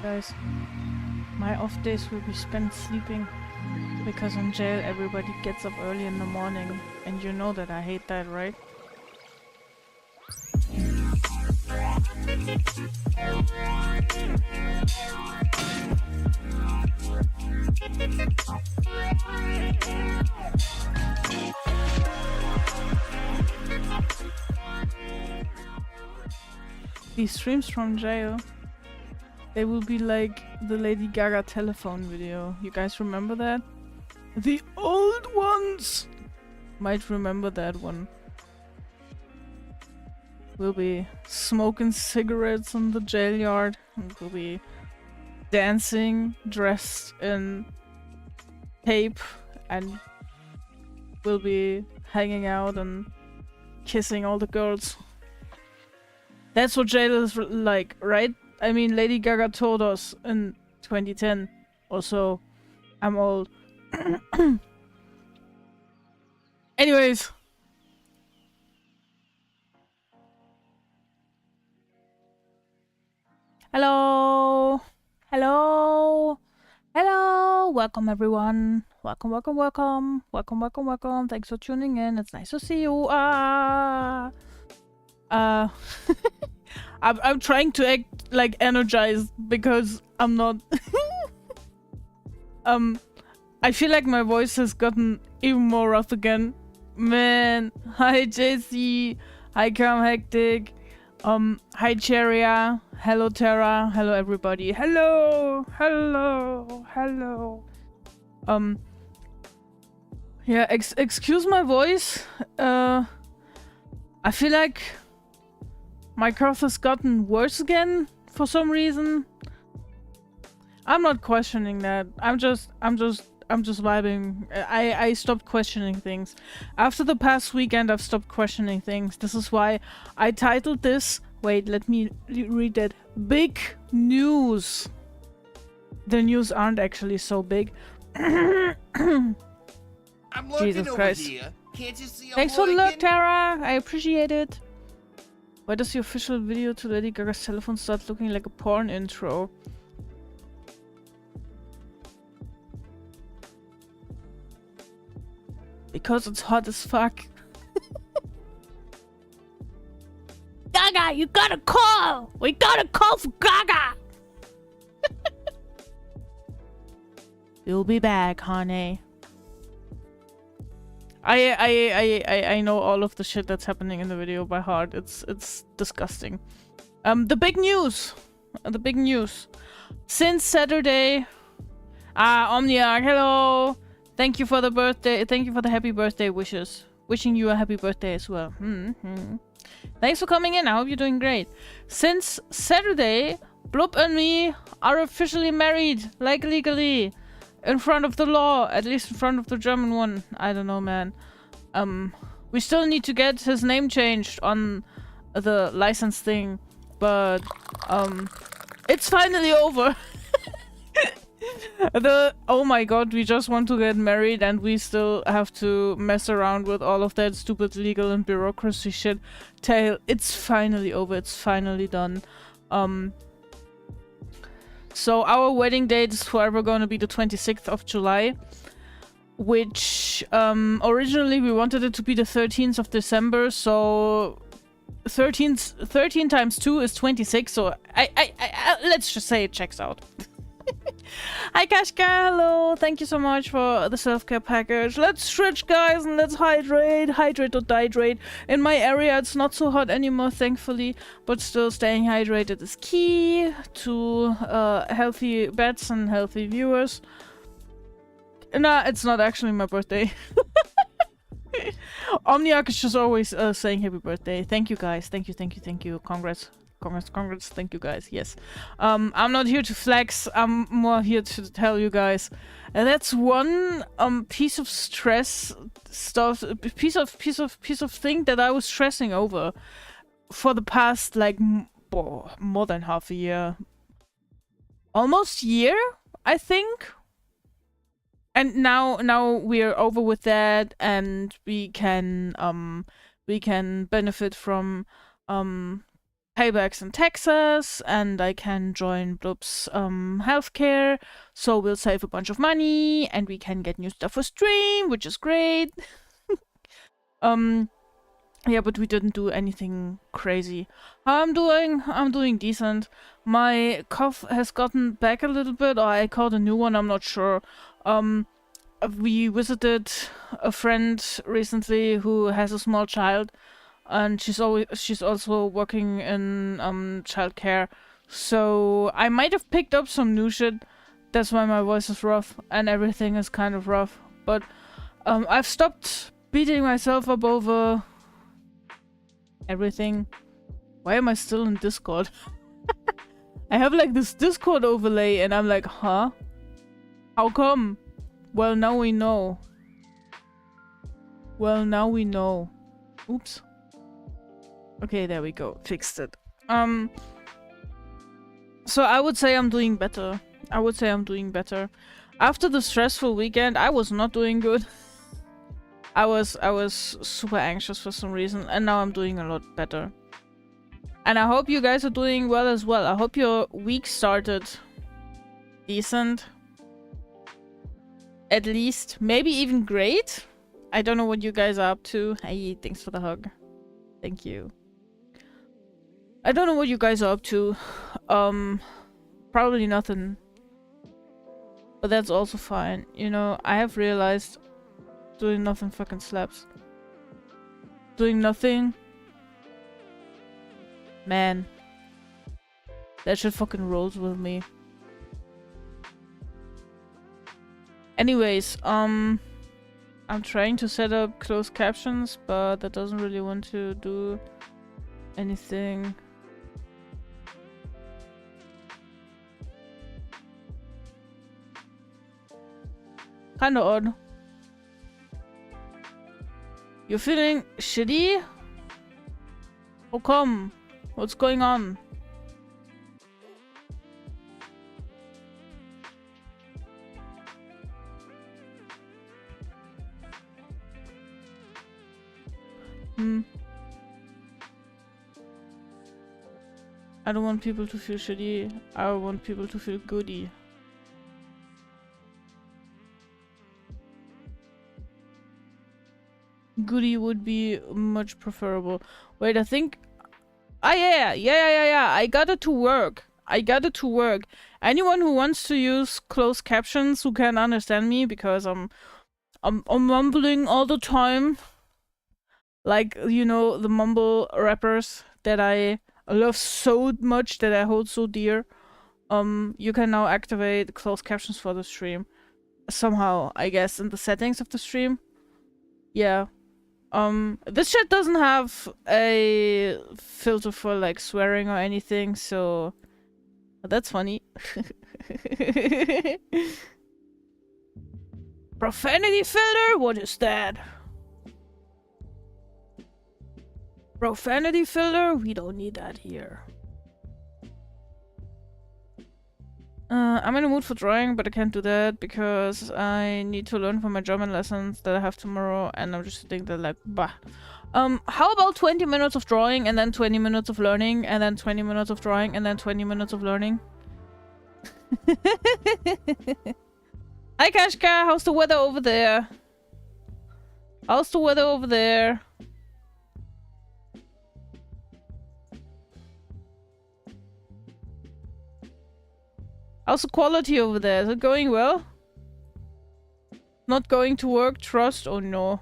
guys. My off days will be spent sleeping. Because in jail everybody gets up early in the morning. And you know that I hate that, right? These streams from jail, they will be like the Lady Gaga telephone video. You guys remember that? The old ones might remember that one. We'll be smoking cigarettes in the jail yard, and we'll be dancing dressed in tape, and we'll be hanging out and kissing all the girls. That's what jail is like, right? I mean, Lady Gaga told us in 2010 or so. I'm old. Anyways. Hello. Hello. Hello. Welcome everyone. Welcome, welcome, welcome. Welcome, welcome, welcome. Thanks for tuning in. It's nice to see you. I'm trying to act like energized because I'm not. I feel like my voice has gotten even more rough again. Man, hi JC, hi Cam Hectic, hi Cheria, hello Tara, hello everybody, hello, hello, hello. Yeah, excuse my voice. I feel like my cough has gotten worse again for some reason. I'm not questioning that. I'm just vibing. I stopped questioning things. After the past weekend, I've stopped questioning things. This is why I titled this... Wait, let me read that. Big news. The news aren't actually so big. I'm looking Jesus over Christ. here. Can't you see? Thanks for the look, Tara. I appreciate it. Why does the official video to Lady Gaga's telephone start looking like a porn intro? Because it's hot as fuck. Gaga, you gotta call! We gotta call for Gaga! You'll be back, honey. I know all of the shit that's happening in the video by heart. It's disgusting. The big news. The big news. Since Saturday... Omniarch, hello! Thank you for the birthday. Thank you for the happy birthday wishes. Wishing you a happy birthday as well. Thanks for coming in. I hope you're doing great. Since Saturday, Bloop and me are officially married, like legally, in front of the law. At least in front of the German one. I don't know, man. We still need to get his name changed on the license thing, but it's finally over. Oh my god, we just want to get married and we still have to mess around with all of that stupid legal and bureaucracy shit. It's finally over, it's finally done. So our wedding date is forever going to be the 26th of July, which originally we wanted it to be the 13th of December, so 13 times 2 is 26, so I let's just say it checks out. Hi Kashka, hello, thank you so much for the self-care package. Let's stretch, guys, and let's hydrate or dihydrate. In my area it's not so hot anymore, thankfully, but still staying hydrated is key to healthy bets and healthy viewers. Nah, it's not actually my birthday. Omniarch is just always saying happy birthday. Thank you guys, thank you, congrats. Congrats, thank you guys, yes. I'm not here to flex, I'm more here to tell you guys. And that's one piece of stress stuff, piece of thing that I was stressing over for the past, like, more than half a year. Almost year, I think. And now we're over with that, and we can benefit from paybacks in Texas, and I can join Bloob's healthcare, so we'll save a bunch of money, and we can get new stuff for stream, which is great. Yeah, but we didn't do anything crazy. How I'm doing? I'm doing decent. My cough has gotten back a little bit, or I caught a new one, I'm not sure. We visited a friend recently who has a small child, and she's also working in childcare. So I might have picked up some new shit. That's why my voice is rough and everything is kind of rough. But I've stopped beating myself up over everything. Why am I still in Discord? I have like this Discord overlay and I'm like, huh? How come? Well, now we know. Well, now we know. Oops. Okay, there we go. Fixed it. So I would say I'm doing better. I would say I'm doing better. After the stressful weekend, I was not doing good. I was super anxious for some reason, and now I'm doing a lot better. And I hope you guys are doing well as well. I hope your week started decent. At least. Maybe even great. I don't know what you guys are up to. Hey, thanks for the hug. Thank you. I don't know what you guys are up to. Probably nothing. But that's also fine. You know, I have realized doing nothing fucking slaps. Doing nothing. Man. That shit fucking rolls with me. Anyways, I'm trying to set up closed captions, but that doesn't really want to do anything. Kinda odd. You're feeling shitty? How come? What's going on? I don't want people to feel shitty. I want people to feel goody. Goody would be much preferable. Wait, I think... Ah, yeah. I got it to work. Anyone who wants to use closed captions who can understand me, because I'm mumbling all the time. Like, you know, the mumble rappers that I love so much, that I hold so dear. You can now activate closed captions for the stream. Somehow, I guess, in the settings of the stream. Yeah. This shit doesn't have a filter for like swearing or anything, so that's funny. Profanity filter? What is that? Profanity filter? We don't need that here. I'm in a mood for drawing, but I can't do that because I need to learn for my German lessons that I have tomorrow, and I'm just sitting there like, bah. How about 20 minutes of drawing, and then 20 minutes of learning, and then 20 minutes of drawing, and then 20 minutes of learning? Hi Kashka, how's the weather over there? How's the weather over there? How's the quality over there? Is it going well? Not going to work? Trust? Oh no.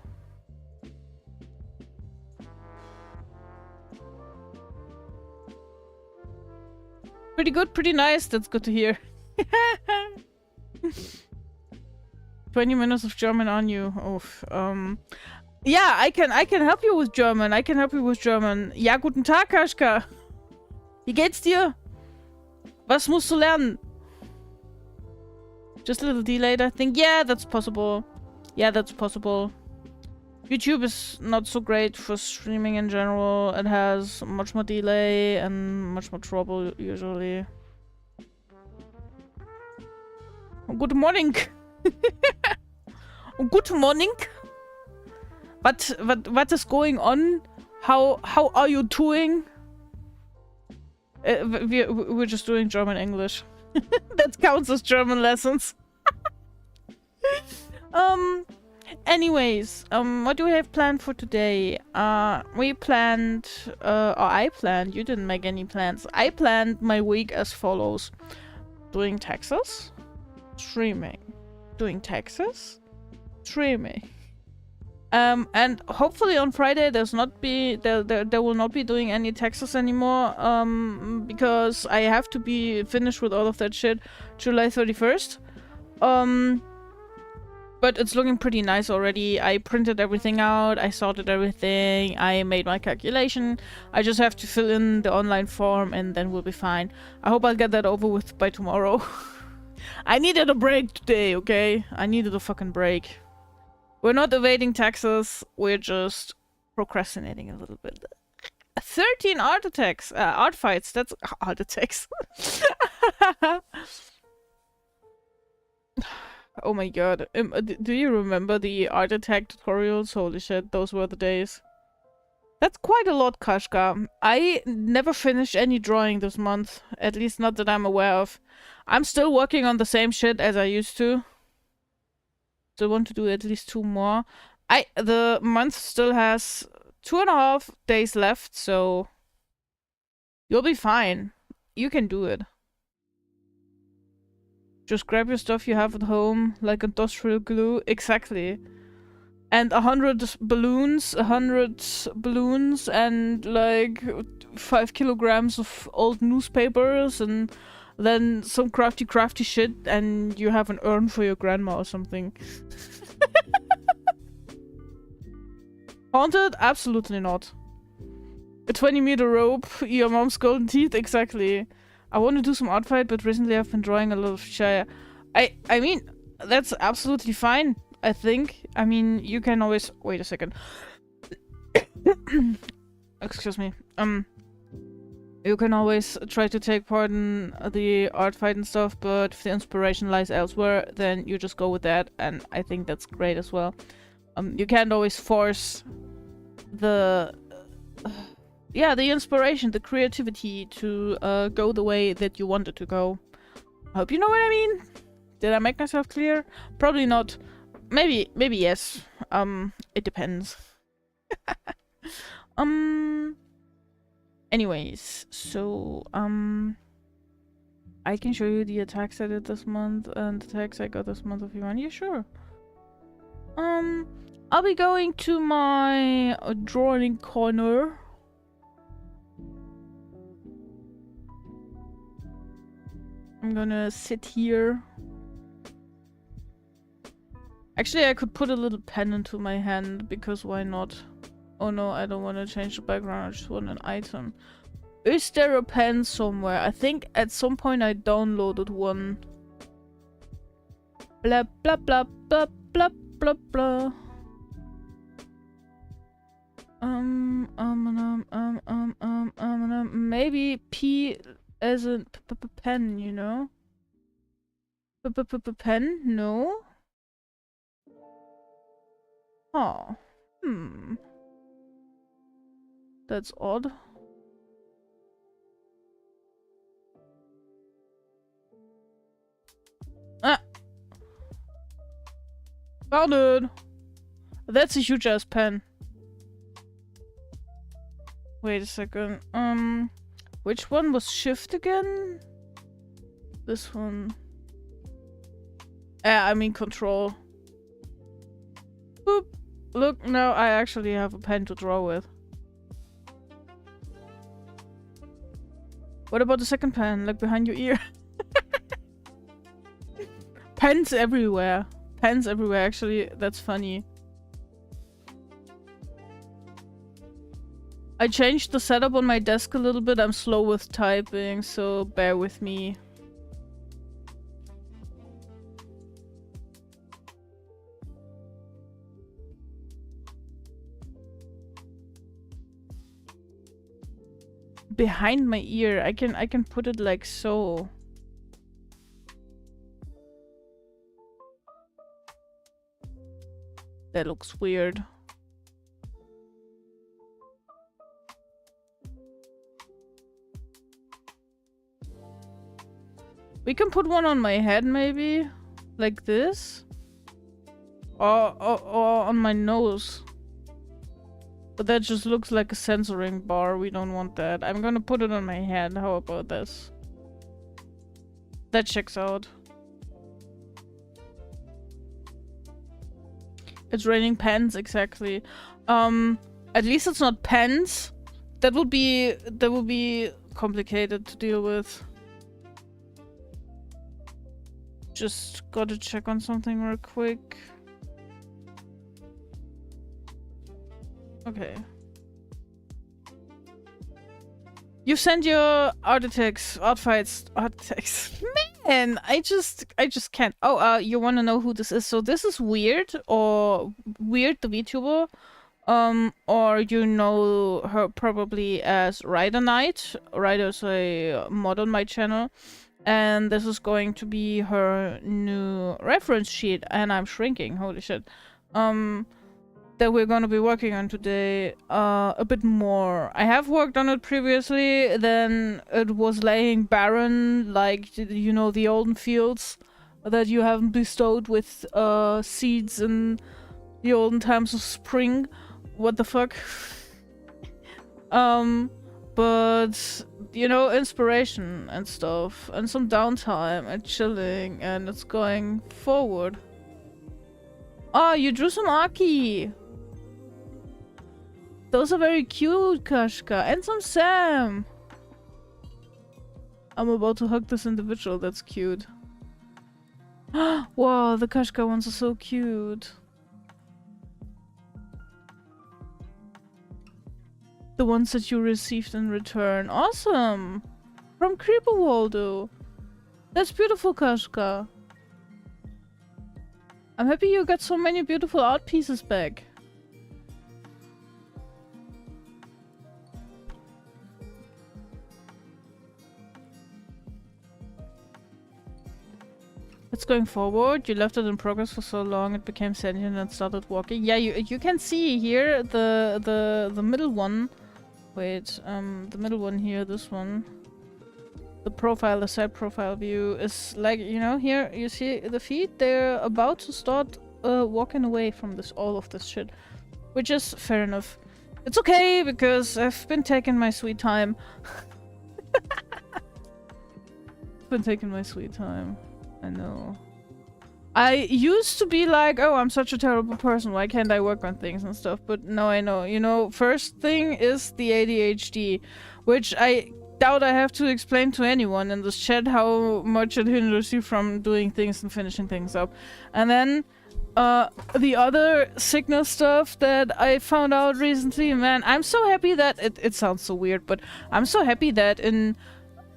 Pretty good, pretty nice. That's good to hear. 20 minutes of German on you. Oof. Yeah, I can help you with German. Ja, guten Tag, Kaschka. Wie geht's dir? Was musst du lernen? Just a little delayed, I think. Yeah, that's possible. YouTube is not so great for streaming in general. It has much more delay and much more trouble usually. Good morning. Good morning. What is going on? How are you doing? We're just doing German English. That counts as German lessons. Anyways, what do we have planned for today? We planned, or I planned, you didn't make any plans. I planned my week as follows. Doing taxes, streaming. Doing taxes, streaming. And hopefully on Friday there will not be doing any taxes anymore, because I have to be finished with all of that shit July 31st. But it's looking pretty nice already. I printed everything out, I sorted everything, I made my calculation. I just have to fill in the online form and then we'll be fine. I hope I'll get that over with by tomorrow. I needed a break today, okay? I needed a fucking break. We're not evading taxes, we're just procrastinating a little bit. 13 art attacks, art fights, that's art attacks. Oh my god. Do you remember the art attack tutorials? Holy shit, those were the days. That's quite a lot, Kashka. I never finished any drawing this month. At least not that I'm aware of. I'm still working on the same shit as I used to. Still want to do at least 2 more. The month still has 2.5 days left, so you'll be fine. You can do it. Just grab your stuff you have at home, like industrial glue. Exactly. And 100 balloons, and like 5 kilograms of old newspapers, and then some crafty shit, and you have an urn for your grandma or something. Haunted? Absolutely not. A 20-meter rope, your mom's golden teeth, exactly. I want to do some art fight, but recently I've been drawing a lot of Shire. I mean, that's absolutely fine, I think. I mean, you can always... Wait a second. Excuse me. You can always try to take part in the art fight and stuff, but if the inspiration lies elsewhere, then you just go with that, and I think that's great as well. You can't always force the... yeah, the inspiration, the creativity to go the way that you want it to go. I hope you know what I mean. Did I make myself clear? Probably not. Maybe yes. It depends. Anyways, so I can show you the attacks I did this month and the attacks I got this month if you want. Yeah, sure. I'll be going to my drawing corner. I'm gonna sit here. Actually, I could put a little pen into my hand, because why not? Oh no, I don't want to change the background, I just want an item. Is there a pen somewhere? I think at some point I downloaded one. Blah blah blah blah blah blah blah. Maybe P as a pen, you know? Pen? No? Oh. That's odd. Ah! Found it! That's a huge ass pen. Wait a second. Which one was shift again? This one. I mean control. Boop. Look, now I actually have a pen to draw with. What about the second pen? Like behind your ear? Pens everywhere. Pens everywhere, actually. That's funny. I changed the setup on my desk a little bit. I'm slow with typing, so bear with me. Behind my ear. I can put it like so. That looks weird. We can put one on my head, maybe? Like this? Or on my nose. But that just looks like a censoring bar. We don't want that. I'm gonna put it on my head. How about this? That checks out. It's raining pens, exactly. At least it's not pens. That would be complicated to deal with. Just gotta check on something real quick. Okay. You send your artifacts. Man, I just can't. Oh, you wanna know who this is? So this is Weird, or Weird the VTuber. Or you know her probably as Rider Knight. Rider's a mod on my channel. And this is going to be her new reference sheet. And I'm shrinking, holy shit. That we're gonna be working on today a bit more. I have worked on it previously, then it was laying barren, like, you know, the olden fields that you haven't bestowed with seeds in the olden times of spring. What the fuck? But, you know, inspiration and stuff, and some downtime and chilling, and it's going forward. Oh, you drew some Aki! Those are very cute, Kashka. And some Sam! I'm about to hug this individual, that's cute. Wow, the Kashka ones are so cute. The ones that you received in return. Awesome! From Creeper Waldo. That's beautiful, Kashka. I'm happy you got so many beautiful art pieces back. It's going forward. You left it in progress for so long it became sentient and started walking. Yeah, you can see here the middle one. Wait, the middle one here, this one. The profile, the side profile view is like, you know, here you see the feet. They're about to start walking away from this, all of this shit, which is fair enough. It's okay because I've been taking my sweet time. Been taking my sweet time. I know. I used to be like, oh, I'm such a terrible person, why can't I work on things and stuff? But no, I know. You know, first thing is the ADHD, which I doubt I have to explain to anyone in this chat how much it hinders you from doing things and finishing things up. And then the other sickness stuff that I found out recently, man, I'm so happy that it sounds so weird, but I'm so happy that in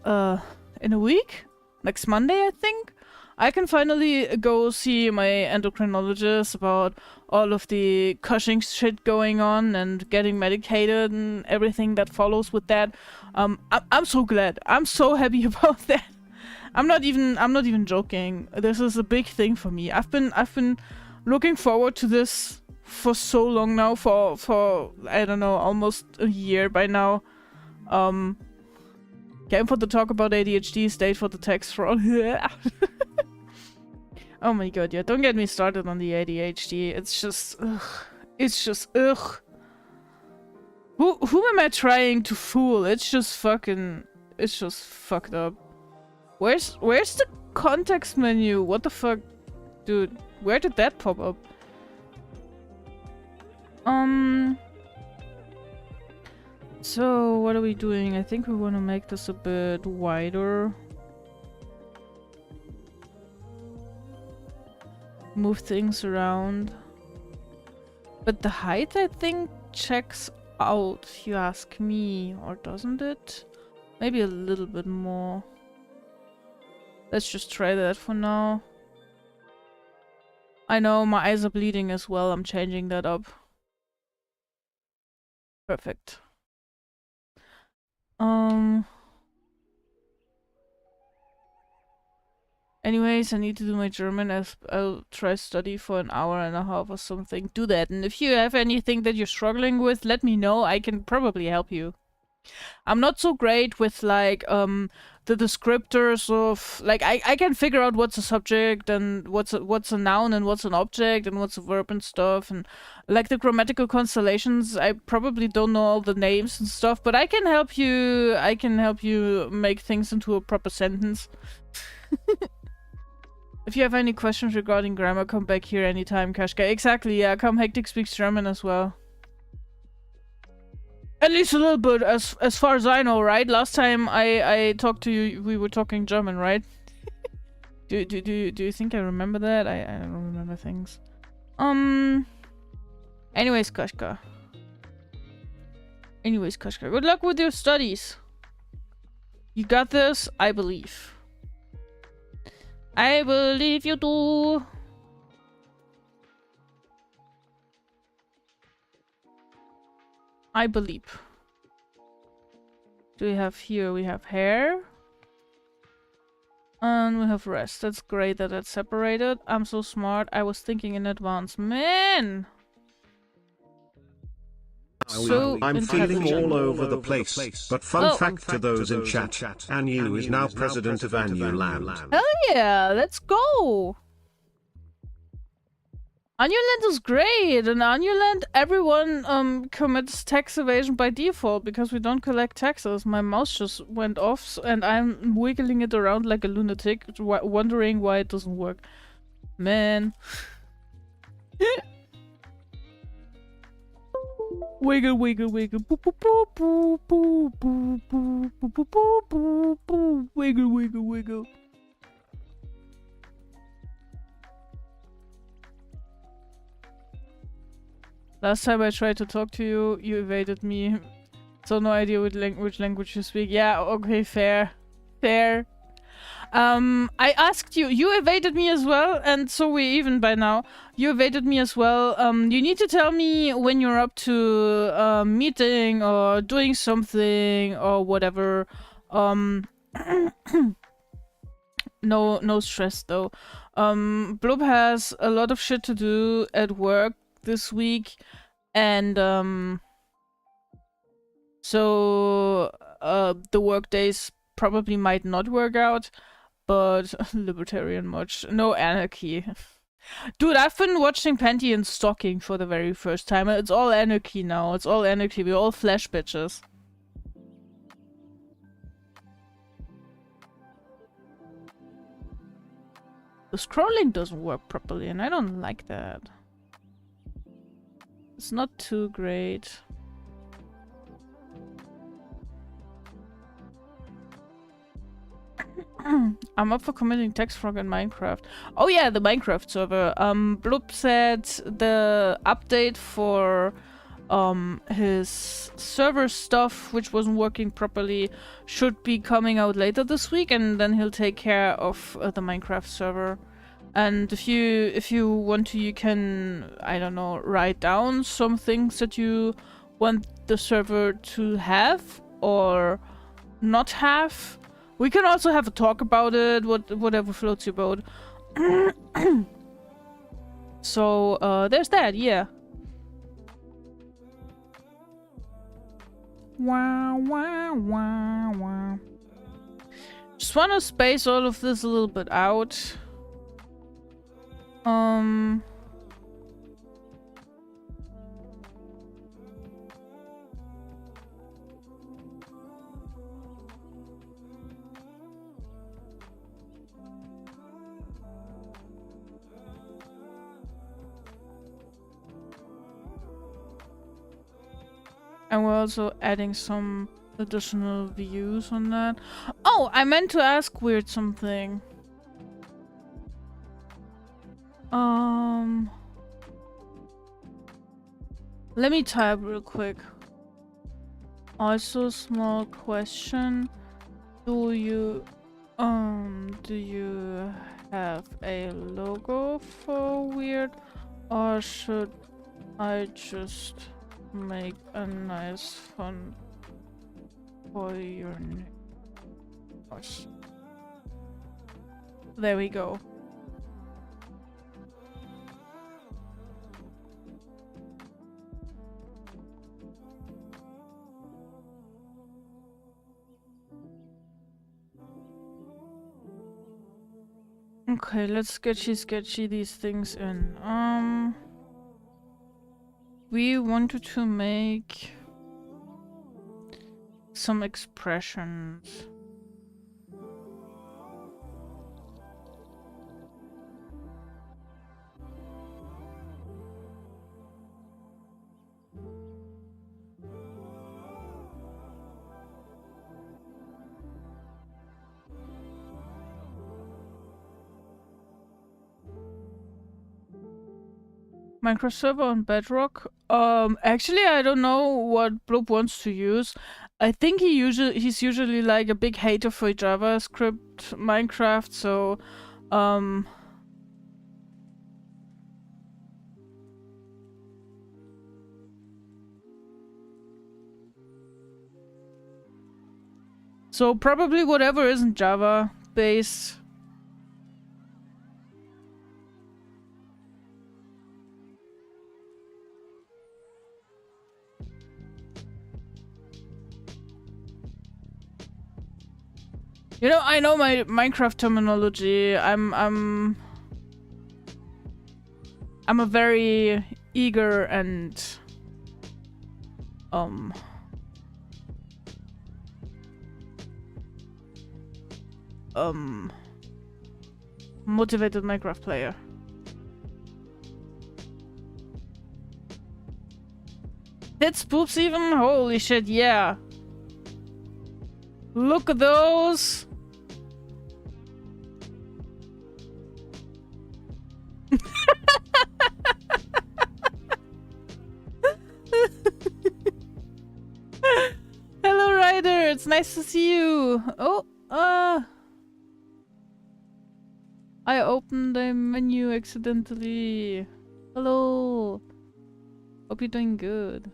a week, next Monday, I think, I can finally go see my endocrinologist about all of the Cushing shit going on and getting medicated and everything that follows with that. I'm so glad. I'm so happy about that. I'm not even joking. This is a big thing for me. I've been looking forward to this for so long now, for I don't know, almost a year by now. Came for the talk about ADHD, stayed for the text for all. Oh my god, yeah, don't get me started on the ADHD. It's just, ugh. It's just, ugh. Who am I trying to fool? It's just fucking, it's just fucked up. Where's the context menu? What the fuck? Dude, where did that pop up? So, what are we doing? I think we want to make this a bit wider. Move things around. But the height, I think, checks out, if you ask me. Or doesn't it? Maybe a little bit more. Let's just try that for now. I know, my eyes are bleeding as well. I'm changing that up. Perfect. Anyways, I need to do my German as I'll try study for an hour and a half or something. Do that. And if you have anything that you're struggling with, let me know. I can probably help you. I'm not so great with like the descriptors of like I can figure out what's a subject and what's a noun and what's an object and what's a verb and stuff, and like the grammatical constellations I probably don't know all the names and stuff, but I can help you make things into a proper sentence. If you have any questions regarding grammar, come back here anytime, Kashka. Exactly, yeah, come Hectic speaks German as well. At least a little bit, as far as I know, right? Last time I talked to you, we were talking German, right? Do you think I remember that? I don't remember things. Anyways, Kashka. Good luck with your studies. You got this, I believe. I believe you do. I believe. Do we have here? We have hair. And we have rest. That's great that that's separated. I'm so smart. I was thinking in advance. Man! So I'm feeling all over the place, but fun fact to those in chat, Anu is now president of Anu Land. Hell yeah, let's go! Anu Land is great, and Anu Land everyone commits tax evasion by default because we don't collect taxes. My mouse just went off and I'm wiggling it around like a lunatic, wondering why it doesn't work. Man. Wiggle, wiggle, wiggle, boo, boo, boo, boo, boo, boo, boo, boo, boo, boo, boo, boo, wiggle, wiggle, wiggle. Last time I tried to talk to you, you evaded me. So no idea which language you speak. Yeah, okay, fair. Fair. I asked you, you evaded me as well, and so we're even by now. You evaded me as well. You need to tell me when you're up to a meeting or doing something or whatever. No stress though. Blob has a lot of shit to do at work this week, and so the work days probably might not work out. But libertarian much. No anarchy. Dude, I've been watching Panty and Stalking for the very first time. It's all anarchy now. It's all anarchy. We're all flash bitches. The scrolling doesn't work properly, and I don't like that. It's not too great. I'm up for committing tax fraud in Minecraft. Oh yeah, the Minecraft server. Bloop said the update for his server stuff, which wasn't working properly, should be coming out later this week, and then he'll take care of the Minecraft server. And if you want to, you can, I don't know, write down some things that you want the server to have or not have. We can also have a talk about it, whatever floats your boat. So, there's that, yeah. Wow, wow, wow, wow. Just wanna space all of this a little bit out. And we're also adding some additional views on that. Oh, I meant to ask Weird something. Let me type real quick. Also, small question. Do you have a logo for Weird, or should I just make a nice font for your name? There we go. Okay, let's sketchy these things in. We wanted to make some expressions. Minecraft server on Bedrock. Actually, I don't know what Bloop wants to use. I think he's usually like a big hater for JavaScript Minecraft, so so probably whatever isn't Java based. You know, I know my Minecraft terminology. I'm a very eager and motivated Minecraft player. Tits poops even? Holy shit, yeah. Look at those. Hello, Ryder. It's nice to see you. Oh, I opened the menu accidentally. Hello. Hope you're doing good.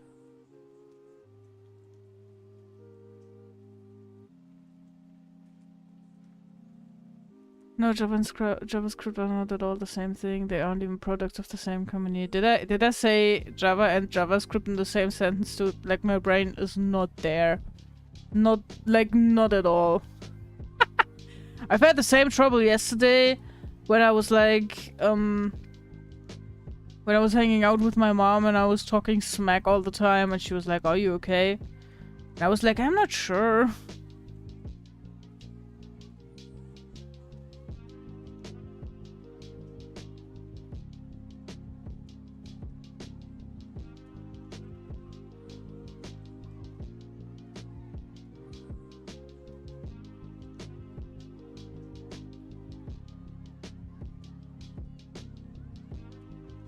No, JavaScript are not at all the same thing. They aren't even products of the same company. Did I say Java and JavaScript in the same sentence too? Like, my brain is not there. Not at all. I've had the same trouble yesterday when I was like, when I was hanging out with my mom and I was talking smack all the time and she was like, "Are you okay?" And I was like, "I'm not sure."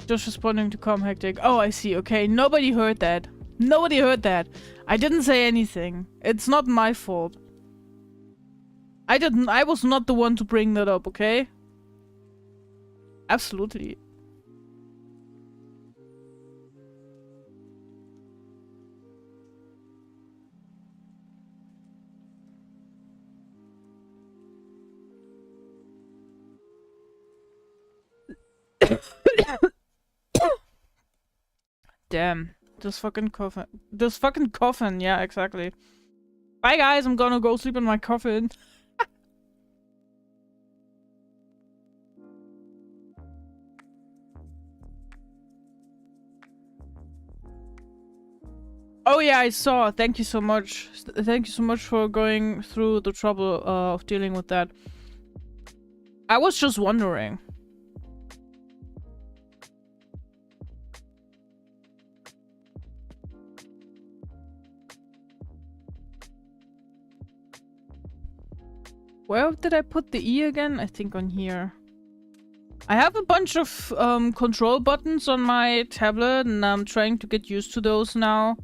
Just responding to com hectic. Oh, I see. Okay, nobody heard that. Nobody heard that. I didn't say anything. It's not my fault. I was not the one to bring that up, okay? Absolutely. Damn. This fucking coffin. This fucking coffin. Yeah, exactly. Bye, guys. I'm gonna go sleep in my coffin. Oh yeah, I saw. Thank you so much. Thank you so much for going through the trouble of dealing with that. I was just wondering. Where did I put the E again? I think on here. I have a bunch of control buttons on my tablet and I'm trying to get used to those now.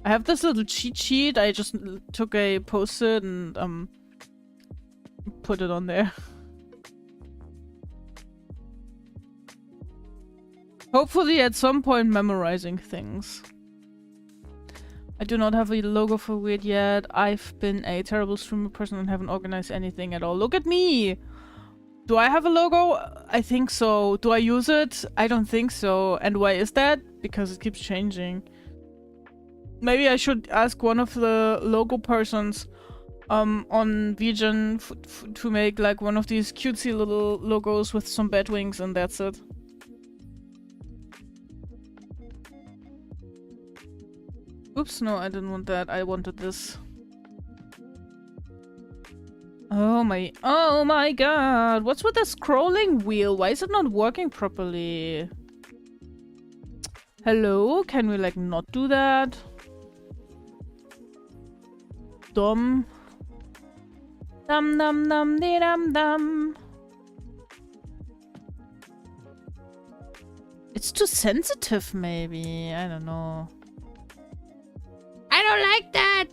I have this little cheat sheet. I just took a post-it and put it on there. Hopefully at some point memorizing things. I do not have a logo for Weird yet. I've been a terrible streamer person and haven't organized anything at all. Look at me! Do I have a logo? I think so. Do I use it? I don't think so. And why is that? Because it keeps changing. Maybe I should ask one of the logo persons on VGen to make like one of these cutesy little logos with some bat wings, and that's it. Oops, no, I didn't want that. I wanted this. Oh my god. What's with the scrolling wheel? Why is it not working properly? Hello? Can we like not do that? Dumb. Dum dum dum dee dum dum. It's too sensitive maybe. I don't know. I don't like that!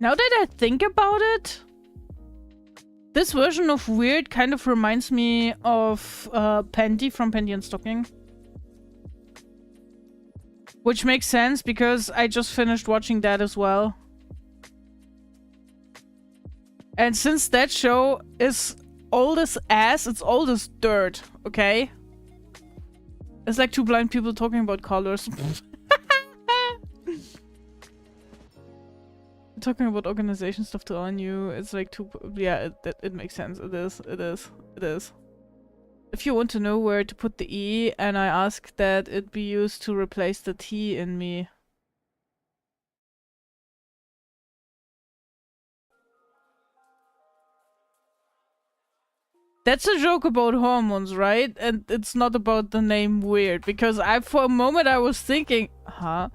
Now that I think about it, this version of Weird kind of reminds me of Pandy from Pandy and Stocking. Which makes sense because I just finished watching that as well. And since that show is old as ass, it's old as dirt, okay? It's like two blind people talking about colors. Talking about organization stuff to all new, it's like two... Yeah, it makes sense. It is. If you want to know where to put the E, and I ask that it be used to replace the T in me. That's a joke about hormones, right? And it's not about the name Weird, because for a moment I was thinking, huh?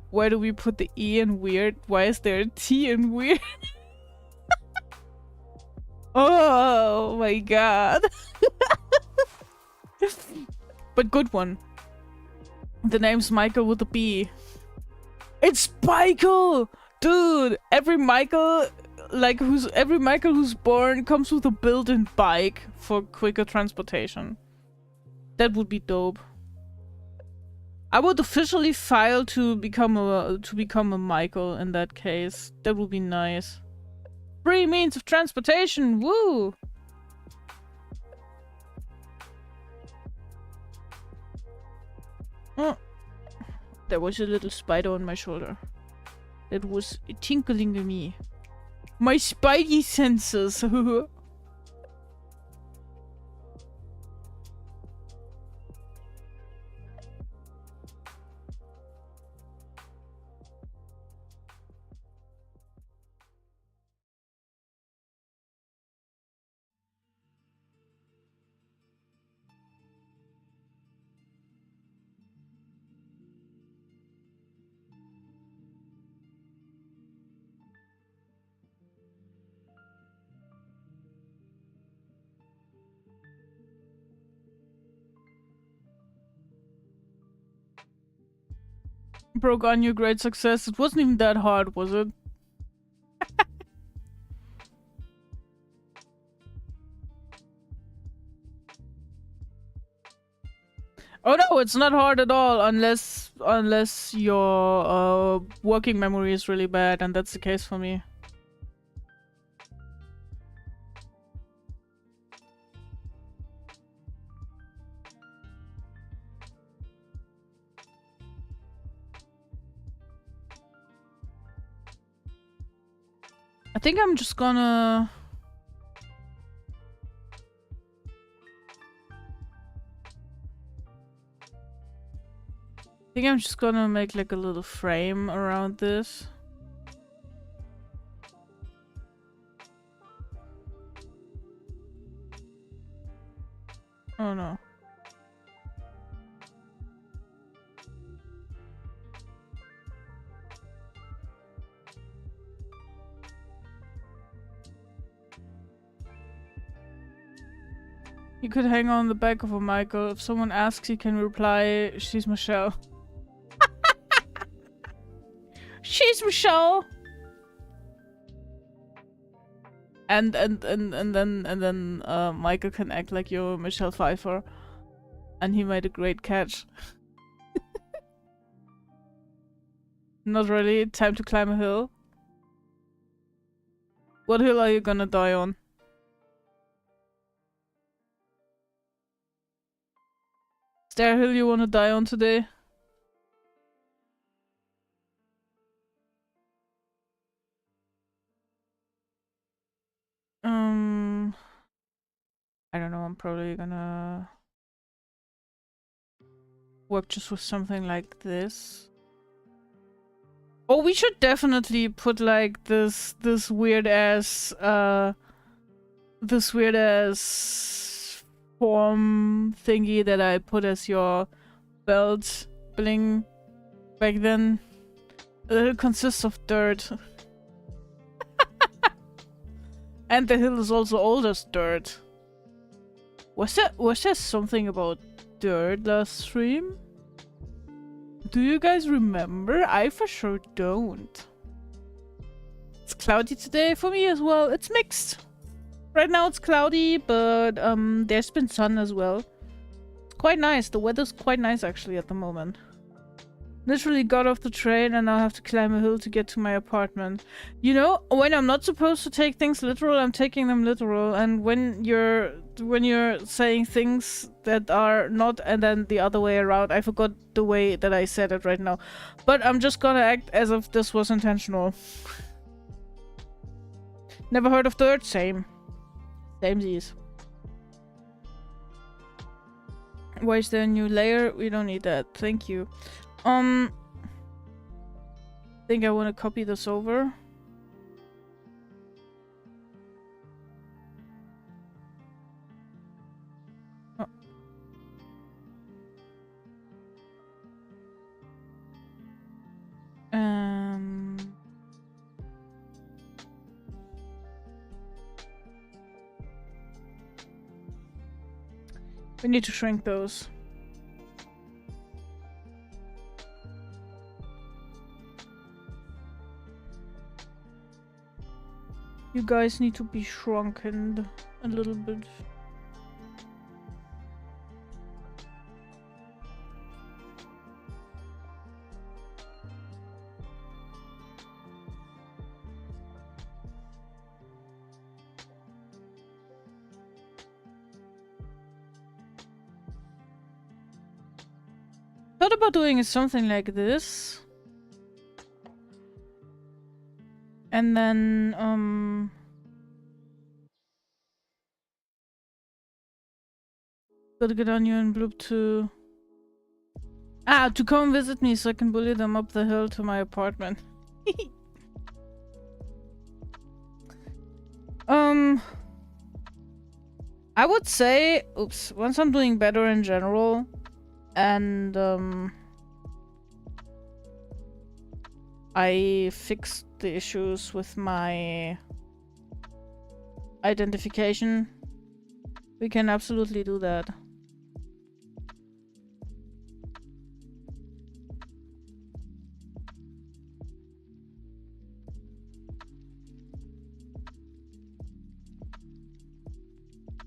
Where do we put the E in Weird? Why is there a T in Weird? Oh my god. But good one. The name's Michael with a B. It's Michael! Dude, every Michael who's born comes with a built-in bike for quicker transportation. That would be dope. I would officially file to become a Michael in that case. That would be nice. Free means of transportation, woo! Oh. There was a little spider on my shoulder. It was tinkling at me. My spidey senses. Broke on you, great success. It wasn't even that hard, was it? Oh no, it's not hard at all unless your working memory is really bad, and that's the case for me. I think I'm just gonna... make like a little frame around this. Oh no. You could hang on the back of a Michael. If someone asks, you can reply, "She's Michelle." She's Michelle. And then Michael can act like you're Michelle Pfeiffer, and he made a great catch. Not really. Time to climb a hill. What hill are you gonna die on? Is there a hill you wanna die on today? I don't know, I'm probably gonna work just with something like this. Oh, we should definitely put like this weird ass form thingy that I put as your belt bling back then. It consists of dirt. And the hill is also old as dirt. Was there something about dirt last stream? Do you guys remember? I for sure don't. It's cloudy today for me as well. It's mixed. Right now it's cloudy, but there's been sun as well. It's quite nice. The weather's quite nice actually at the moment. Literally got off the train and now have to climb a hill to get to my apartment. You know, when I'm not supposed to take things literal, I'm taking them literal. And when you're saying things that are not and then the other way around, I forgot the way that I said it right now. But I'm just gonna act as if this was intentional. Never heard of dirt? Same. Samesies. Why is there a new layer? We don't need that. Thank you. Think I want to copy this over. Oh. We need to shrink those. You guys need to be shrunken a little bit. Thought about doing something like this. And then, gotta get Onion and Bloop to... to come visit me so I can bully them up the hill to my apartment. I would say, once I'm doing better in general, and, I fixed the issues with my identification, we can absolutely do that.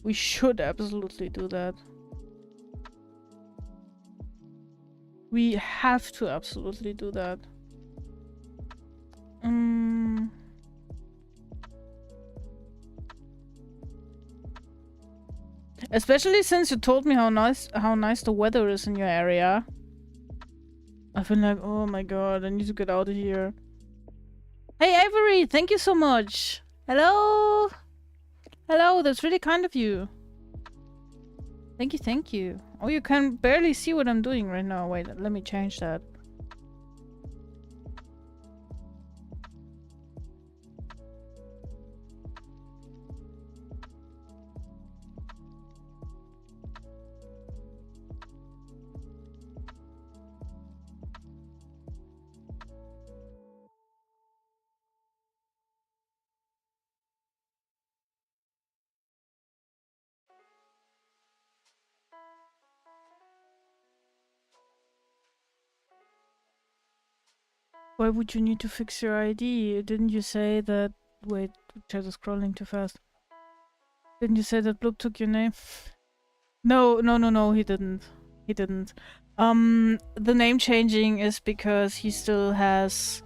We should absolutely do that. We have to absolutely do that. Especially since you told me how nice the weather is in your area. I feel like, oh my god, I need to get out of here. Hey Avery, thank you so much. Hello. Hello, that's really kind of you. Thank you, thank you. Oh, you can barely see what I'm doing right now. Wait, let me change that. Why would you need to fix your ID? Didn't you say that... Wait, chat is scrolling too fast. Didn't you say that Bloop took your name? No, he didn't. He didn't. The name changing is because he still has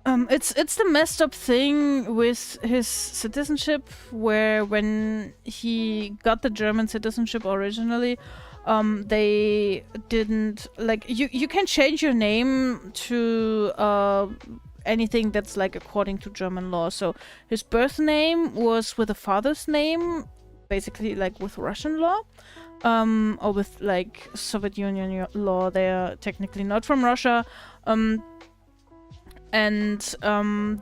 It's the messed up thing with his citizenship, where when he got the German citizenship originally, they didn't like you can change your name to anything that's like according to German law. So his birth name was with a father's name, basically like with Russian law, or with like Soviet Union law. They are technically not from Russia. And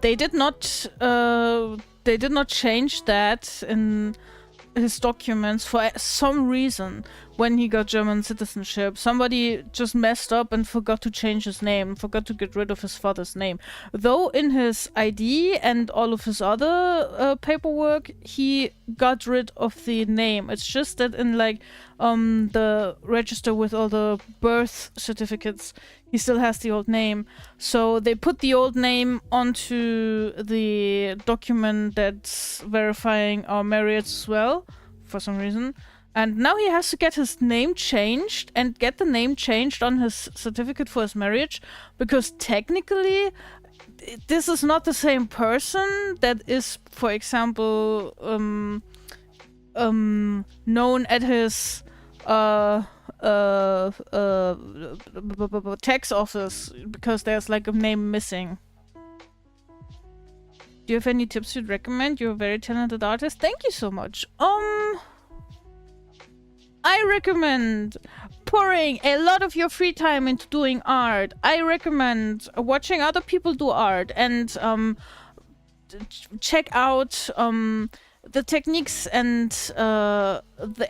they did not change that in his documents for some reason. When he got German citizenship, somebody just messed up and forgot to change his name, forgot to get rid of his father's name. Though in his ID and all of his other paperwork, he got rid of the name. It's just that in like the register with all the birth certificates, he still has the old name. So they put the old name onto the document that's verifying our marriage as well, for some reason. And now he has to get his name changed and get the name changed on his certificate for his marriage, because technically this is not the same person that is, for example, known at his tax office, because there's like a name missing. Do you have any tips you'd recommend? You're a very talented artist. Thank you so much. I recommend pouring a lot of your free time into doing art. I recommend watching other people do art and check out the techniques and the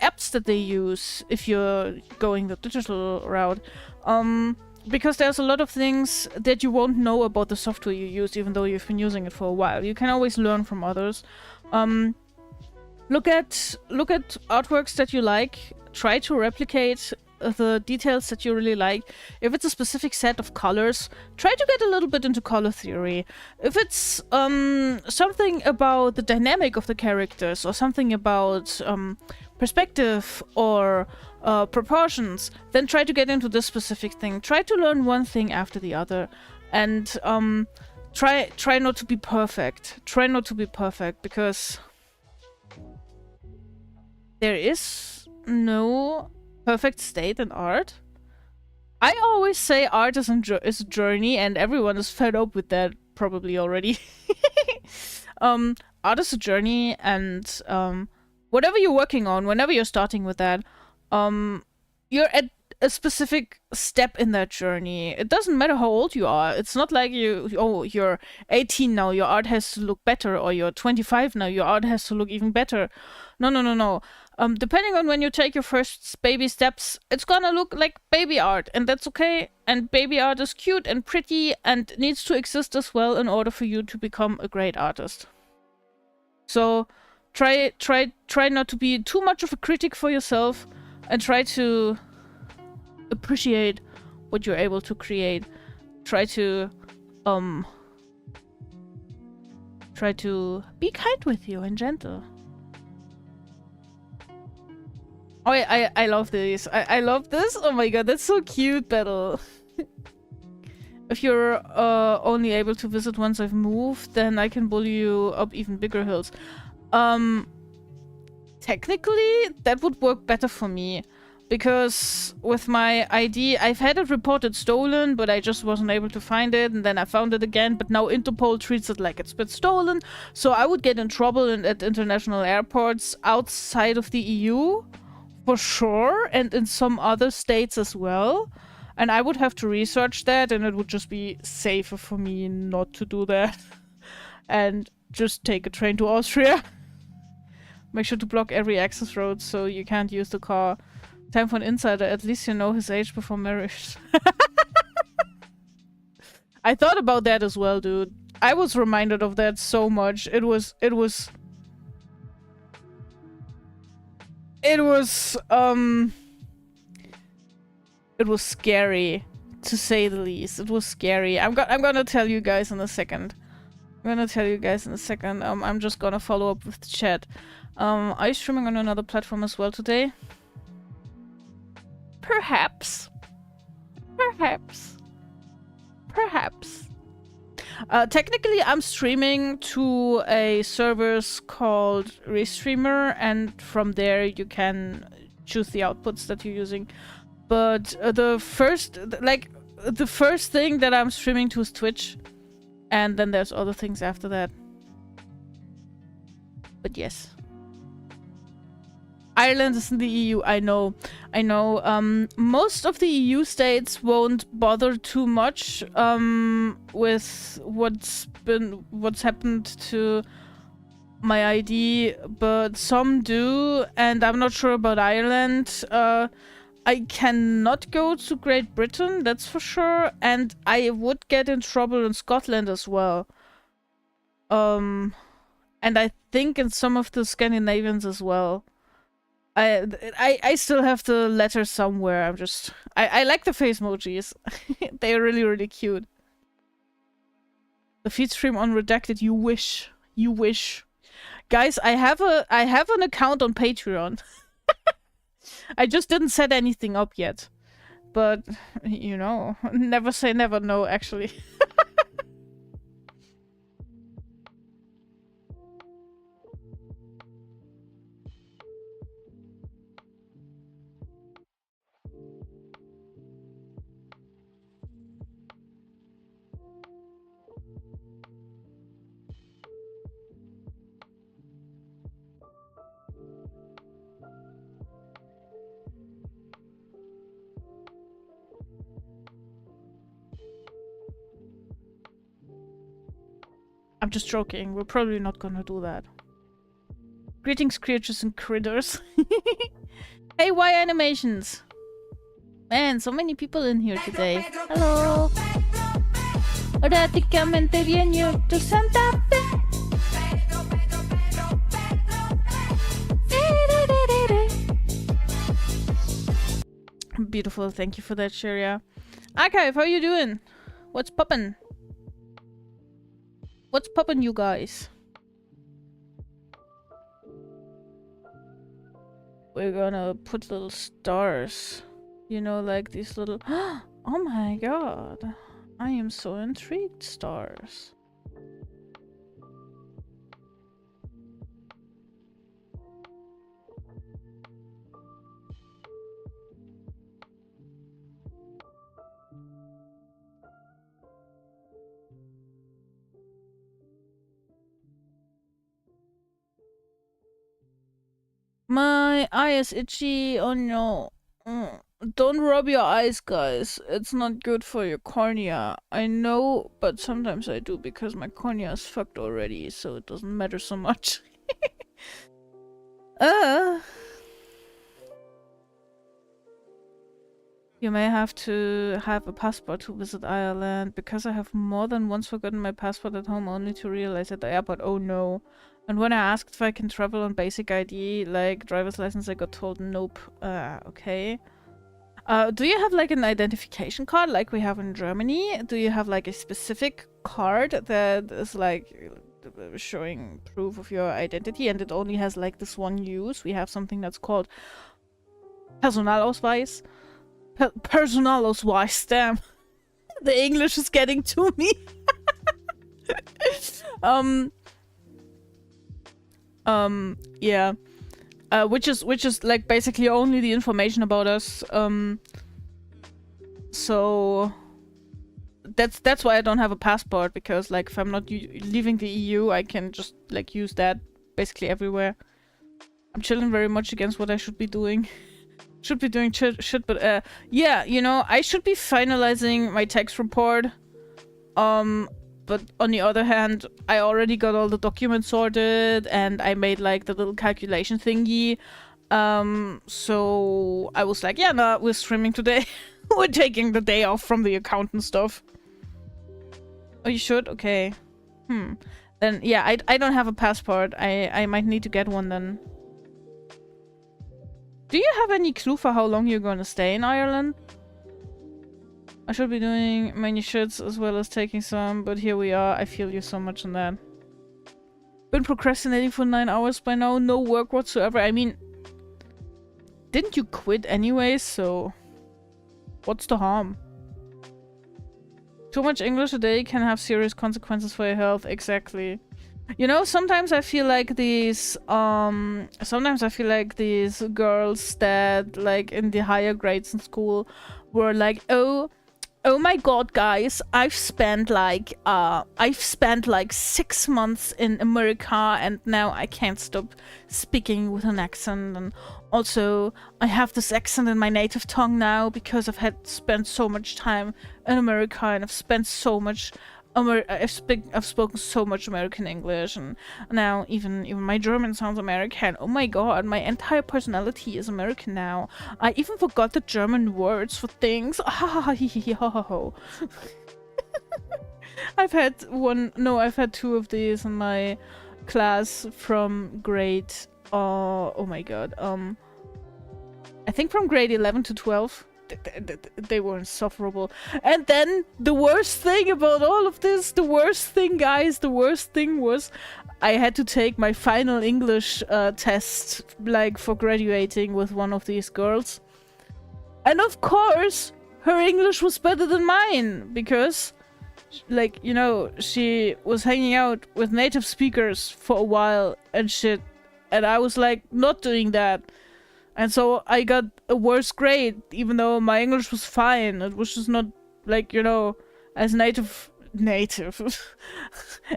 apps that they use if you're going the digital route. Because there's a lot of things that you won't know about the software you use, even though you've been using it for a while. You can always learn from others. Look at artworks that you like. Try to replicate the details that you really like. If it's a specific set of colors, try to get a little bit into color theory. If it's something about the dynamic of the characters, or something about perspective or proportions, then try to get into this specific thing. Try to learn one thing after the other, and try not to be perfect. Try not to be perfect, because there is no perfect state in art. I always say art is a journey, and everyone is fed up with that probably already. Art is a journey, and whatever you're working on, whenever you're starting with that, you're at a specific step in that journey. It doesn't matter how old you are. It's not like you're 18 now, your art has to look better, or you're 25 now, your art has to look even better. No. Depending on when you take your first baby steps, it's gonna look like baby art, and that's okay. And baby art is cute and pretty and needs to exist as well in order for you to become a great artist. So try not to be too much of a critic for yourself, and try to appreciate what you're able to create. Try to be kind with you and gentle. Oh, I love this. I love this. Oh my god, that's so cute, Battle. If you're only able to visit once I've moved, then I can bully you up even bigger hills. Technically, that would work better for me. Because with my ID, I've had it reported stolen, but I just wasn't able to find it, and then I found it again, but now Interpol treats it like it's been stolen, so I would get in trouble at international airports outside of the EU, for sure, and in some other states as well, and I would have to research that, and it would just be safer for me not to do that, and just take a train to Austria. Make sure to block every access road so you can't use the car. Time for an insider. At least you know his age before marriage. I thought about that as well, dude. I was reminded of that so much. It was scary, to say the least. It was scary. I'm gonna tell you guys in a second. I'm just gonna follow up with the chat. Are you streaming on another platform as well today? Perhaps. Technically, I'm streaming to a service called Restreamer, and from there you can choose the outputs that you're using. But the first thing that I'm streaming to is Twitch, and then there's other things after that. But yes. Ireland is in the EU, I know. Most of the EU states won't bother too much with what's happened to my ID, but some do, and I'm not sure about Ireland. I cannot go to Great Britain, that's for sure, and I would get in trouble in Scotland as well. And I think in some of the Scandinavians as well. I still have the letter somewhere. I like the face emojis. They're really, really cute. The feed stream on Redacted, you wish. You wish. Guys, I have an account on Patreon. I just didn't set anything up yet. But, you know, never say never, no, actually. I'm just joking. We're probably not gonna do that. Greetings, creatures and critters. Hey, why animations? Man, so many people in here today. Hello. Prácticamente bien yo to Santa Fe. Beautiful, thank you for that, Sharia. Archive, how you doing? What's poppin'? What's poppin', you guys? We're gonna put little stars. You know, like these little... Oh my god. I am so intrigued, stars. My eye is itchy. Oh no. Don't rub your eyes, guys. It's not good for your cornea. I know, but sometimes I do because my cornea is fucked already, so it doesn't matter so much. You may have to have a passport to visit Ireland, because I have more than once forgotten my passport at home only to realize at the airport. Oh no. And when I asked if I can travel on basic ID, like driver's license, I got told nope. Okay. Do you have like an identification card like we have in Germany? Do you have like a specific card that is like showing proof of your identity and it only has like this one use? We have something that's called Personalausweis. Personalausweis, damn. The English is getting to me. Yeah. Which is like basically only the information about us. So that's why I don't have a passport, because like if I'm not leaving the EU, I can just like use that basically everywhere. I'm chilling very much against what I should be doing. Should be doing shit, but yeah, you know, I should be finalizing my tax report. But on the other hand, I already got all the documents sorted and I made like the little calculation thingy. So I was like, yeah, no, we're streaming today. We're taking the day off from the account and stuff. Oh, you should? Okay. Then, yeah, I don't have a passport. I might need to get one then. Do you have any clue for how long you're gonna stay in Ireland? I should be doing many shits as well as taking some, but here we are. I feel you so much on that. Been procrastinating for 9 hours by now, no work whatsoever. I mean, didn't you quit anyway, so what's the harm? Too much English a day can have serious consequences for your health. Exactly. You know, sometimes I feel like these girls that like in the higher grades in school were like, oh my god, guys, I've spent like 6 months in America and now I can't stop speaking with an accent, and also I have this accent in my native tongue now because I've spent so much time in America and I've spent so much I've spoken so much American English, and now even my German sounds American. Oh my god, my entire personality is American now. I even forgot the German words for things. I've had two of these in my class from grade oh my god. I think from grade 11 to 12. They were insufferable. And then the worst thing about all of this, the worst thing was I had to take my final English test, like, for graduating with one of these girls. And of course, her English was better than mine, because, like, you know, she was hanging out with native speakers for a while and shit. And I was, like, not doing that. And so I got a worse grade, even though my English was fine. It was just not, like, you know, as native,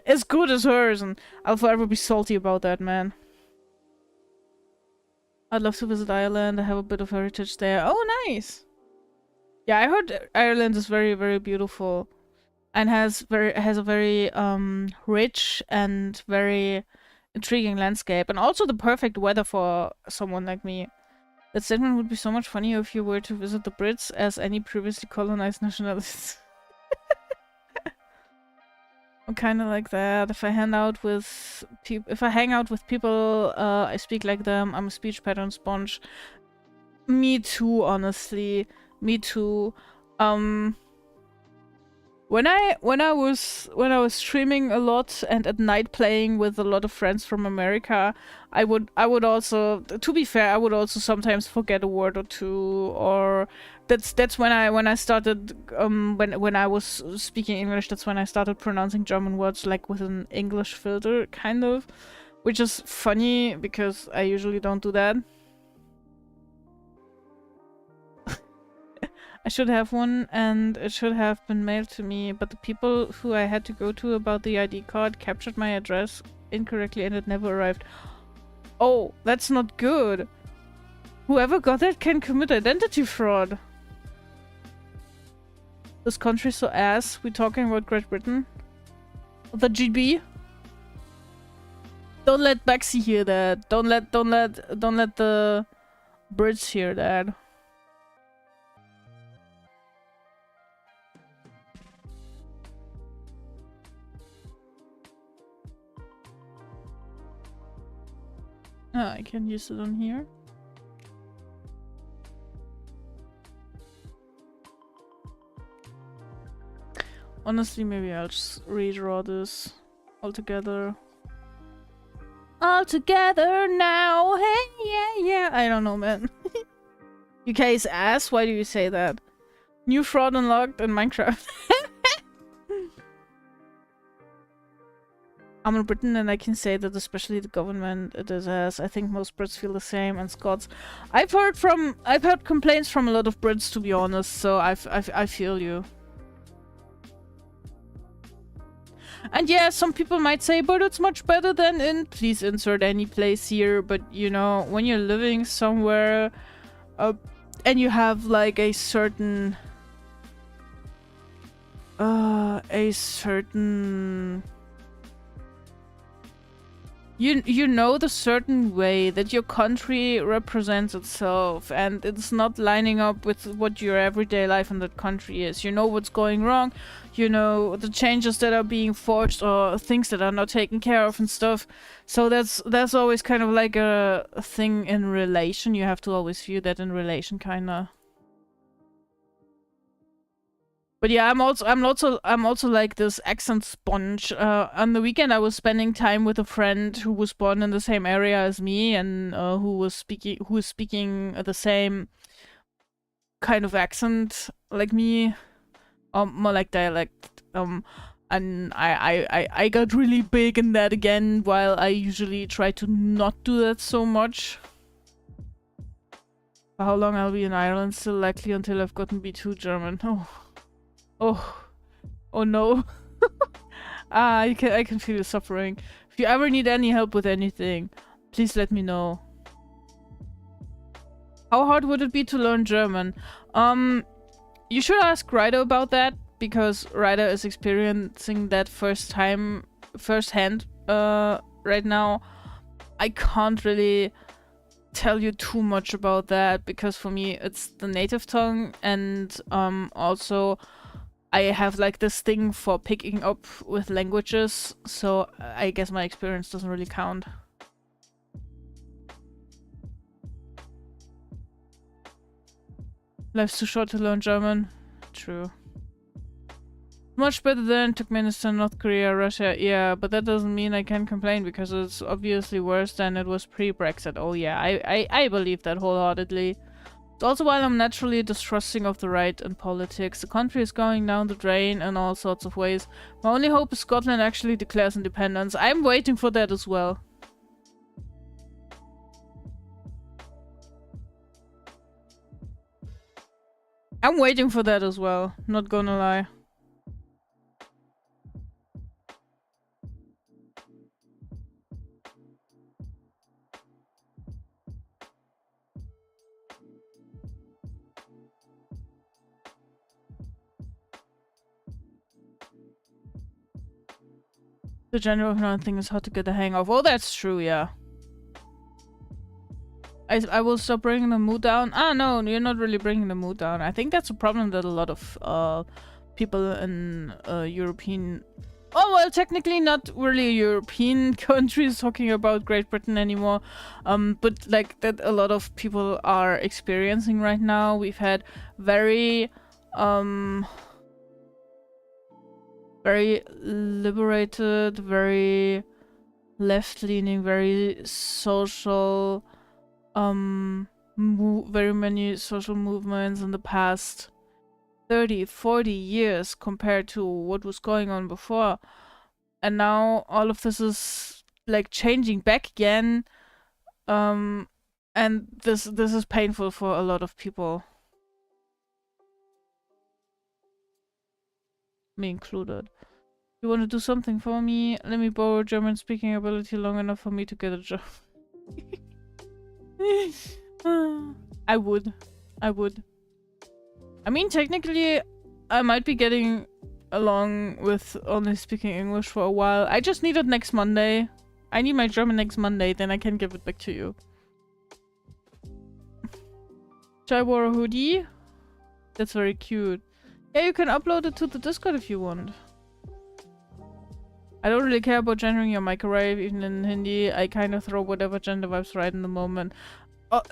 as good as hers, and I'll forever be salty about that, man. I'd love to visit Ireland. I have a bit of heritage there. Oh, nice! Yeah, I heard Ireland is very, very beautiful, and has a very rich and very intriguing landscape, and also the perfect weather for someone like me. That statement would be so much funnier if you were to visit the Brits as any previously colonized nationalities. I'm kind of like that. If I hang out with people, I speak like them. I'm a speech pattern sponge. Me too, honestly. Me too. When I was streaming a lot and at night playing with a lot of friends from America, I would also, to be fair, I would also sometimes forget a word or two, or that's when I started when I was speaking English, that's when I started pronouncing German words like with an English filter, kind of, which is funny because I usually don't do that. I should have one, and it should have been mailed to me, but the people who I had to go to about the ID card captured my address incorrectly and it never arrived. Oh, that's not good. Whoever got it can commit identity fraud. This country's so ass. We talking about Great Britain? The GB? Don't let Baxi hear that. Don't let the Brits hear that. I can use it on here. Honestly, maybe I'll just redraw this altogether. All together now, hey, yeah. I don't know, man. UK's ass? Why do you say that? New fraud unlocked in Minecraft. I'm in Britain and I can say that especially the government it is ass. I think most Brits feel the same, and Scots. I've heard complaints from a lot of Brits, to be honest, so I feel you. And yeah, some people might say, but it's much better than in... Please insert any place here, but you know, when you're living somewhere and you have like a certain... You know the certain way that your country represents itself, and it's not lining up with what your everyday life in that country is. You know what's going wrong, you know the changes that are being forced or things that are not taken care of and stuff. So that's always kind of like a thing in relation. You have to always view that in relation, kinda. But yeah, I'm also like this accent sponge. On the weekend, I was spending time with a friend who was born in the same area as me, and who was speaking the same kind of accent like me. More like dialect. And I got really big in that again, while I usually try to not do that so much. For how long I'll be in Ireland? Still likely until I've gotten B2 German. Oh no. I can feel the suffering. If you ever need any help with anything, please let me know. How hard would it be to learn German? You should ask Ryder about that, because Ryder is experiencing that firsthand right now. I can't really tell you too much about that, because for me it's the native tongue, and also I have like this thing for picking up with languages, so I guess my experience doesn't really count. Life's too short to learn German. True. Much better than Turkmenistan, North Korea, Russia. Yeah, but that doesn't mean I can complain, because it's obviously worse than it was pre-Brexit. Oh yeah, I believe that wholeheartedly. It's also why I'm naturally distrusting of the right and politics. The country is going down the drain in all sorts of ways. My only hope is Scotland actually declares independence. I'm waiting for that as well. I'm waiting for that as well, not gonna lie. The general thing is hard to get the hang of. Oh, that's true, yeah. I will stop bringing the mood down. Ah, no, you're not really bringing the mood down. I think that's a problem that a lot of people in European... Oh, well, technically not really European countries talking about Great Britain anymore. But like that a lot of people are experiencing right now. We've had very liberated, very left-leaning, very social, very many social movements in the past 30, 40 years compared to what was going on before. And now all of this is like changing back again. And this is painful for a lot of people. Me included. You want to do something for me? Let me borrow German speaking ability long enough for me to get a job. I would. I mean, technically, I might be getting along with only speaking English for a while. I just need it next Monday. I need my German next Monday, then I can give it back to you. Should I wear a hoodie? That's very cute. Yeah, you can upload it to the Discord if you want. I don't really care about gendering your microwave, even in Hindi. I kind of throw whatever gender vibes right in the moment.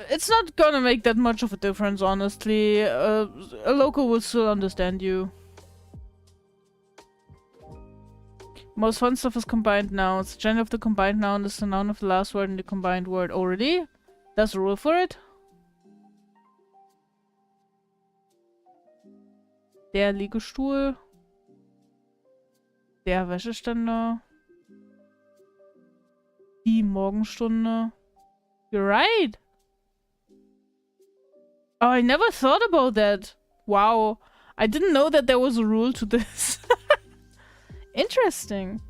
It's not gonna make that much of a difference, honestly. A local will still understand you. Most fun stuff is combined nouns. The gender of the combined noun is the noun of the last word in the combined word. Oh, really? There's a rule for it? Der Liegestuhl. Der Wäscheständer. Die Morgenstunde. You're right. Oh, I never thought about that. Wow. I didn't know that there was a rule to this. Interesting.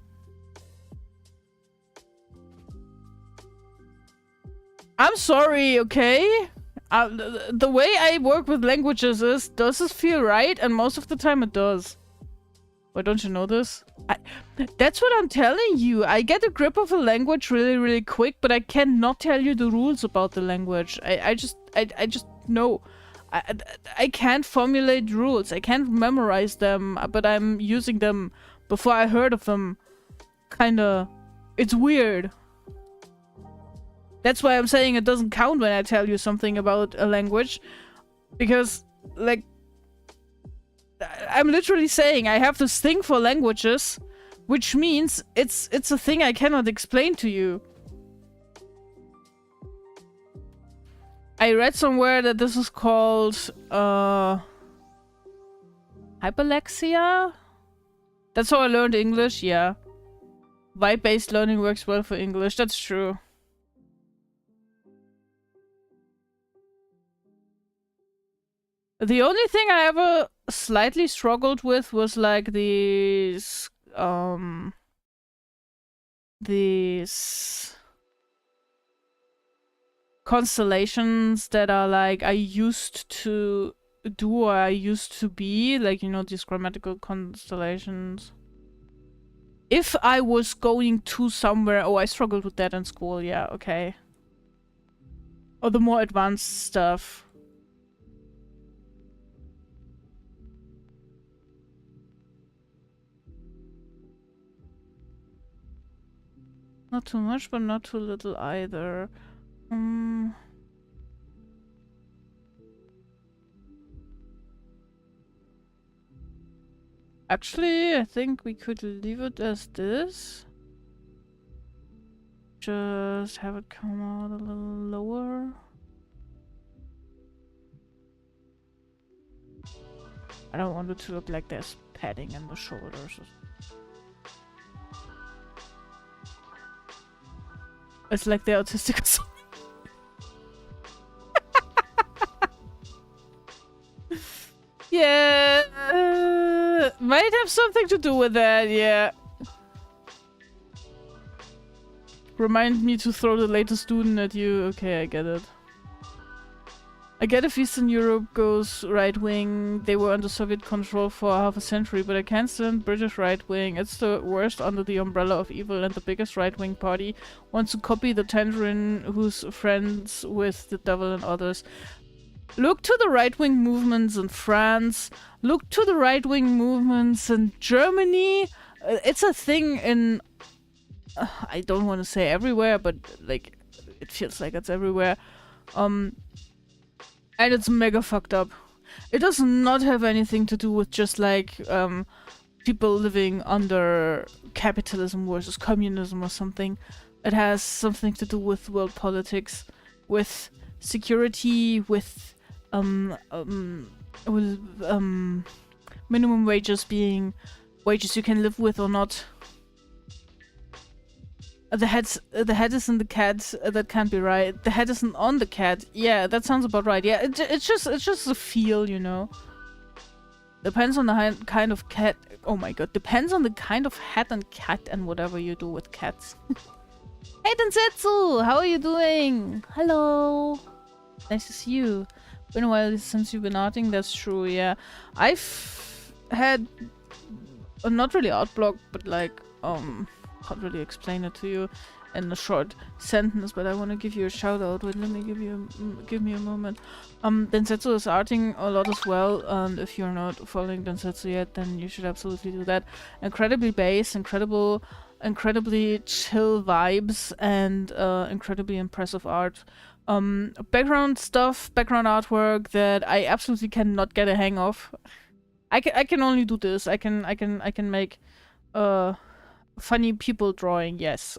I'm sorry, okay? The way I work with languages is, does this feel right? And most of the time it does. Why don't you know this? That's what I'm telling you. I get a grip of a language really, really quick, but I cannot tell you the rules about the language. I just know. I can't formulate rules. I can't memorize them, but I'm using them before I heard of them. Kinda. It's weird. That's why I'm saying it doesn't count when I tell you something about a language. Because, like, I'm literally saying I have this thing for languages, which means it's a thing I cannot explain to you. I read somewhere that this is called, Hyperlexia? That's how I learned English, yeah. Vibe-based learning works well for English, that's true. The only thing I ever slightly struggled with was like these constellations that are like I used to do or I used to be, like, you know, these grammatical constellations. If I was going to somewhere, oh, I struggled with that in school, yeah, okay. Or the more advanced stuff. Not too much, but not too little either. Actually, I think we could leave it as this. Just have it come out a little lower. I don't want it to look like there's padding in the shoulders. It's like they're autistic or something. Yeah, might have something to do with that, yeah. Remind me to throw the latest student at you. Okay, I get it. I get if Eastern Europe goes right-wing, they were under Soviet control for half a century, but I can't stand British right-wing. It's the worst under the umbrella of evil, and the biggest right-wing party wants to copy the Tangerine, who's friends with the devil and others. Look to the right-wing movements in France. Look to the right-wing movements in Germany. It's a thing in... I don't want to say everywhere, but like it feels like it's everywhere. And it's mega fucked up. It does not have anything to do with just like people living under capitalism versus communism or something. It has something to do with world politics, with security, with minimum wages being wages you can live with or not. The head isn't the cat. That can't be right. The head isn't on the cat. Yeah, that sounds about right. Yeah, it's just a feel, you know. Depends on the kind of cat. Oh my god, depends on the kind of hat and cat and whatever you do with cats. Hey Densetsu, how are you doing? Hello. Nice to see you. Been a while since you've been arting. That's true. Yeah, I've had not really art block, but like can't really explain it to you in a short sentence, but I want to give you a shout out. Wait, let me give me a moment. Densetsu is arting a lot as well, and if you're not following Densetsu yet, then you should absolutely do that. Incredibly bass, incredibly chill vibes, and incredibly impressive art. Background stuff, background artwork that I absolutely cannot get a hang of. I can only do this. I can make funny people drawing, yes.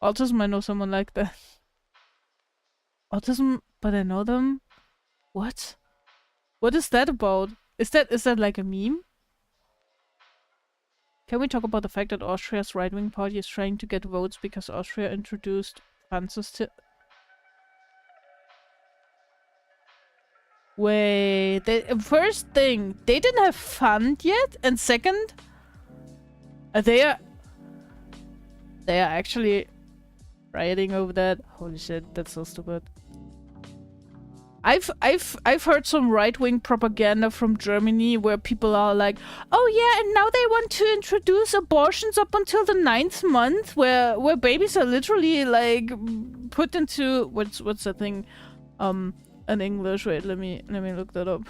Autism, I know someone like that. Autism, but I know them? What? What is that about? Is that like a meme? Can we talk about the fact that Austria's right-wing party is trying to get votes because Austria introduced fun system? Wait, first thing, they didn't have fund yet, and second, they are actually rioting over that. Holy shit, that's so stupid. I've heard some right-wing propaganda from Germany where people are like, oh yeah, and now they want to introduce abortions up until the 9th month, where babies are literally like put into what's the thing, in English. Wait, let me look that up.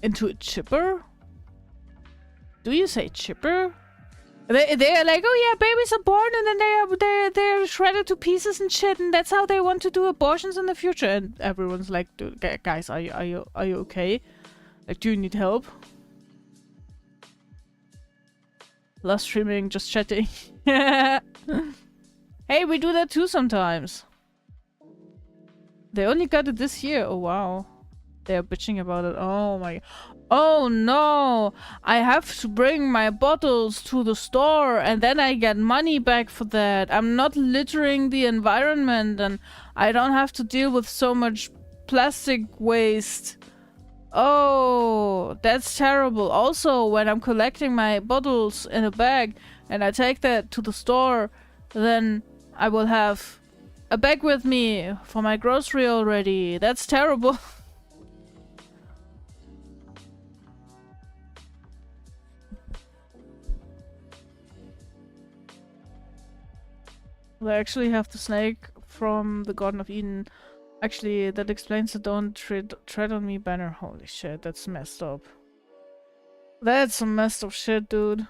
Into a chipper? Do you say chipper? They're like, oh yeah, babies are born and then they're shredded to pieces and shit, and that's how they want to do abortions in the future. And everyone's like, guys, are you okay? Like, do you need help? Last streaming, just chatting. Hey, we do that too sometimes. They only got it this year. Oh, wow. They're bitching about it. Oh my... Oh no! I have to bring my bottles to the store and then I get money back for that. I'm not littering the environment and I don't have to deal with so much plastic waste. Oh, that's terrible. Also, when I'm collecting my bottles in a bag and I take that to the store, then I will have a bag with me for my grocery already. That's terrible. They actually have the snake from the Garden of Eden. Actually, that explains the don't tread on me banner. Holy shit, that's messed up. That's some messed up shit, dude.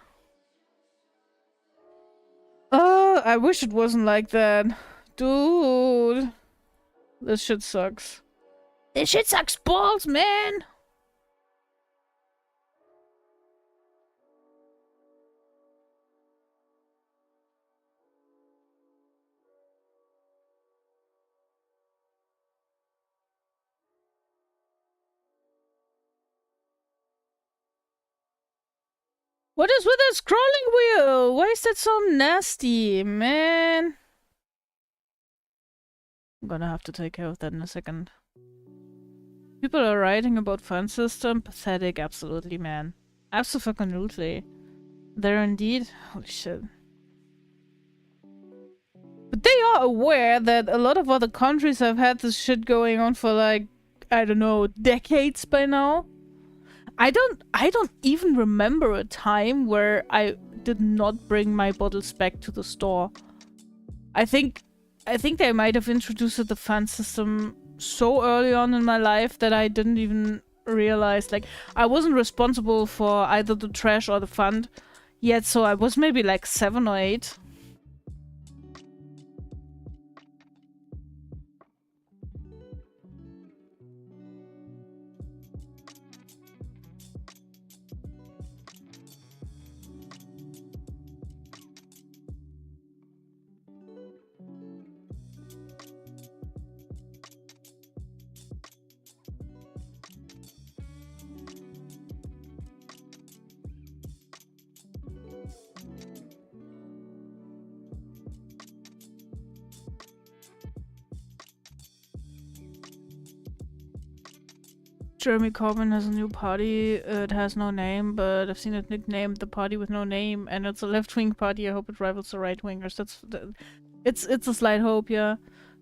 I wish it wasn't like that. Dude. This shit sucks. This shit sucks balls, man! What is with that scrolling wheel? Why is that so nasty, man? I'm gonna have to take care of that in a second. People are writing about fun system. Pathetic, absolutely, man. Absolutely. There indeed. Holy shit. But they are aware that a lot of other countries have had this shit going on for like, I don't know, decades by now. I don't even remember a time where I did not bring my bottles back to the store. I think they might have introduced the fan system so early on in my life that I didn't even realize. Like, I wasn't responsible for either the trash or the fund yet, so I was maybe like 7 or 8. Jeremy Corbyn has a new party. It has no name, but I've seen it nicknamed the party with no name, and it's a left-wing party. I hope it rivals the right-wingers. It's a slight hope, yeah.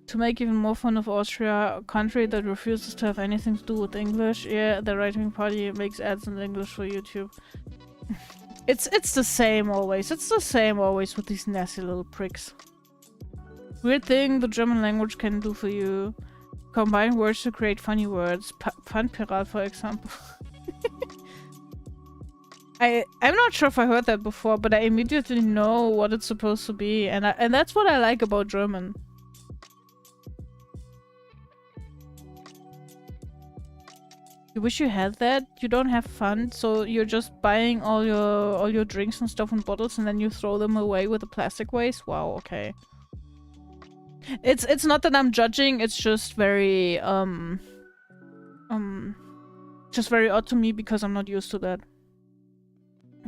To make even more fun of Austria, a country that refuses to have anything to do with English. Yeah, the right-wing party makes ads in English for YouTube. It's the same always. It's the same always with these nasty little pricks. Weird thing the German language can do for you. Combine words to create funny words. Pfandpirat, for example. I'm not sure if I heard that before, but I immediately know what it's supposed to be, and that's what I like about German. You wish you had that? You don't have fun, so you're just buying all your drinks and stuff in bottles, and then you throw them away with the plastic waste? Wow, okay. It's not that I'm judging, it's just very just very odd to me because I'm not used to that.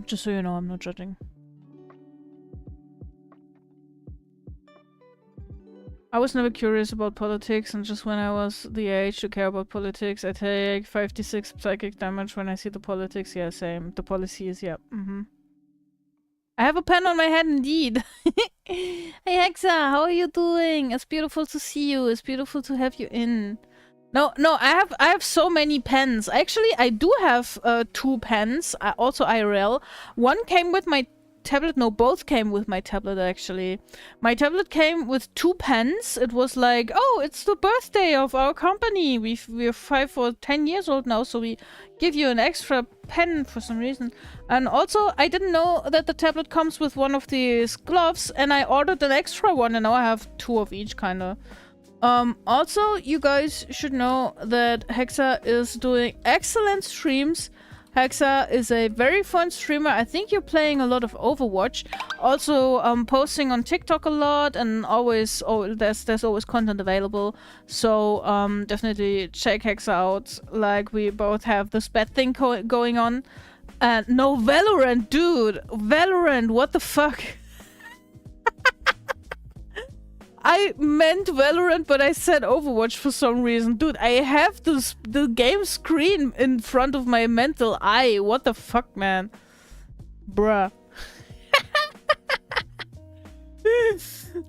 Just so you know, I'm not judging. I was never curious about politics, and just when I was the age to care about politics, I take 56 psychic damage when I see the politics. Yeah, same. The policies, yeah. I have a pen on my head, indeed. Hey Hexa, how are you doing? It's beautiful to see you. It's beautiful to have you in. No, I have so many pens. Actually, I do have 2 pens. Also IRL. One came with my tablet. No, both came with my tablet, actually. My tablet came with 2 pens. It was like, oh, it's the birthday of our company. We're 5 or 10 years old now, so we give you an extra pen for some reason. And also, I didn't know that the tablet comes with one of these gloves, and I ordered an extra one, and now I have 2 of each, kinda. Also, you guys should know that Hexa is doing excellent streams. Hexa is a very fun streamer. I think you're playing a lot of Overwatch. Also posting on TikTok a lot, and always there's always content available. So definitely check Hexa out. Like, we both have this bad thing going on. And no, Valorant, dude. Valorant, what the fuck? I meant Valorant, but I said Overwatch for some reason. Dude, I have the game screen in front of my mental eye. What the fuck, man? Bruh.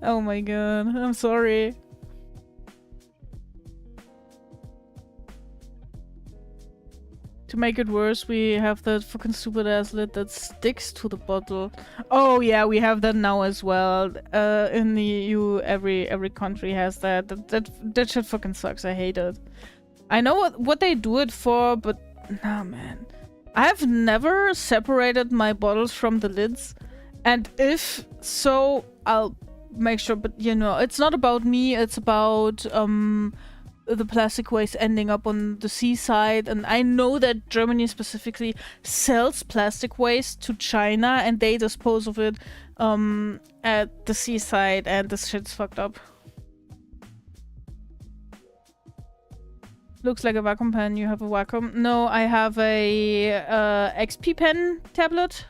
Oh my god. I'm sorry. To make it worse, we have that fucking stupid ass lid that sticks to the bottle. Oh yeah, we have that now as well. In the EU, every country has that. That shit fucking sucks. I hate it. I know what they do it for, but nah, man. I've never separated my bottles from the lids, and if so, I'll make sure. But you know, it's not about me. It's about the plastic waste ending up on the seaside. And I know that Germany specifically sells plastic waste to China, and they dispose of it at the seaside, and this shit's fucked up. Looks like a vacuum pen. You have a vacuum? No, I have a XP pen tablet.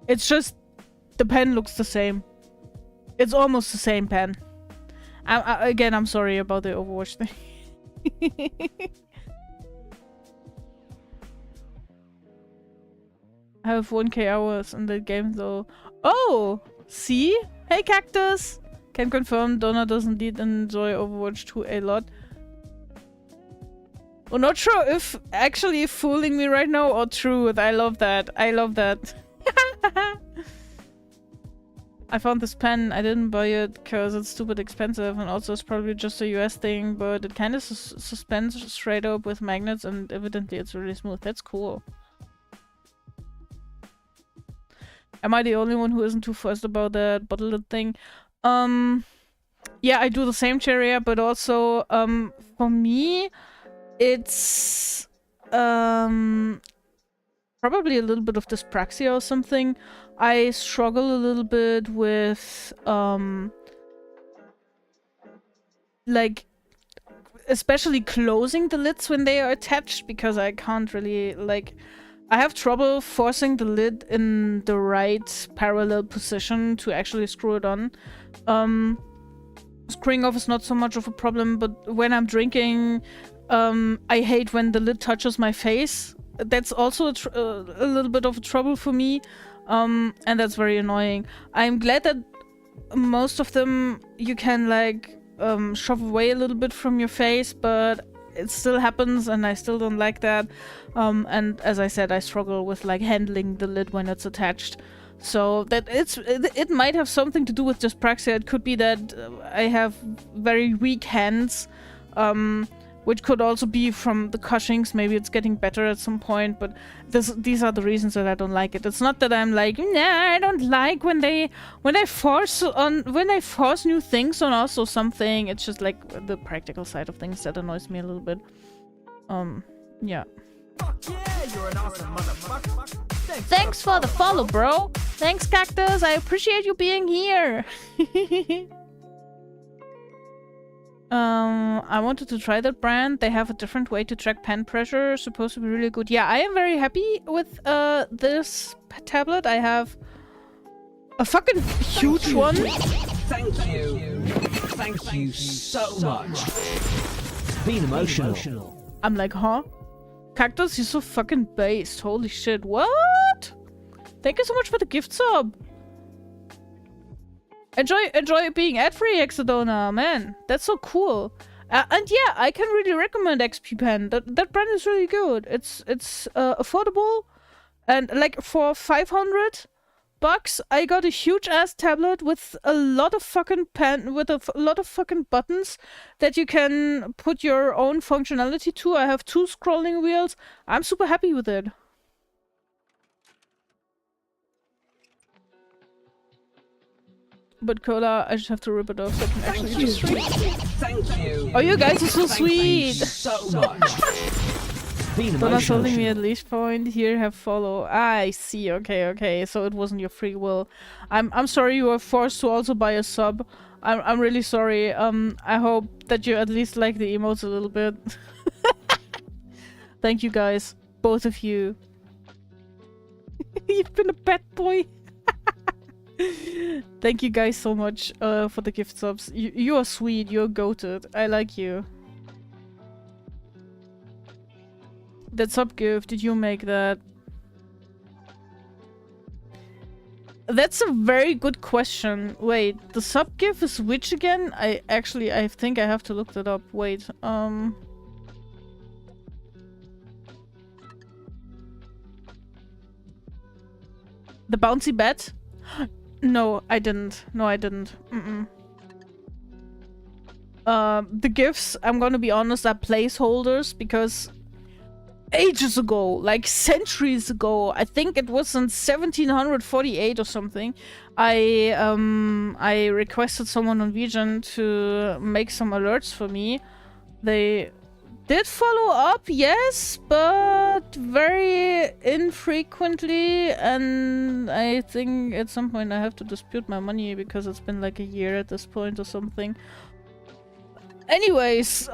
It's just the pen looks the same. It's almost the same pen. Again, I'm sorry about the Overwatch thing. I have 1k hours in the game though. Oh! See? Hey Cactus! Can confirm Donna does indeed enjoy Overwatch 2 a lot. Well, not sure if actually fooling me right now or true. I love that. I love that. I found this pen. I didn't buy it because it's stupid expensive, and also it's probably just a US thing, but it kind of suspends straight up with magnets, and evidently it's really smooth. That's cool. Am I the only one who isn't too fussed about that bottle lid thing? Yeah, I do the same, Cheria, but also for me, it's probably a little bit of dyspraxia or something. I struggle a little bit with like especially closing the lids when they are attached, because I can't really, like, I have trouble forcing the lid in the right parallel position to actually screw it on. Screwing off is not so much of a problem, but when I'm drinking, I hate when the lid touches my face. That's also a little bit of a trouble for me, and that's very annoying. I'm glad that most of them you can, like, shove away a little bit from your face, but it still happens, and I still don't like that. And as I said, I struggle with, like, handling the lid when it's attached. So that it might have something to do with dyspraxia. It could be that I have very weak hands, which could also be from the Cushings. Maybe it's getting better at some point, but these are the reasons that I don't like it. It's not that I'm like, nah, I don't like when they force new things on us or something. It's just like the practical side of things that annoys me a little bit. Yeah. Fuck yeah, you're an awesome motherfucker. Thanks for the follow, bro. Thanks, Cactus. I appreciate you being here. I wanted to try that brand. They have a different way to track pen pressure. Supposed to be really good. Yeah, I am very happy with this tablet. I have a fucking huge one. Thank you. Thank you so much. Being emotional. I'm like, huh? Cactus, you're so fucking based. Holy shit. What? Thank you so much for the gift sub. Enjoy being ad-free, Exodona, man. That's so cool. And yeah, I can really recommend XP Pen. That brand is really good. It's affordable, and like for $500, I got a huge ass tablet with a lot of fucking lot of fucking buttons that you can put your own functionality to. I have 2 scrolling wheels. I'm super happy with it. But Cola, I just have to rip it off so I can actually just stream. Thank you. Oh, you guys are so sweet. Thank you so much. Being Donna's holding me emotional. at leash point. Here, have follow. Ah, I see. Okay, okay. So it wasn't your free will. I'm sorry you were forced to also buy a sub. I'm really sorry. I hope that you at least like the emotes a little bit. Thank you guys, both of you. You've been a bad boy. Thank you guys so much for the gift subs. You are sweet. You're goated. I like you. That sub gift, did you make that? That's a very good question. Wait, the sub gift is which again? I think I have to look that up. Wait, The bouncy bet? No, I didn't. No, I didn't. The gifts, I'm gonna be honest, are placeholders because ages ago, like centuries ago, I think it was in 1748 or something, I requested someone on Vision to make some alerts for me. They did follow up, yes, but very infrequently, and I think at some point I have to dispute my money because it's been like a year at this point or something. Anyways,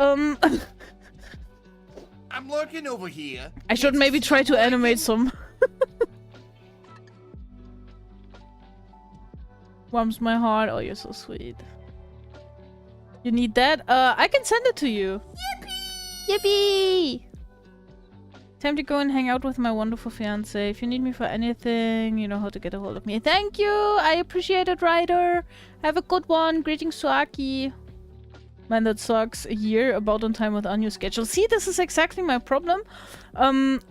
I'm lurking over here. I should maybe try to animate some. Warms my heart. Oh, you're so sweet. You need that? I can send it to you. Yippee! Yippee! Time to go and hang out with my wonderful fiance. If you need me for anything, you know how to get a hold of me. Thank you! I appreciate it, Ryder. Have a good one. Greetings to Aki. Man, that sucks. A year about on time with Anyu schedule. See, this is exactly my problem.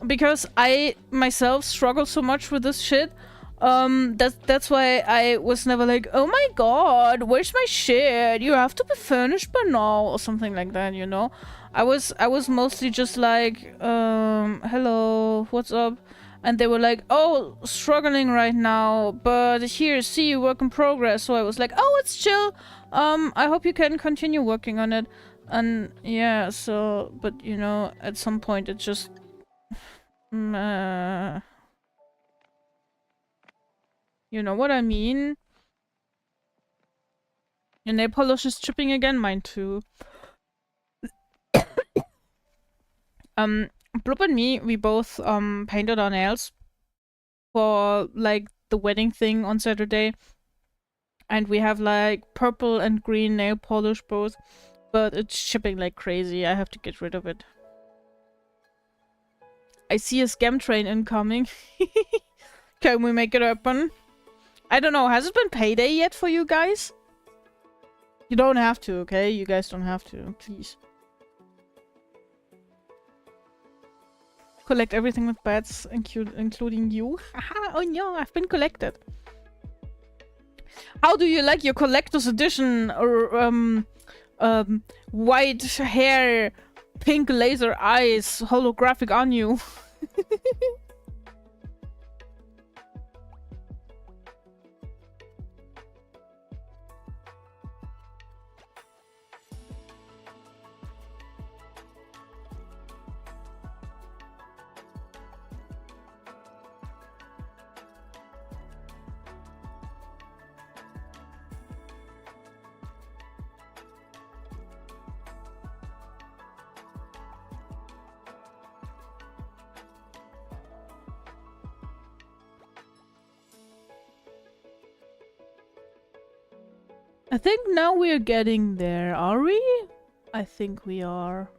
Because I myself struggle so much with this shit. That's why I was never like, oh my god, where's my shit? You have to be finished by now, or something like that, you know? I was mostly just like, hello, what's up? And they were like, oh, struggling right now, but here, see, work in progress. So I was like, oh, it's chill. I hope you can continue working on it. And yeah, so, but you know, at some point it just... you know what I mean? Your nail polish is chipping again? Mine too. Blub and me, we both painted our nails for like the wedding thing on Saturday. And we have like purple and green nail polish both, but it's chipping like crazy. I have to get rid of it. I see a scam train incoming. Can we make it happen? I don't know, has it been payday yet for you guys? You don't have to, okay? You guys don't have to, please. Collect everything with bats, including you. Haha, oh no, I've been collected. How do you like your collector's edition or white hair, pink laser eyes, holographic on you? I think now we're getting there, are we? I think we are.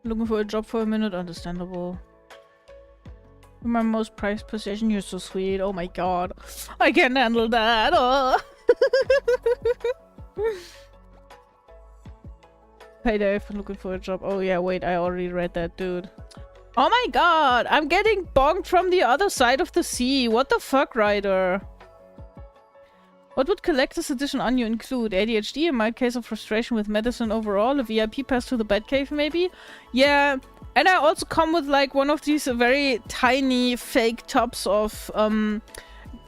Looking for a job for a minute, understandable. My most prized possession, you're so sweet. Oh my god. I can't handle that. Oh. Hey Dave, looking for a job. Oh yeah, wait, I already read that, dude. Oh my god, I'm getting bonked from the other side of the sea. What the fuck, Ryder? What would collector's edition on you include? ADHD, a mild case of frustration with medicine overall, a VIP pass to the Batcave maybe? Yeah, and I also come with like one of these very tiny fake tops of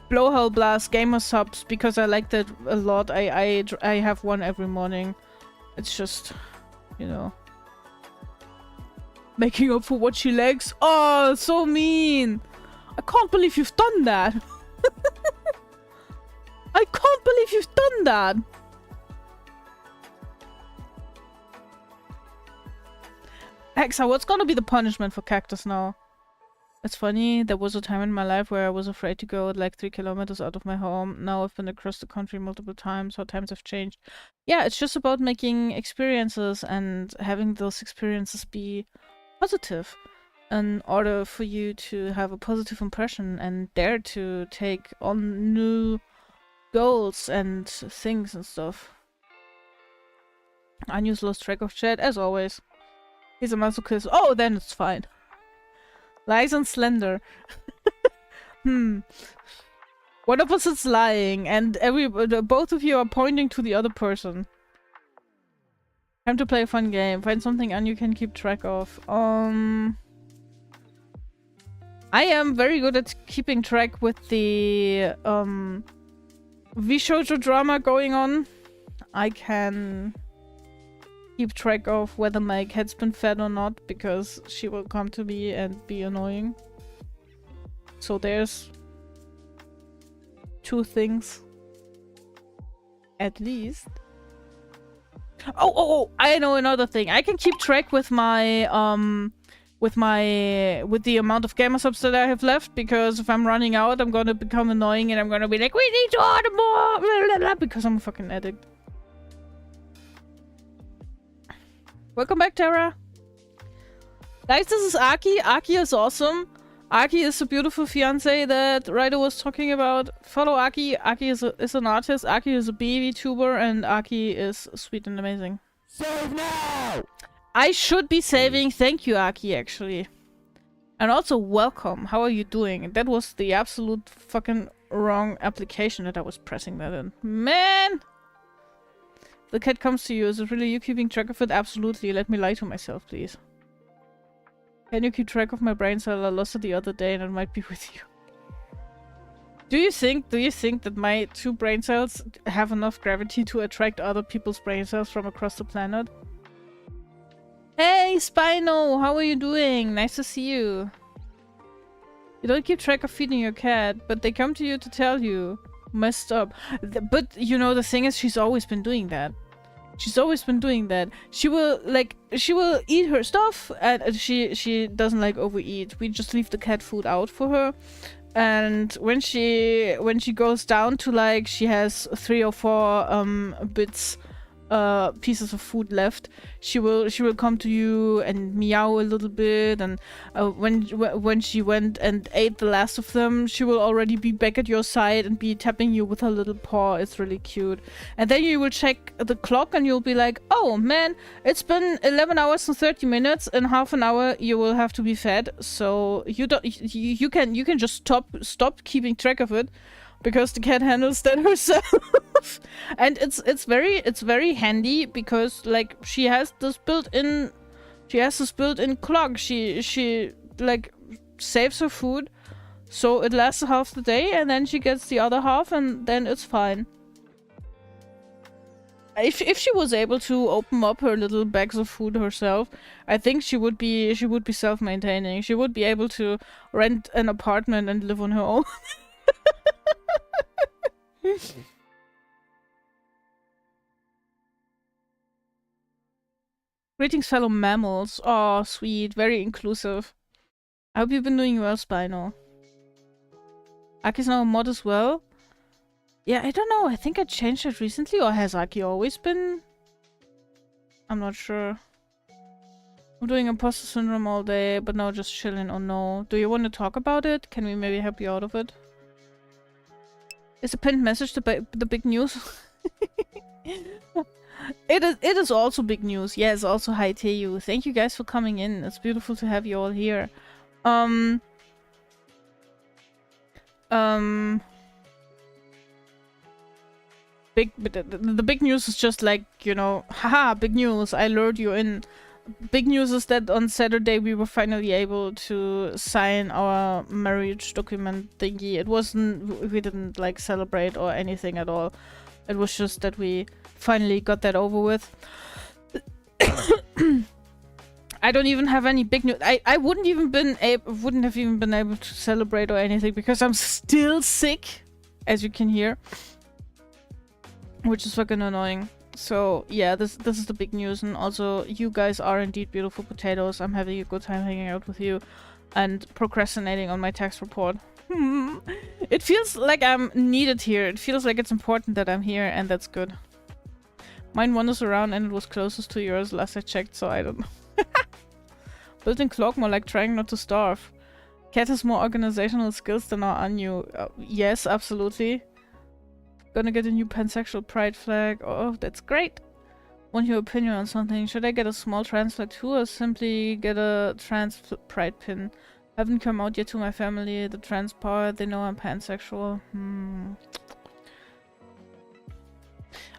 Blowhole Blast gamer subs because I like that a lot. I have one every morning. It's just, you know, Making up for what she lacks. Oh, so mean. I can't believe you've done that. I can't believe you've done that. Hexa, what's gonna be the punishment for Cactus now? It's funny, there was a time in my life where I was afraid to go like 3 kilometers out of my home. Now I've been across the country multiple times, how times have changed. Yeah, it's just about making experiences and having those experiences be positive in order for you to have a positive impression and dare to take on new goals and things and stuff. Anus lost track of chat, as always. He's a masochist. Oh, then it's fine. Lies and slender. One of us is lying, and both of you are pointing to the other person. Time to play a fun game. Find something and you can keep track of. I am very good at keeping track with the V-shoujo drama going on. I can keep track of whether my cat's been fed or not, because she will come to me and be annoying. So there's 2 things. At least. Oh, I know another thing. I can keep track with my with the amount of gamer subs that I have left, because if I'm running out, I'm gonna become annoying and I'm gonna be like, we need to order more, blah, blah, blah, because I'm a fucking addict. Welcome back, Tara. Guys, this is Aki. Aki is awesome. Aki is a beautiful fiance that Ryder was talking about. Follow Aki. Aki is an artist. Aki is a Vtuber, and Aki is sweet and amazing. Save now! I should be saving. Thank you, Aki, actually. And also, welcome. How are you doing? That was the absolute fucking wrong application that I was pressing that in. Man! The cat comes to you. Is it really you keeping track of it? Absolutely. Let me lie to myself, please. Can you keep track of my brain cell? I lost it the other day and it might be with you. Do you think that my 2 brain cells have enough gravity to attract other people's brain cells from across the planet? Hey, Spino! How are you doing? Nice to see you. You don't keep track of feeding your cat, but they come to you to tell you. Messed up. But, you know, the thing is, she's always been doing that. She's always been doing that. She will eat her stuff, and she doesn't like overeat. We just leave the cat food out for her. And when she goes down to like, she has 3 or 4 pieces of food left, she will come to you and meow a little bit, and when she went and ate the last of them, she will already be back at your side and be tapping you with her little paw. It's really cute. And then you will check the clock and you'll be like, oh man, it's been 11 hours and 30 minutes. In half an hour you will have to be fed, so you can just stop keeping track of it, because the cat handles that herself. And it's very handy, because like she has this built-in clock. She like saves her food so it lasts half the day, and then she gets the other half, and then it's fine. If she was able to open up her little bags of food herself, I think she would be self-maintaining. She would be able to rent an apartment and live on her own. Greetings, fellow mammals. Oh, sweet. Very inclusive. I hope you've been doing well, Spino. Aki's now a mod as well. Yeah, I don't know. I think I changed it recently, or has Aki always been? I'm not sure. I'm doing imposter syndrome all day, but now just chilling. Oh no. Do you want to talk about it? Can we maybe help you out of it? Is a pinned message the big news? It is also big news. Yes, also hi Teiyu. Thank you guys for coming in. It's beautiful to have you all here. The big news is just like, you know, haha, big news, I lured you in. Big news is that on Saturday we were finally able to sign our marriage document thingy. We didn't like celebrate or anything at all. It was just that we finally got that over with. I don't even have any big news. I wouldn't have even been able to celebrate or anything because I'm still sick, as you can hear, which is fucking annoying. So yeah, this is the big news, and also you guys are indeed beautiful potatoes. I'm having a good time hanging out with you and procrastinating on my tax report. It feels like I'm needed here. It feels like it's important that I'm here, and that's good. Mine wanders around and it was closest to yours last I checked, so I don't know. Built-in clock, more like trying not to starve. Cat has more organizational skills than our Anu. Yes, absolutely. Gonna get a new pansexual pride flag. Oh, that's great. Want your opinion on something? Should I get a small trans flag too, or simply get a trans pride pin? Haven't come out yet to my family. The trans part, they know I'm pansexual.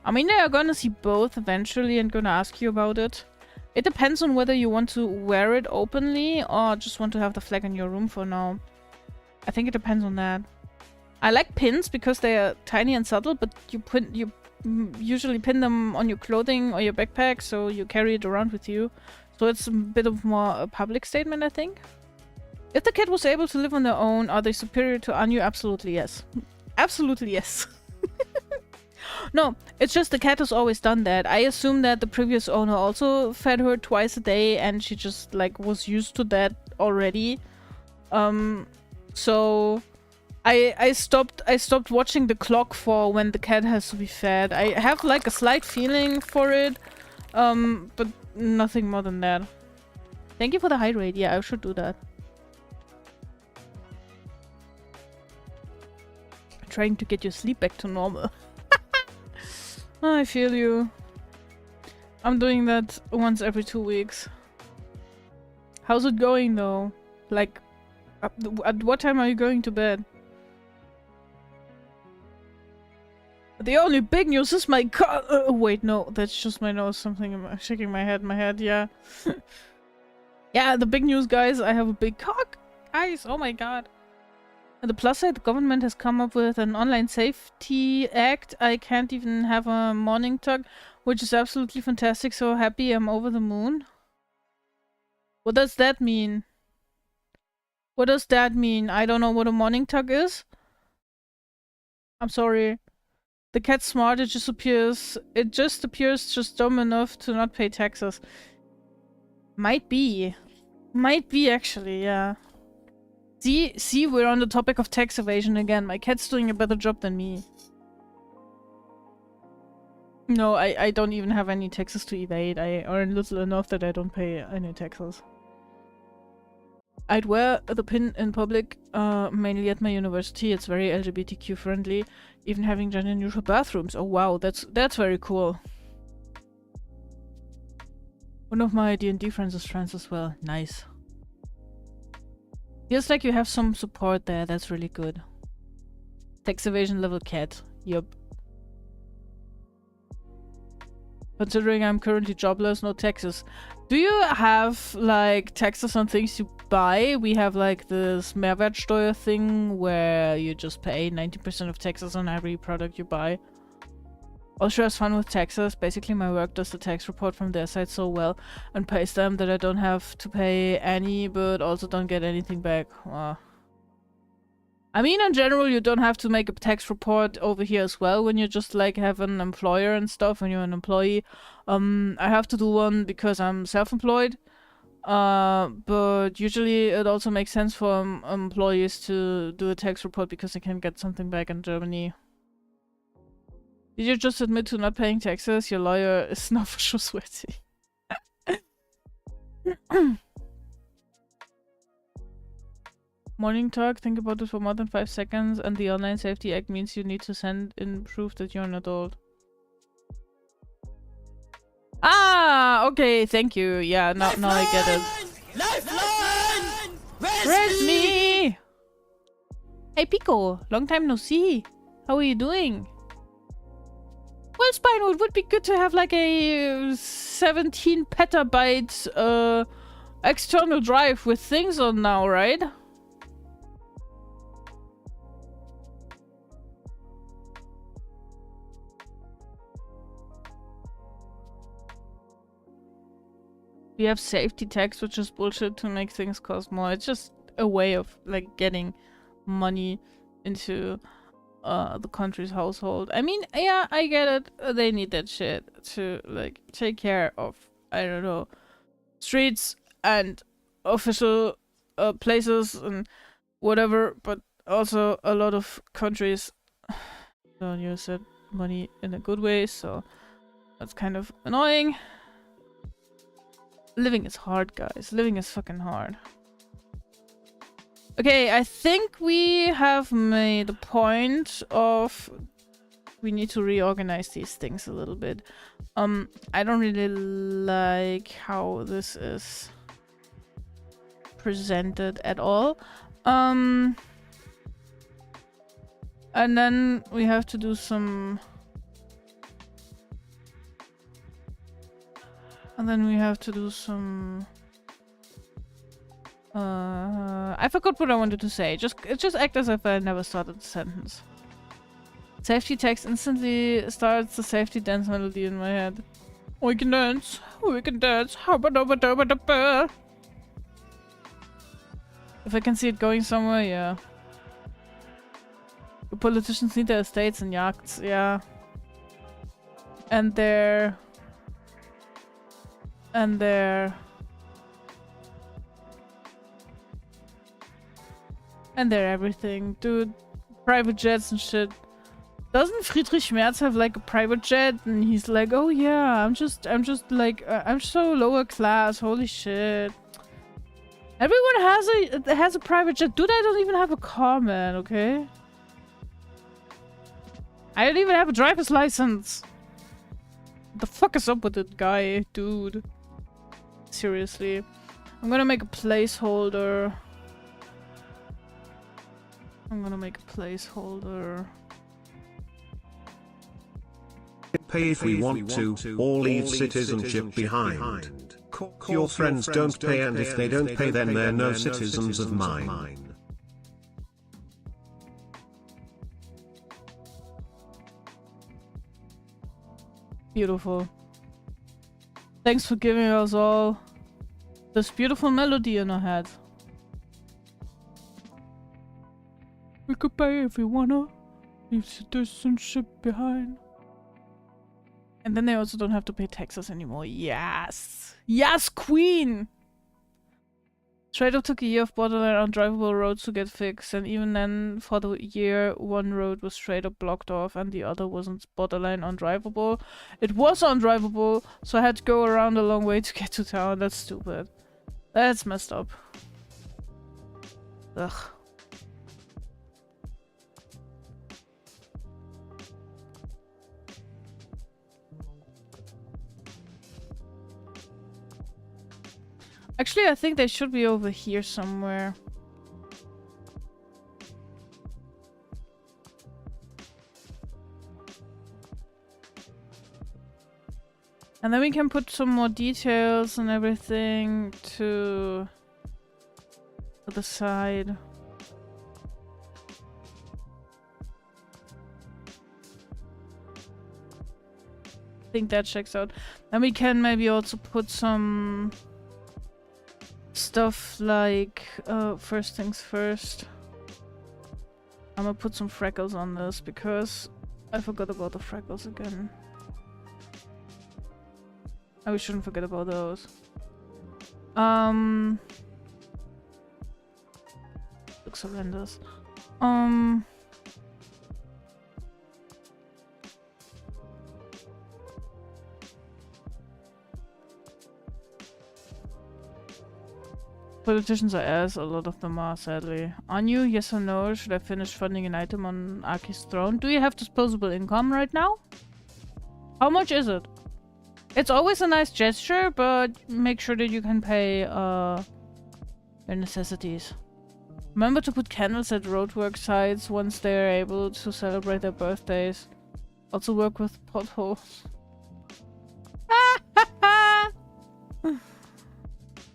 I mean, they are gonna see both eventually and gonna ask you about it. It depends on whether you want to wear it openly or just want to have the flag in your room for now. I think it depends on that. I like pins because they are tiny and subtle, but you usually pin them on your clothing or your backpack, so you carry it around with you. So it's a bit of more a public statement, I think. If the cat was able to live on their own, are they superior to Anu? Absolutely yes. Absolutely yes. No, it's just the cat has always done that. I assume that the previous owner also fed her twice a day and she just like was used to that already. So I stopped watching the clock for when the cat has to be fed. I have like a slight feeling for it, but nothing more than that. Thank you for the hydrate. Yeah, I should do that. Trying to get your sleep back to normal. I feel you. I'm doing that once every 2 weeks. How's it going though? Like, at what time are you going to bed? The only big news is my car. Wait, no, that's just my nose. Something. I'm shaking my head. Yeah. Yeah, the big news, guys. I have a big cock. Guys, oh my god. On the plus side, the government has come up with an online safety act. I can't even have a morning tug, which is absolutely fantastic. So happy, I'm over the moon. What does that mean? What does that mean? I don't know what a morning tug is. I'm sorry. The cat's smart, it just appears just dumb enough to not pay taxes. Might be. Might be actually, yeah. See, we're on the topic of tax evasion again. My cat's doing a better job than me. No, I don't even have any taxes to evade. I earn little enough that I don't pay any taxes. I'd wear the pin in public, mainly at my university. It's very LGBTQ friendly, even having gender neutral bathrooms. Oh wow, that's very cool. One of my D&D friends is trans as well. Nice. Feels like you have some support there. That's really good. Tax evasion level cat. Yup. Considering I'm currently jobless, no taxes. Do you have like taxes on things you buy? We have like this Mehrwertsteuer thing where you just pay 90% of taxes on every product you buy. Also has fun with taxes. Basically my work does the tax report from their side so well and pays them that I don't have to pay any but also don't get anything back. I mean, in general, you don't have to make a tax report over here as well when you just like have an employer and stuff, when you're an employee. I have to do one because I'm self-employed. But usually it also makes sense for employees to do a tax report because they can get something back in Germany. Did you just admit to not paying taxes? Your lawyer is not for sure sweaty. Morning talk, think about it for more than 5 seconds, and the Online Safety Act means you need to send in proof that you're an adult. Ah, okay, thank you. Yeah, now I get it. Lifeline! Where's me? Hey Pico, long time no see. How are you doing? Well, Spino, it would be good to have like a 17 petabyte external drive with things on now, right? We have safety tax, which is bullshit to make things cost more. It's just a way of like getting money into the country's household. I mean, yeah, I get it. They need that shit to like take care of, I don't know, streets and official places and whatever, but also a lot of countries don't use that money in a good way, so that's kind of annoying. Living is hard, guys. Living is fucking hard. Okay, I think we have made the point of we need to reorganize these things a little bit. I don't really like how this is presented at all. And then we have to do some... I forgot what I wanted to say. Just act as if I never started the sentence. Safety text instantly starts the safety dance melody in my head. We can dance. We can dance. If I can see it going somewhere, yeah. The politicians need their estates and yachts, yeah. And their everything, dude. Private jets and shit. Doesn't Friedrich Merz have like a private jet? And he's like, oh yeah, I'm just like, I'm so lower class. Holy shit. Everyone has a private jet. Dude, I don't even have a car, man. Okay. I don't even have a driver's license. What the fuck is up with that guy, dude? Seriously. I'm gonna make a placeholder. Pay if we want to, or leave citizenship behind. Your friends don't pay, and if they don't pay, then they're no citizens of mine. Beautiful. Thanks for giving us all this beautiful melody in our head. We could pay if we wanna leave citizenship behind. And then they also don't have to pay taxes anymore. Yes! Yes, queen! Straight up took a year of borderline undrivable roads to get fixed, and even then, for the year, one road was straight up blocked off and the other wasn't borderline undrivable. It was undrivable, so I had to go around a long way to get to town. That's stupid. That's messed up. Ugh. Actually, I think they should be over here somewhere. And then we can put some more details and everything to the side. I think that checks out. And we can maybe also put some stuff like, first things first. I'm gonna put some freckles on this because I forgot about the freckles again. Oh, we shouldn't forget about those. Looks horrendous. Politicians are ass, a lot of them are, sadly. On you, yes or no? Should I finish funding an item on Aki's throne? Do you have disposable income right now? How much is it? It's always a nice gesture, but make sure that you can pay your necessities. Remember to put candles at roadwork sites once they are able to celebrate their birthdays. Also work with potholes.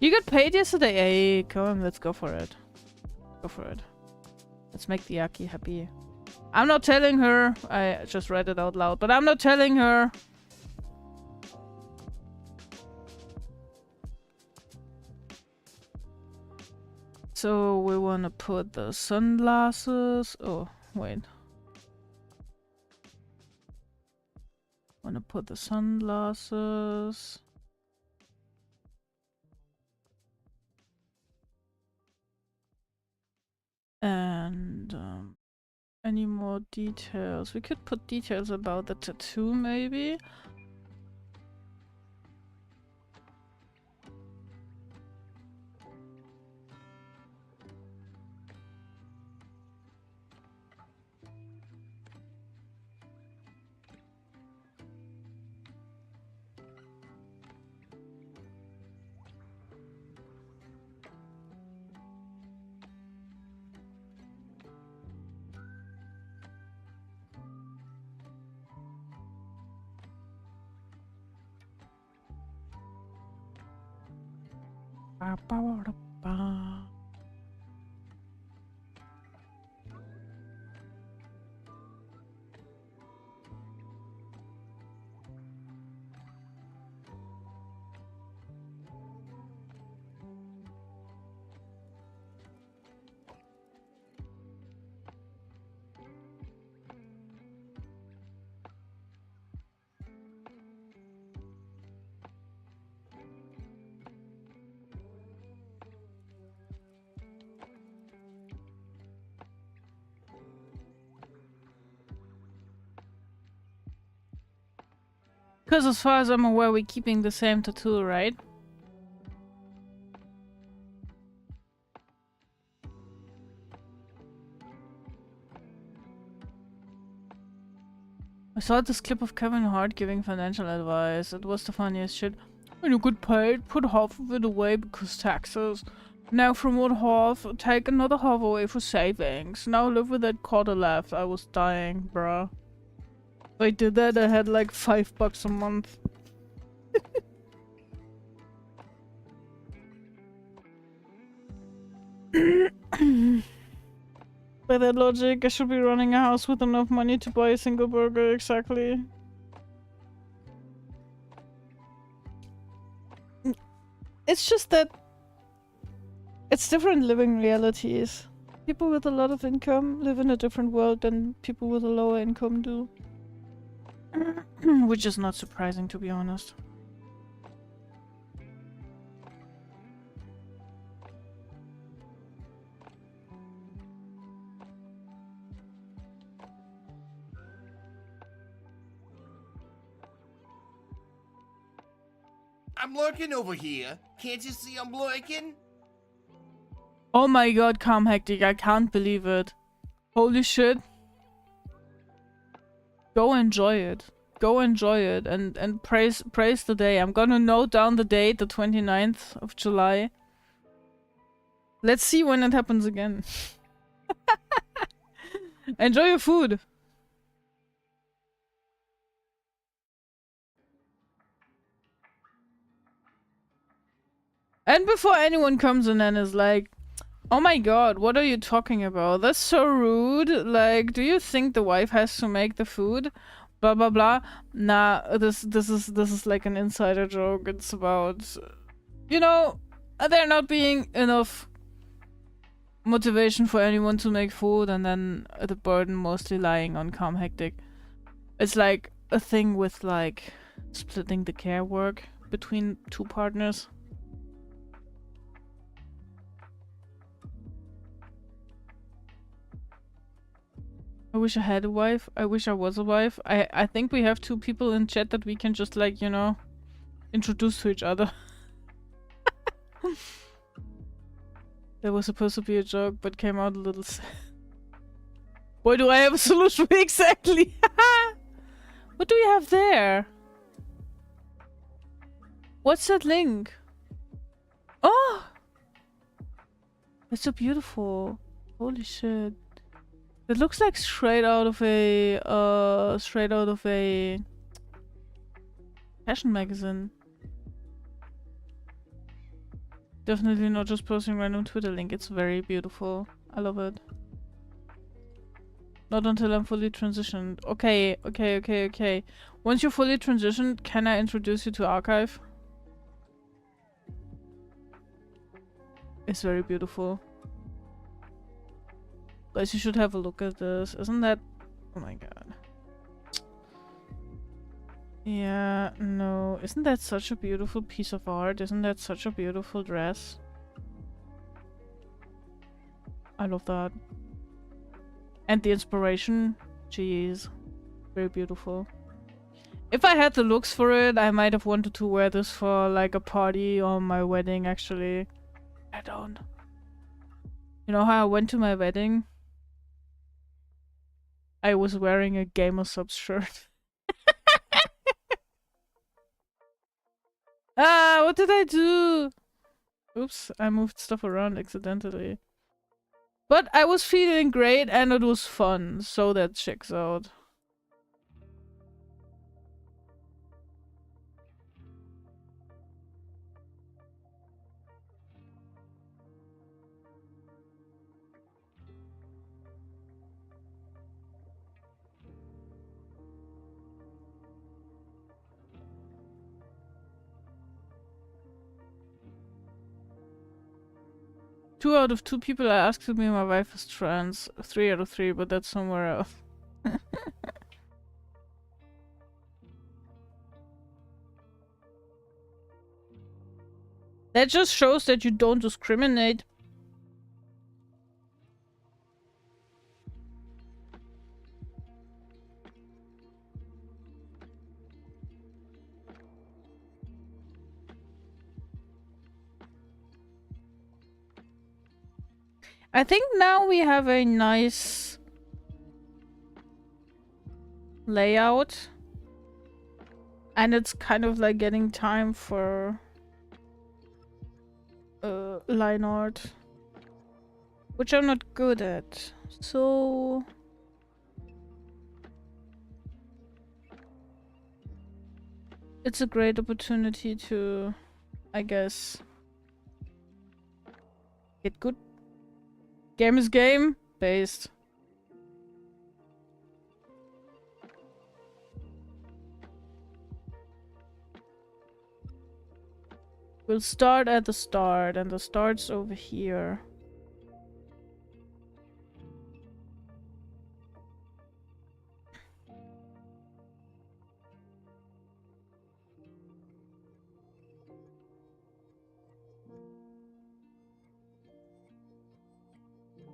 You got paid yesterday? Hey, come on, let's go for it. Go for it. Let's make the Aki happy. I'm not telling her. I just read it out loud, but I'm not telling her. So we want to put the sunglasses. Oh, wait. Want to put the sunglasses. And any more details? We could put details about the tattoo, maybe. Ba, ba, ba, da, ba. Because as far as I'm aware, we're keeping the same tattoo, right? I saw this clip of Kevin Hart giving financial advice. It was the funniest shit. When you get paid, put half of it away because taxes. Now from one half, take another half away for savings. Now live with that quarter left. I was dying, bruh. If I did that, I had like $5 a month. By that logic, I should be running a house with enough money to buy a single burger, exactly. It's just that it's different living realities. People with a lot of income live in a different world than people with a lower income do. Which is not surprising, to be honest. I'm lurking over here. Can't you see I'm lurking? Oh my god, calm hectic, I can't believe it. Holy shit. Go enjoy it. Go enjoy it and praise the day. I'm gonna note down the date, the 29th of July. Let's see when it happens again. Enjoy your food. And before anyone comes in and is like, oh my god, what are you talking about? That's so rude. Like, do you think the wife has to make the food? Blah blah blah. Nah, this is like an insider joke. It's about, you know, there not being enough motivation for anyone to make food, and then the burden mostly lying on Calm Hectic. It's like a thing with like splitting the care work between two partners. I wish I had a wife. I wish I was a wife. I think we have two people in chat that we can just like, you know, introduce to each other. That was supposed to be a joke, but came out a little sad. Boy, do I have a solution exactly. What do we have there? What's that link? Oh! It's so beautiful. Holy shit. It looks like straight out of a fashion magazine. Definitely not just posting random Twitter link. It's very beautiful. I love it. Not until I'm fully transitioned. Okay. Once you're fully transitioned, can I introduce you to Archive? It's very beautiful. Guys, you should have a look at this. Isn't that... Oh my god. Yeah, no. Isn't that such a beautiful piece of art? Isn't that such a beautiful dress? I love that. And the inspiration. Jeez. Very beautiful. If I had the looks for it, I might have wanted to wear this for like a party or my wedding, actually. I don't. You know how I went to my wedding? I was wearing a Gamer Subs shirt. Ah, what did I do? Oops, I moved stuff around accidentally. But I was feeling great and it was fun, so that checks out. Two out of two people I asked to be my wife is trans. 3 out of 3, but that's somewhere else. That just shows that you don't discriminate. I think now we have a nice layout. And it's kind of like getting time for line art. Which I'm not good at. So... it's a great opportunity to, I guess, get good. Game is game based. We'll start at the start, and the start's over here.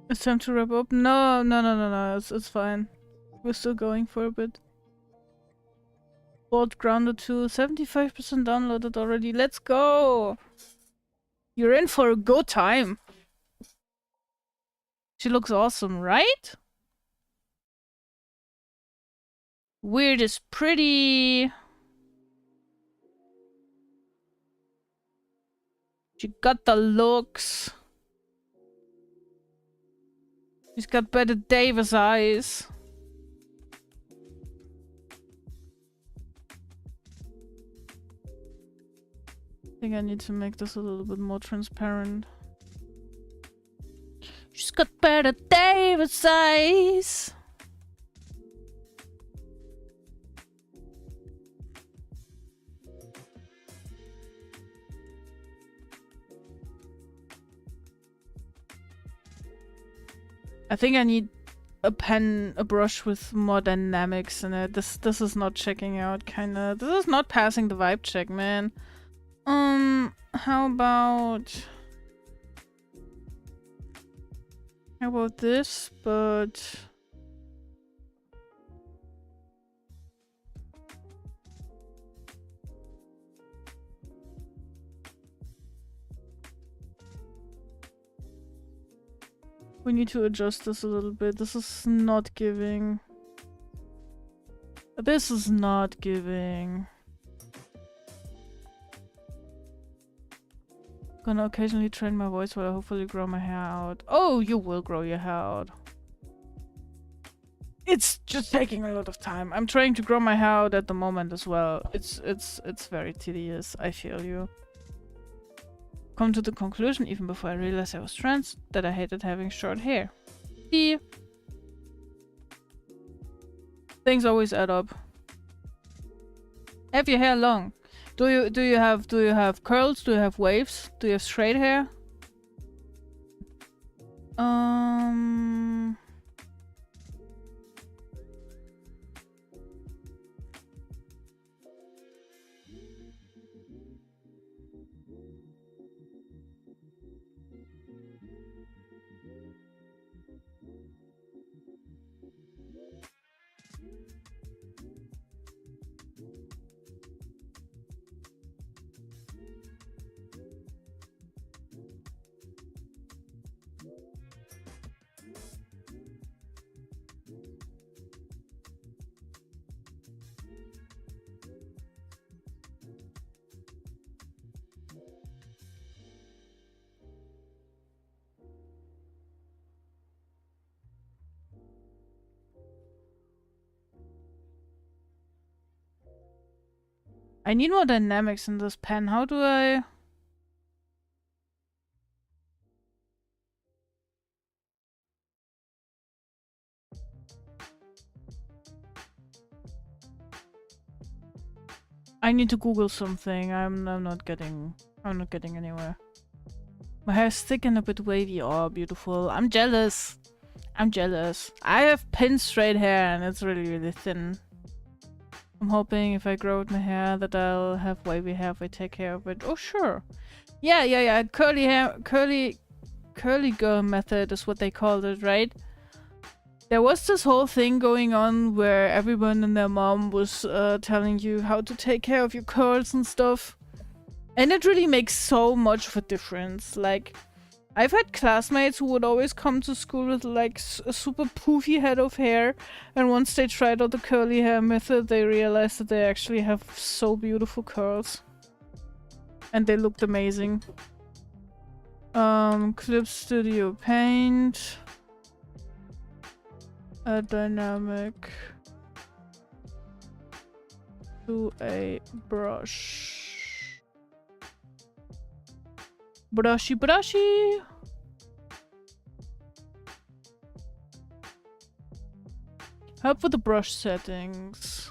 It's time to wrap up. No. It's fine. We're still going for a bit. Board grounded to 75% downloaded already. Let's go! You're in for a good time. She looks awesome, right? Weird is pretty. She got the looks. She's got better Davis eyes. I think I need to make this a little bit more transparent. She's got better Davis eyes. I think I need a brush with more dynamics in it. This is not checking out, kinda. This is not passing the vibe check, man. How about this, but we need to adjust this a little bit. This is not giving. This is not giving. Gonna occasionally train my voice while I hopefully grow my hair out. Oh, you will grow your hair out. It's just taking a lot of time. I'm trying to grow my hair out at the moment as well. It's very tedious. I feel you. Come to the conclusion, even before I realized I was trans, that I hated having short hair. See? Things always add up. Have your hair long. Do you have curls? Do you have waves? Do you have straight hair? I need more dynamics in this pen. How do I... I need to Google something. I'm not getting anywhere. My hair's thick and a bit wavy. Oh, beautiful. I'm jealous. I'm jealous. I have pin straight hair and it's really, really thin. I'm hoping if I grow out my hair that I'll have wavy hair if I take care of it. Oh, sure. Yeah. Curly hair, curly girl method is what they called it, right? There was this whole thing going on where everyone and their mom was telling you how to take care of your curls and stuff. And it really makes so much of a difference. Like, I've had classmates who would always come to school with like a super poofy head of hair, and once they tried out the curly hair method, they realized that they actually have so beautiful curls. And they looked amazing. Clip Studio Paint. A dynamic to a brush. Brushy. Help with the brush settings.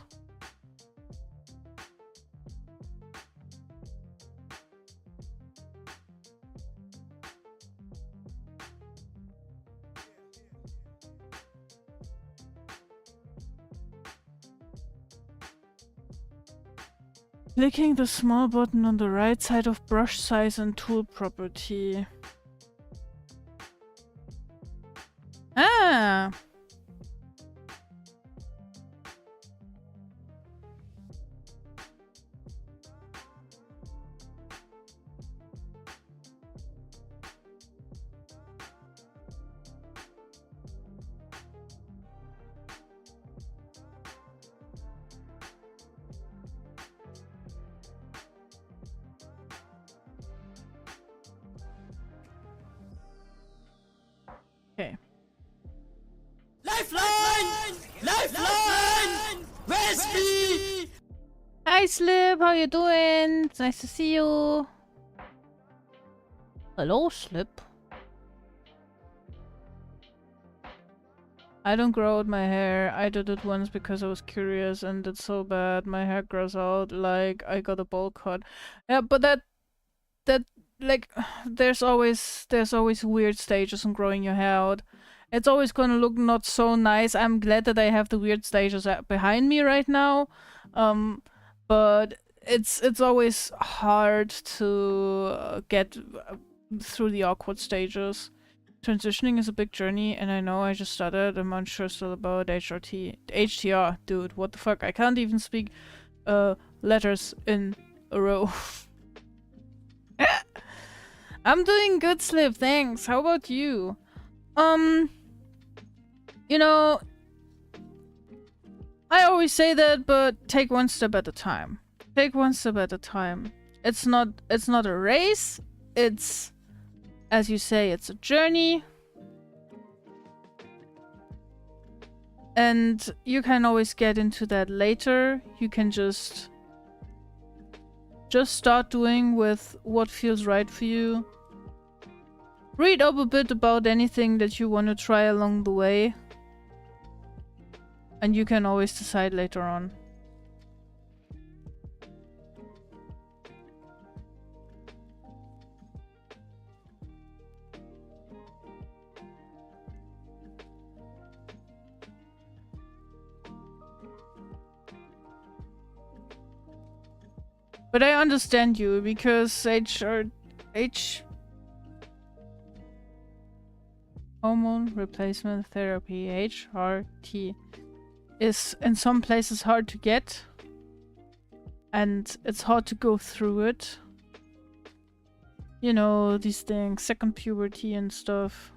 Clicking the small button on the right side of brush size and tool property. Ah! Okay. Lifeline! Lifeline! Where's me? Hi Slip, how you doing? It's nice to see you. Hello Slip. I don't grow out my hair. I did it once because I was curious and it's so bad. My hair grows out like I got a bowl cut. Yeah, but that like there's always weird stages in growing your hair out. It's always gonna look not so nice. I'm glad that I have the weird stages behind me right now. But it's always hard to get through the awkward stages. Transitioning is a big journey, and I know I just started. I'm unsure still about HTR, dude. What the fuck? I can't even speak letters in a row. I'm doing good, Slip. Thanks. How about you? You know, I always say that, but take one step at a time. Take one step at a time. It's not a race. It's, as you say, it's a journey. And you can always get into that later. You can just start doing with what feels right for you. Read up a bit about anything that you want to try along the way. And you can always decide later on. But I understand you because hormone replacement therapy, HRT, is in some places hard to get. And it's hard to go through it. You know, these things, second puberty and stuff.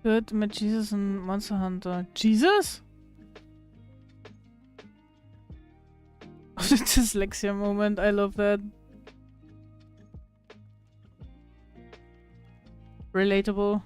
Good, mit Jesus and Monster Hunter. Jesus? Dyslexia moment, I love that. relatable.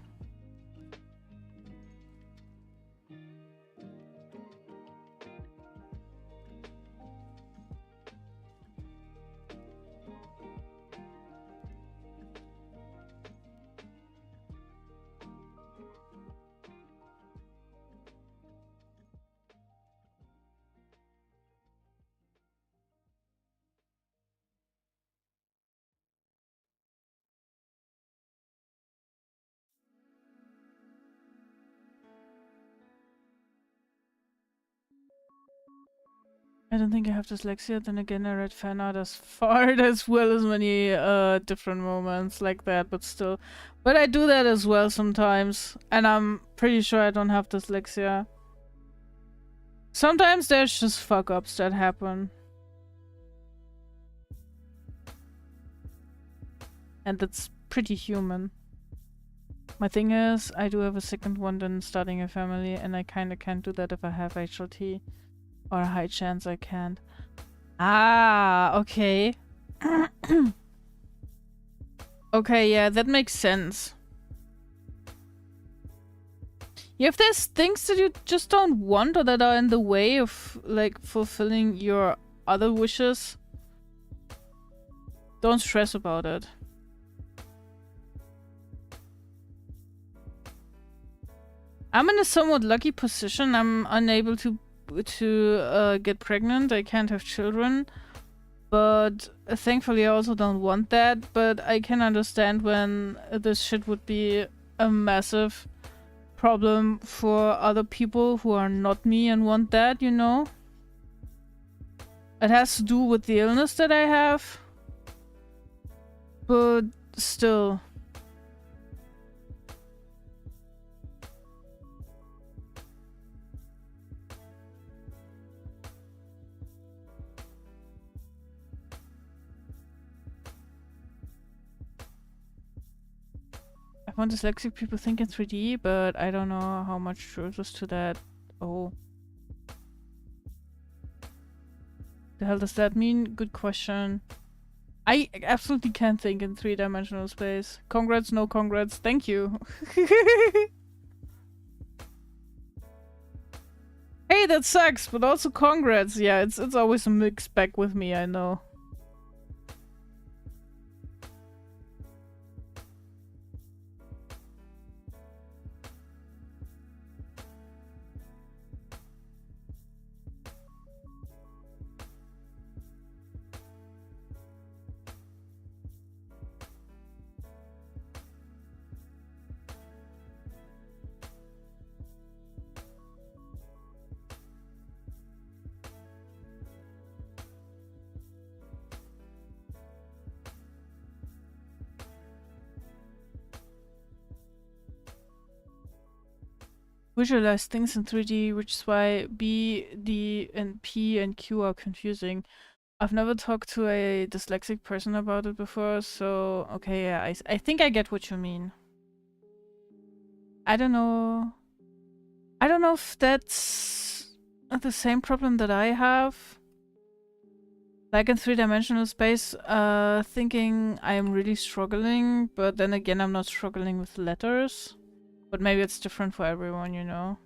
I don't think I have dyslexia, then again I read fan art as far as well as many different moments like that, but still. But I do that as well sometimes, and I'm pretty sure I don't have dyslexia. Sometimes there's just fuck-ups that happen. And that's pretty human. My thing is, I do have a second one then starting a family, and I kinda can't do that if I have HLT. Or a high chance I can't. Ah, okay. Okay, yeah, that makes sense. Yeah, if there's things that you just don't want or that are in the way of, like, fulfilling your other wishes, don't stress about it. I'm in a somewhat lucky position. I'm unable to get pregnant. I can't have children, but thankfully I also don't want that. But I can understand when this shit would be a massive problem for other people who are not me and want that, you know? It has to do with the illness that I have, but still. I want dyslexic people think in 3D, but I don't know how much truth is to that. Oh. The hell does that mean? Good question. I absolutely can't think in 3-dimensional space. Congrats, no congrats. Thank you. Hey, that sucks, but also congrats. Yeah, it's always a mixed bag with me, I know. Visualize things in 3D, which is why B, D, and P and Q are confusing. I've never talked to a dyslexic person about it before, so okay, yeah, I think I get what you mean. I don't know. I don't know if that's the same problem that I have. Like in 3-dimensional space, thinking I'm really struggling, but then again I'm not struggling with letters. But maybe it's different for everyone, you know?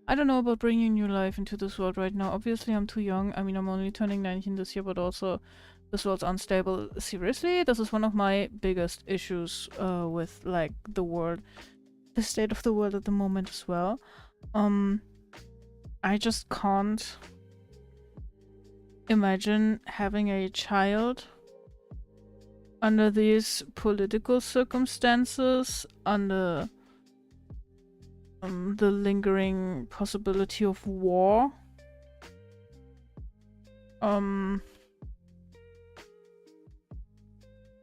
I don't know about bringing new life into this world right now. Obviously, I'm too young. I mean, I'm only turning 19 this year, but also this world's unstable. Seriously, this is one of my biggest issues with, like, the world. The state of the world at the moment as well. I just can't imagine having a child under these political circumstances, under the lingering possibility of war. I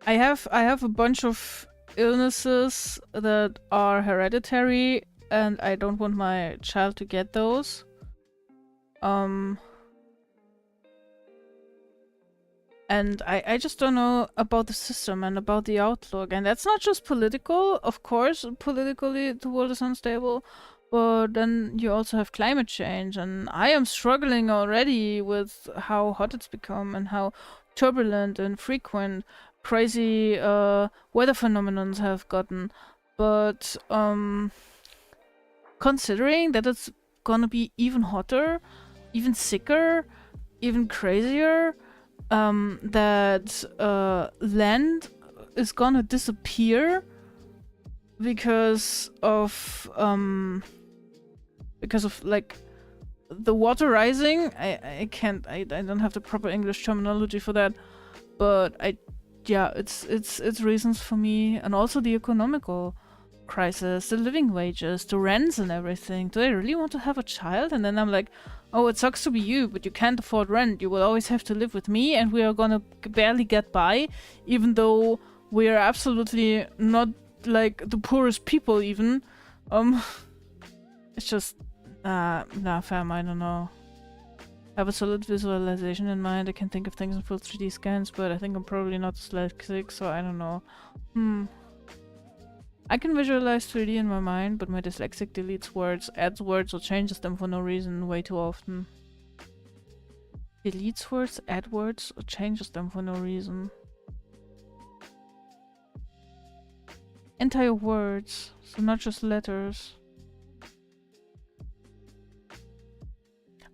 have a bunch of illnesses that are hereditary, and I don't want my child to get those. And I just don't know about the system and about the outlook. And that's not just political. Of course, politically the world is unstable. But then you also have climate change. And I am struggling already with how hot it's become and how turbulent and frequent, crazy weather phenomenons have gotten. But considering that it's gonna be even hotter, even sicker, even crazier, that land is gonna disappear because of like the water rising. I don't have the proper English terminology for that, but it's reasons for me, and also the economical crisis, the living wages, the rents and everything. Do I really want to have a child? And then I'm like, oh, it sucks to be you, but you can't afford rent. You will always have to live with me, and we are gonna barely get by, even though we are absolutely not like the poorest people even. It's just nah, fam, I don't know. I have a solid visualization in mind. I can think of things in full 3D scans, but I think I'm probably not dyslexic, so I don't know. I can visualize 3D in my mind, but my dyslexic deletes words, adds words, or changes them for no reason way too often. Deletes words, adds words, or changes them for no reason. Entire words, so not just letters.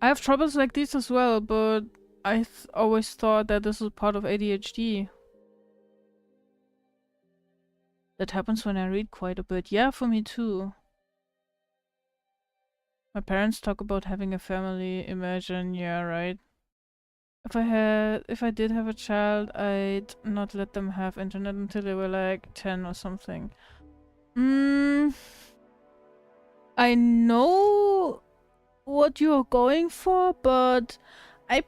I have troubles like these as well, but I always thought that this is part of ADHD. That happens when I read quite a bit. Yeah, for me too. My parents talk about having a family. Imagine, yeah, right. If I did have a child, I'd not let them have internet until they were like 10 or something. I know what you're going for, but I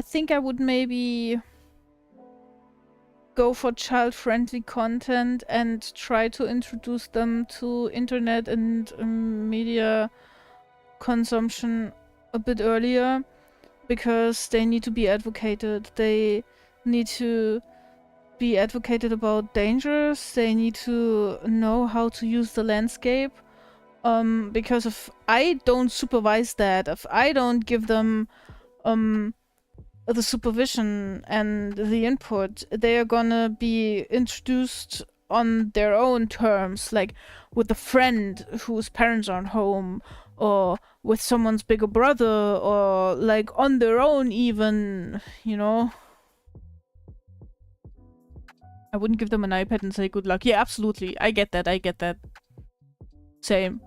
think I would maybe go for child-friendly content and try to introduce them to internet and media consumption a bit earlier, because they need to be advocated. They need to be advocated about dangers. They need to know how to use the landscape. Because if I don't supervise that, if I don't give them the supervision and the input, they are gonna be introduced on their own terms, like with a friend whose parents aren't home, or with someone's bigger brother, or like on their own even, you know? I wouldn't give them an iPad and say good luck. Yeah, absolutely. I get that. Same.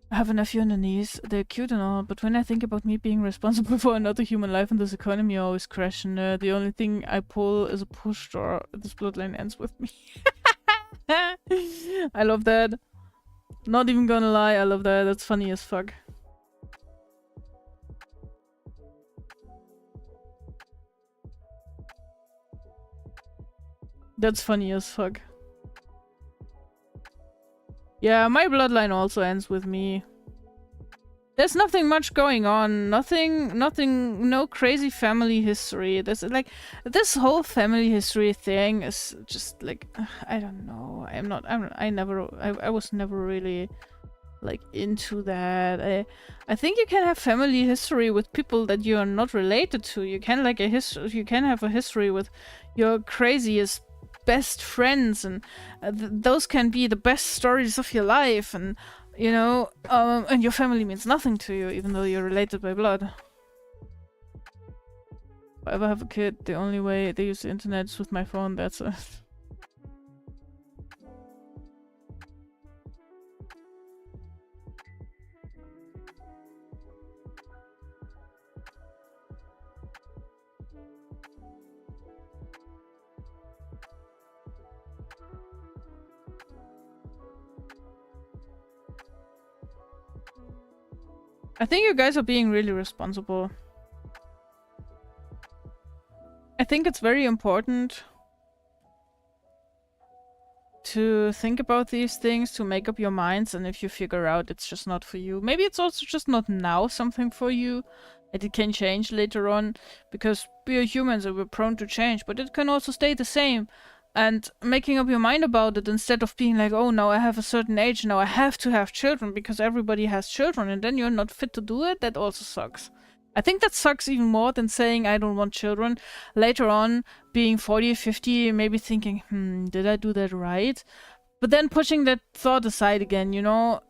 I have a nephew and a niece. They're cute and all, but when I think about me being responsible for another human life in this economy, I always crash, and the only thing I pull is a push door. This bloodline ends with me. I love that. Not even gonna lie, I love that. That's funny as fuck. That's funny as fuck. Yeah, my bloodline also ends with me. There's nothing much going on. Nothing, no crazy family history. There's like, this whole family history thing is just like, I don't know. I was never really like into that. I think you can have family history with people that you are not related to. You can you can have a history with your craziest best friends, and those can be the best stories of your life, and you know, and your family means nothing to you, even though you're related by blood. If I ever have a kid, the only way they use the internet is with my phone. That's it. I think you guys are being really responsible. I think it's very important to think about these things, to make up your minds, and if you figure out it's just not for you, maybe it's also just not now something for you, and it can change later on, because we are humans and we're prone to change, but it can also stay the same. And making up your mind about it, instead of being like, oh, now I have a certain age, now I have to have children because everybody has children, and then you're not fit to do it, that also sucks. I think that sucks even more than saying I don't want children. Later on, being 40, 50, maybe thinking, did I do that right? But then pushing that thought aside again, you know?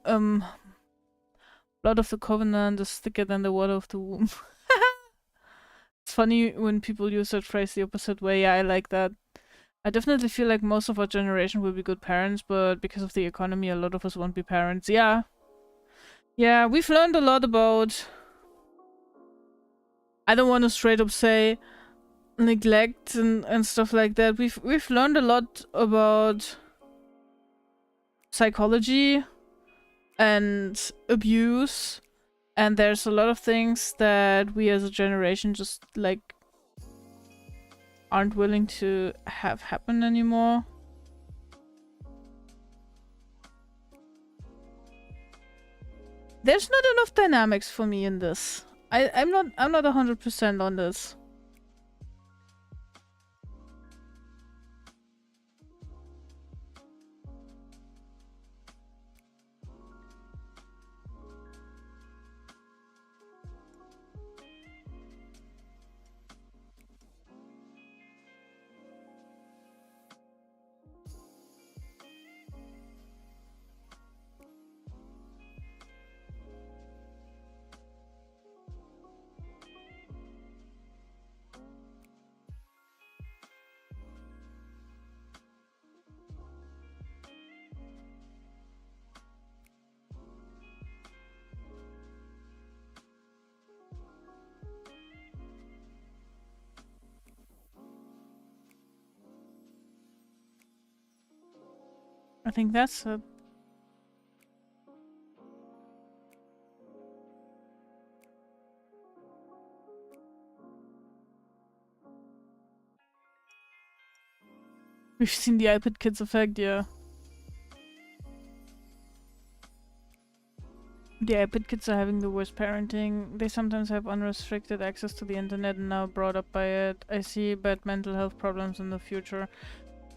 Blood of the covenant is thicker than the water of the womb. It's funny when people use that phrase the opposite way. Yeah, I like that. I definitely feel like most of our generation will be good parents, but because of the economy, a lot of us won't be parents. Yeah. Yeah, we've learned a lot about... I don't want to straight up say neglect and stuff like that. We've learned a lot about psychology and abuse, and there's a lot of things that we as a generation just like aren't willing to have happen anymore. There's not enough dynamics for me in this. I'm not 100% on this. I think that's it. We've seen the iPad Kids effect, yeah. The iPad Kids are having the worst parenting. They sometimes have unrestricted access to the internet and now brought up by it. I see bad mental health problems in the future.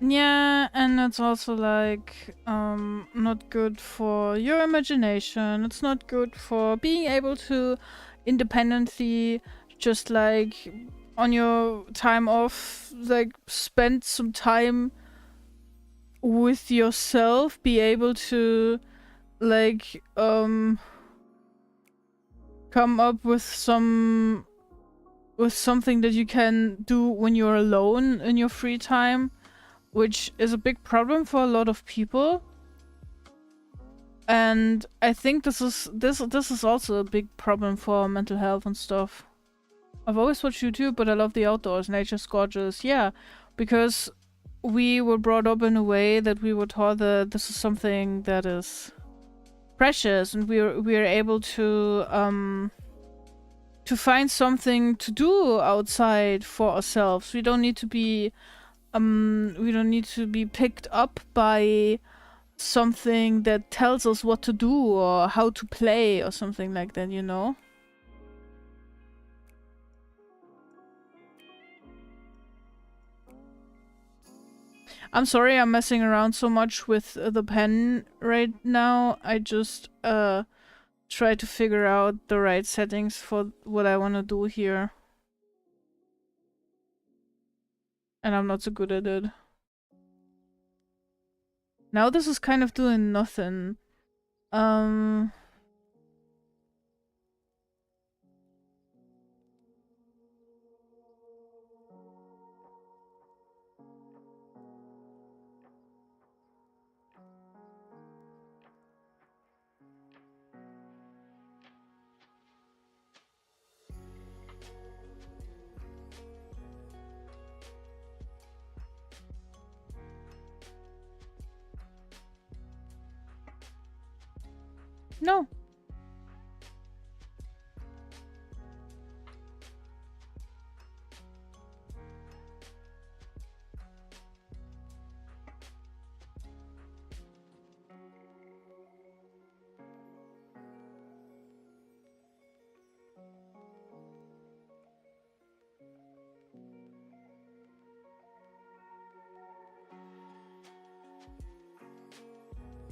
Yeah, and it's also like not good for your imagination. It's not good for being able to independently just like on your time off like spend some time with yourself, be able to like come up with something that you can do when you're alone in your free time, which is a big problem for a lot of people. And I think this is also a big problem for mental health and stuff. I've always watched YouTube, but I love the outdoors. Nature's gorgeous. Yeah, because we were brought up in a way that we were taught that this is something that is precious, and we are able to find something to do outside for ourselves. We don't need to be picked up by something that tells us what to do or how to play or something like that, you know? I'm sorry I'm messing around so much with the pen right now. I just try to figure out the right settings for what I want to do here. And I'm not so good at it. Now this is kind of doing nothing. No.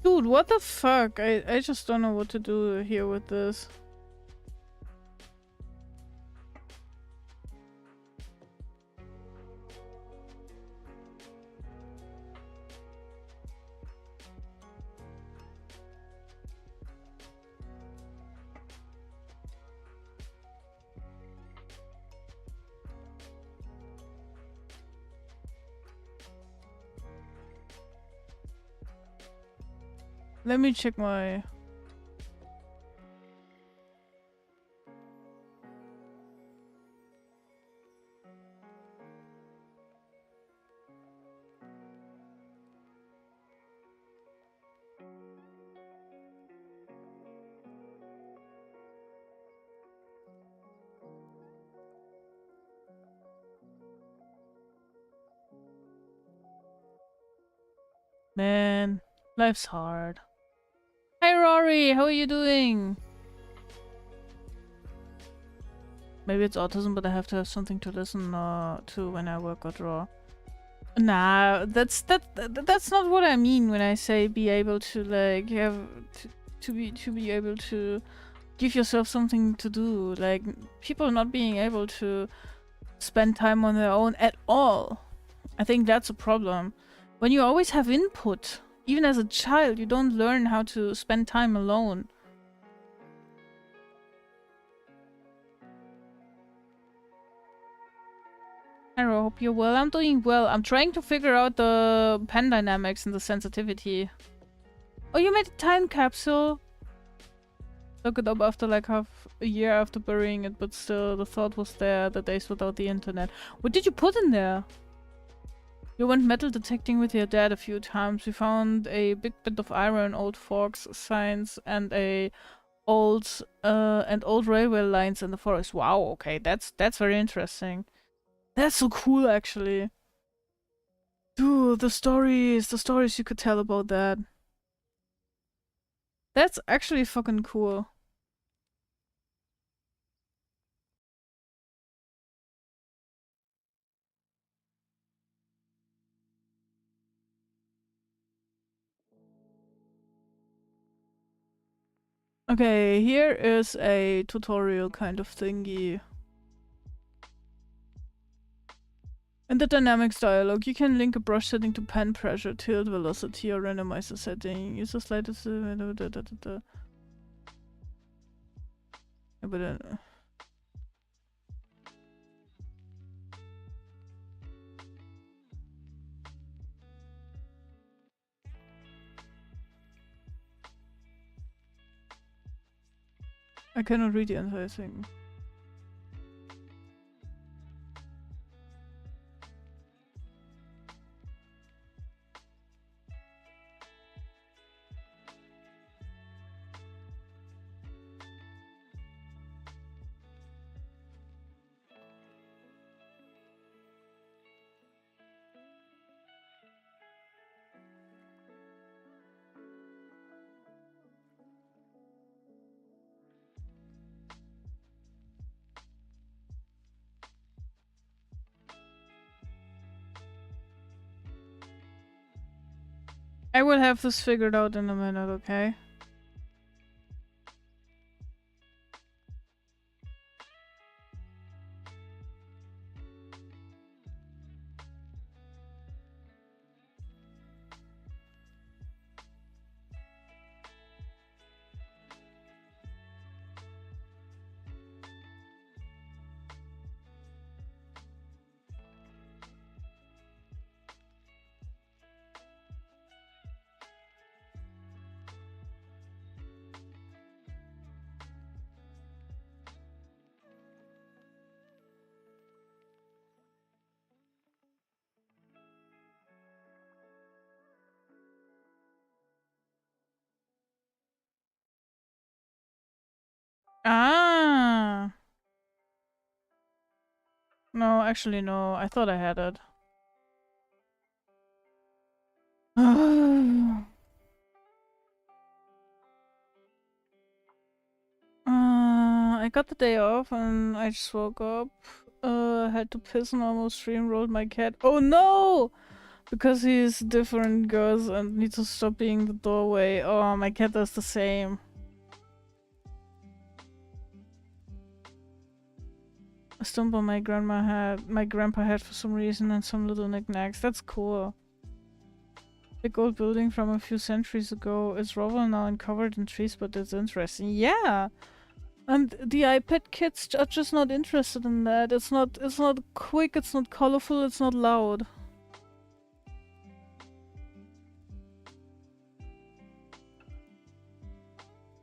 Dude, what the fuck? I just don't know what to do here with this. Let me check my... Man, life's hard. Hi Rory, how are you doing? Maybe it's autism, but I have to have something to listen to when I work or draw. Nah, that's not what I mean when I say be able to like have to be able to give yourself something to do. Like people not being able to spend time on their own at all. I think that's a problem. When you always have input, even as a child, you don't learn how to spend time alone. I hope you're well. I'm doing well. I'm trying to figure out the pen dynamics and the sensitivity. Oh, you made a time capsule? Look it up after like half a year after burying it, but still the thought was there, the days without the internet. What did you put in there? You went metal detecting with your dad a few times. We found a big bit of iron, old forks, signs, and old railway lines in the forest. Wow, okay, that's very interesting. That's so cool, actually. Dude, the stories you could tell about that. That's actually fucking cool. Okay, here is a tutorial kind of thingy. In the dynamics dialog, you can link a brush setting to pen pressure, tilt, velocity, or randomize the setting. Use the slightest... I cannot read the entire thing. I will have this figured out in a minute, okay? Ah! No, actually no. I thought I had it. I got the day off and I just woke up. Had to piss and almost streamrolled my cat. Oh no! Because he's different girls and needs to stop being the doorway. Oh, my cat does the same. A stump on my grandpa had for some reason, and some little knickknacks. That's cool. Big old building from a few centuries ago. It's rubble now and covered in trees, but it's interesting. Yeah! And the iPad kids are just not interested in that. It's not quick, it's not colorful, it's not loud.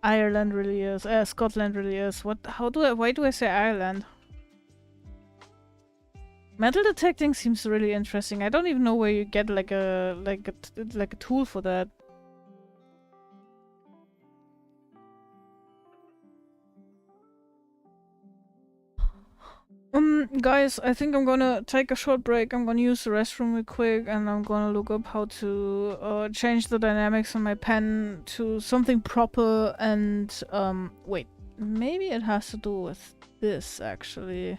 Ireland really is. Scotland really is. What? Why do I say Ireland? Metal detecting seems really interesting. I don't even know where you get like a tool for that. Guys, I think I'm gonna take a short break. I'm gonna use the restroom real quick, and I'm gonna look up how to change the dynamics on my pen to something proper. And wait, maybe it has to do with this actually.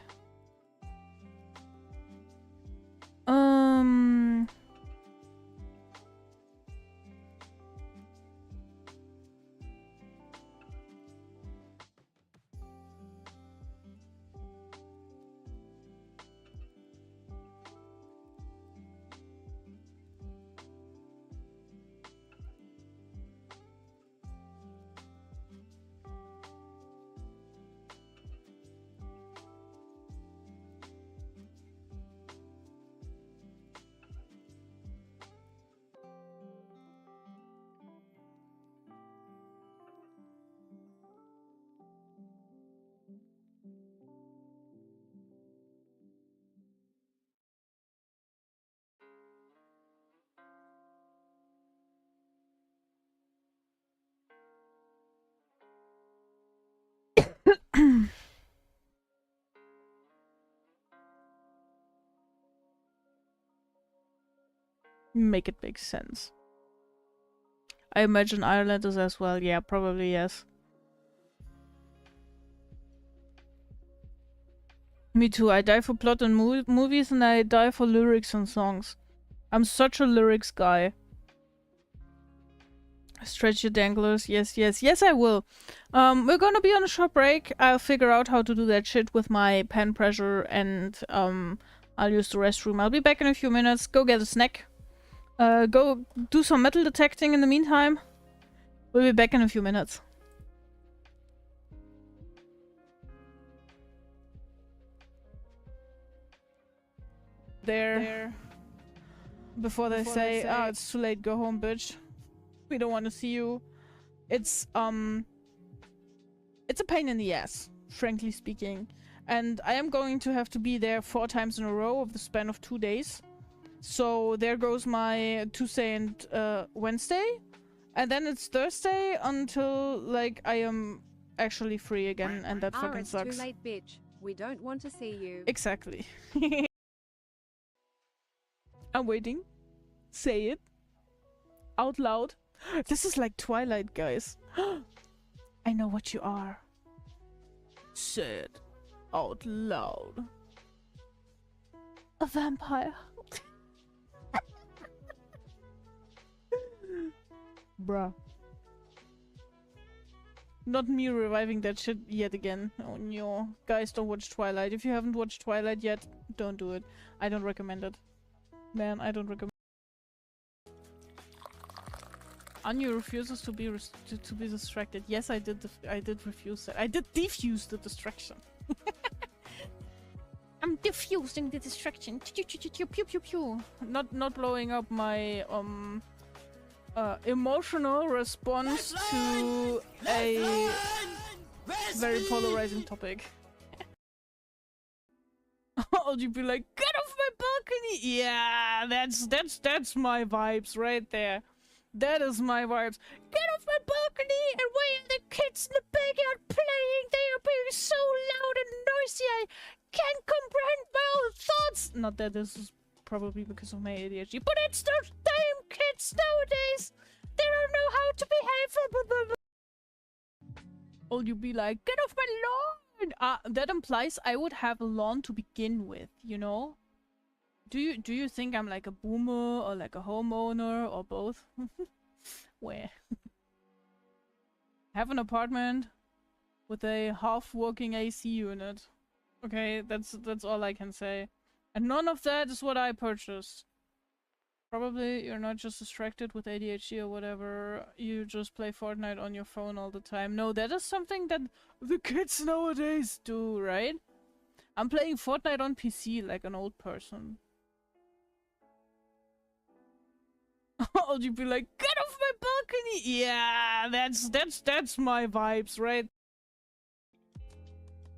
Make it make sense. I imagine Ireland is as well. Yeah, probably yes. Me too. I die for plot in movies, and I die for lyrics and songs. I'm such a lyrics guy. Stretch your danglers. Yes, yes, yes, I will. We're gonna be on a short break. I'll figure out how to do that shit with my pen pressure, and I'll use the restroom. I'll be back in a few minutes. Go get a snack. Go do some metal detecting in the meantime. We'll be back in a few minutes. There. Before they say, "Ah, it's too late, go home, bitch. We don't want to see you." It's a pain in the ass, frankly speaking. And I am going to have to be there 4 times in a row of the span of 2 days. So there goes my Tuesday and Wednesday. And then it's Thursday until, like, I am actually free again, and that fucking sucks. It's too late, bitch. We don't want to see you. Exactly. I'm waiting. Say it. Out loud. This is like Twilight, guys. I know what you are. Say it. Out loud. A vampire. Bruh. Not me reviving that shit yet again. Oh no. Guys, don't watch Twilight. If you haven't watched Twilight yet, don't do it. I don't recommend it. Man, I don't recommend it. Anu refuses to be distracted. Yes, I did refuse that. I did defuse the distraction. I'm diffusing the distraction. Pew pew pew pew. Not blowing up my emotional response to a very polarizing topic. I'll just be like, get off my balcony! Yeah, that's my vibes right there. That is my vibes. Get off my balcony! And why are the kids in the backyard playing? They are being so loud and noisy. I can't comprehend my own thoughts. Not that this is probably because of my ADHD, but it's the damn kids nowadays. They don't know how to behave. Or you be like, get off my lawn. That implies I would have a lawn to begin with, you know? Do you think I'm like a boomer or like a homeowner or both? Where? Have an apartment with a half-working AC unit. Okay, that's all I can say. And none of that is what I purchased. Probably you're not just distracted with ADHD or whatever. You just play Fortnite on your phone all the time. No, that is something that the kids nowadays do, right? I'm playing Fortnite on PC like an old person. I'll just be like, get off my balcony. Yeah, that's my vibes, right?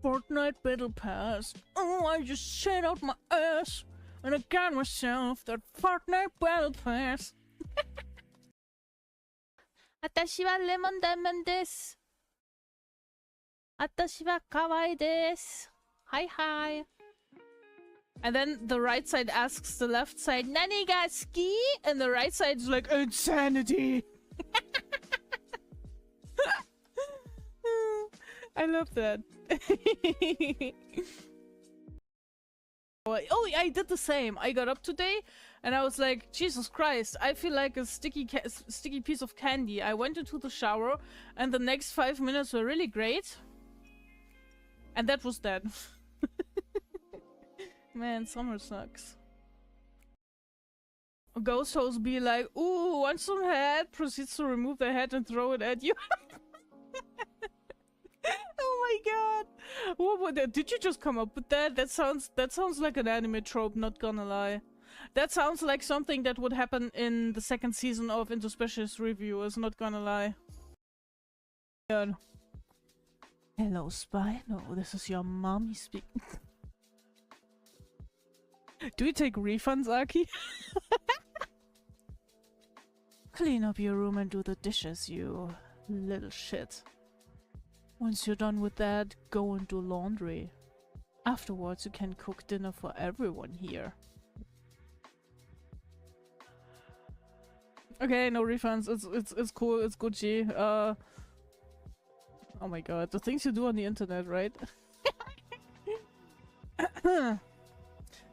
Fortnite Battle Pass. Oh, I just shit out my ass and I got myself that Fortnite Battle Pass. 私はレモンダメンです。私は可愛いです。Hi, hi. And then the right side asks the left side, "Nani ga ski?" And the right side is like, "Insanity." I love that. Oh, I did the same. I got up today and I was like, Jesus Christ, I feel like a sticky piece of candy. I went into the shower and the next 5 minutes were really great. And that was that. Man, summer sucks. A ghost host be like, "Ooh, want some head?" Proceeds to remove the head and throw it at you. Oh my god. What, did you just come up with that? That sounds like an anime trope, not gonna lie. That sounds like something that would happen in the second season of Into Specialist Reviewers, not gonna lie. God. Hello, Spino. This is your mommy speaking. Do you take refunds, Aki? Clean up your room and do the dishes, you little shit. Once you're done with that, go and do laundry. Afterwards, you can cook dinner for everyone here. Okay, no refunds. It's cool. It's Gucci. Oh my god, the things you do on the internet, right?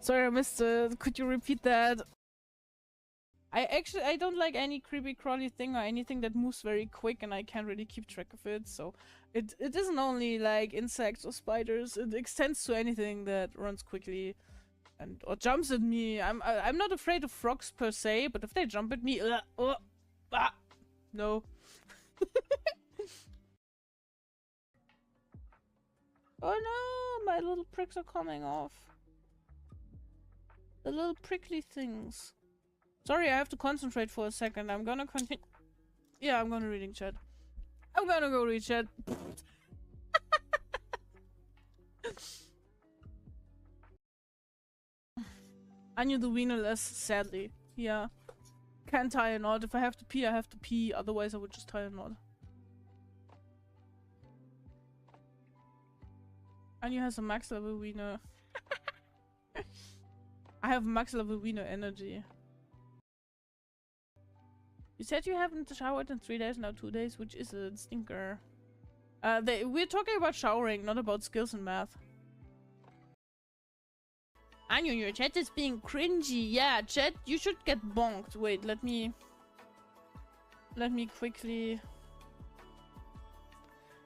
Sorry, I missed it. Could you repeat that? I don't like any creepy crawly thing or anything that moves very quick and I can't really keep track of it, so it isn't only like insects or spiders, it extends to anything that runs quickly and or jumps at me. I'm not afraid of frogs per se, but if they jump at me, no. Oh no, my little pricks are coming off. The little prickly things. Sorry, I have to concentrate for a second. I'm gonna continue. Yeah, I'm gonna reading chat. I'm gonna go read chat. I knew the wiener less, sadly. Yeah. Can't tie a knot. If I have to pee, I have to pee. Otherwise, I would just tie a knot. Anu has a max level wiener. I have max level wiener energy. You said you haven't showered in 3 days, now 2 days, which is a stinker. We're talking about showering, not about skills in math. Anu, your chat is being cringy. Yeah, chat, you should get bonked. Wait, let me quickly.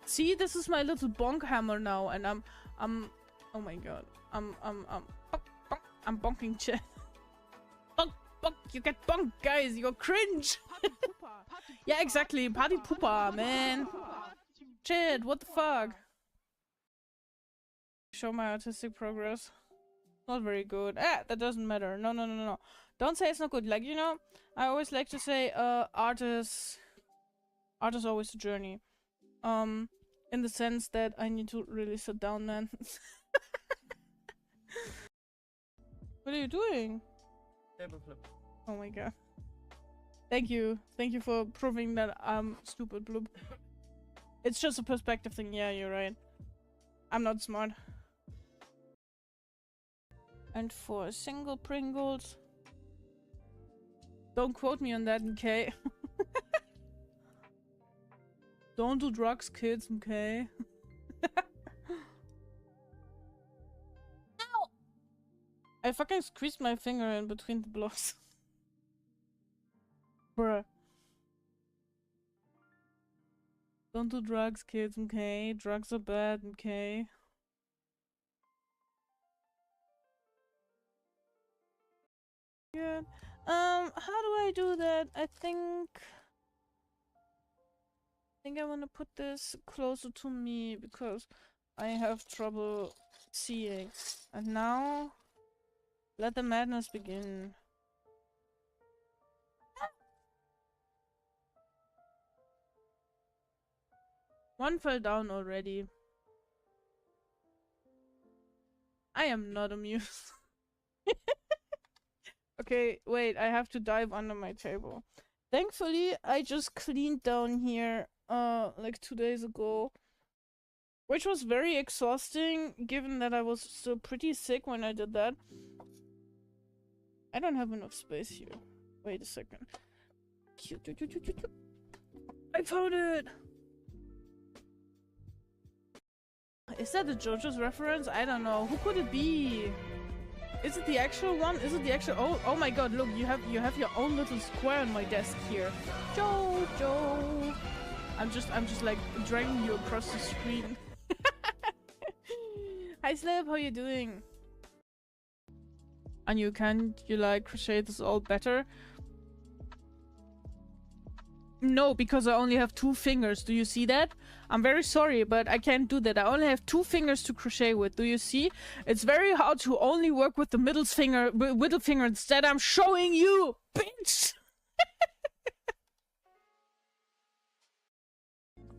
See, this is my little bonk hammer now, and I'm oh my god. I'm bonking chat. Bonk, you get bonked, guys. You're cringe. Yeah, exactly. Party pooper, man. Shit, what the fuck? Show my artistic progress. Not very good. Ah, that doesn't matter. No. Don't say it's not good. Like, you know, I always like to say, art is always a journey. In the sense that I need to really sit down, man. What are you doing? Table flip. Oh my god. Thank you. Thank you for proving that I'm stupid, Bloop. It's just a perspective thing. Yeah, you're right. I'm not smart. And for a single Pringles. Don't quote me on that, okay? Don't do drugs, kids, okay? Ow! I fucking squeezed my finger in between the blocks. Bruh. Don't do drugs, kids, okay? Drugs are bad, okay? Good. How do I do that? I think I want to put this closer to me because I have trouble seeing. And now, let the madness begin. One fell down already. I am not amused. Okay, wait, I have to dive under my table. Thankfully, I just cleaned down here, like 2 days ago. Which was very exhausting, given that I was still pretty sick when I did that. I don't have enough space here. Wait a second. I found it! Is that a JoJo's reference? I don't know. Who could it be? Is it the actual one? Is it the actual? Oh my god! Look, you have your own little square on my desk here. JoJo. I'm just like dragging you across the screen. Hi Slip, how you doing? And you can't you like crochet this all better? No, because I only have 2 fingers. Do you see that? I'm very sorry, but I can't do that. I only have 2 fingers to crochet with. Do you see? It's very hard to only work with the middle finger. Instead, I'm showing you, bitch.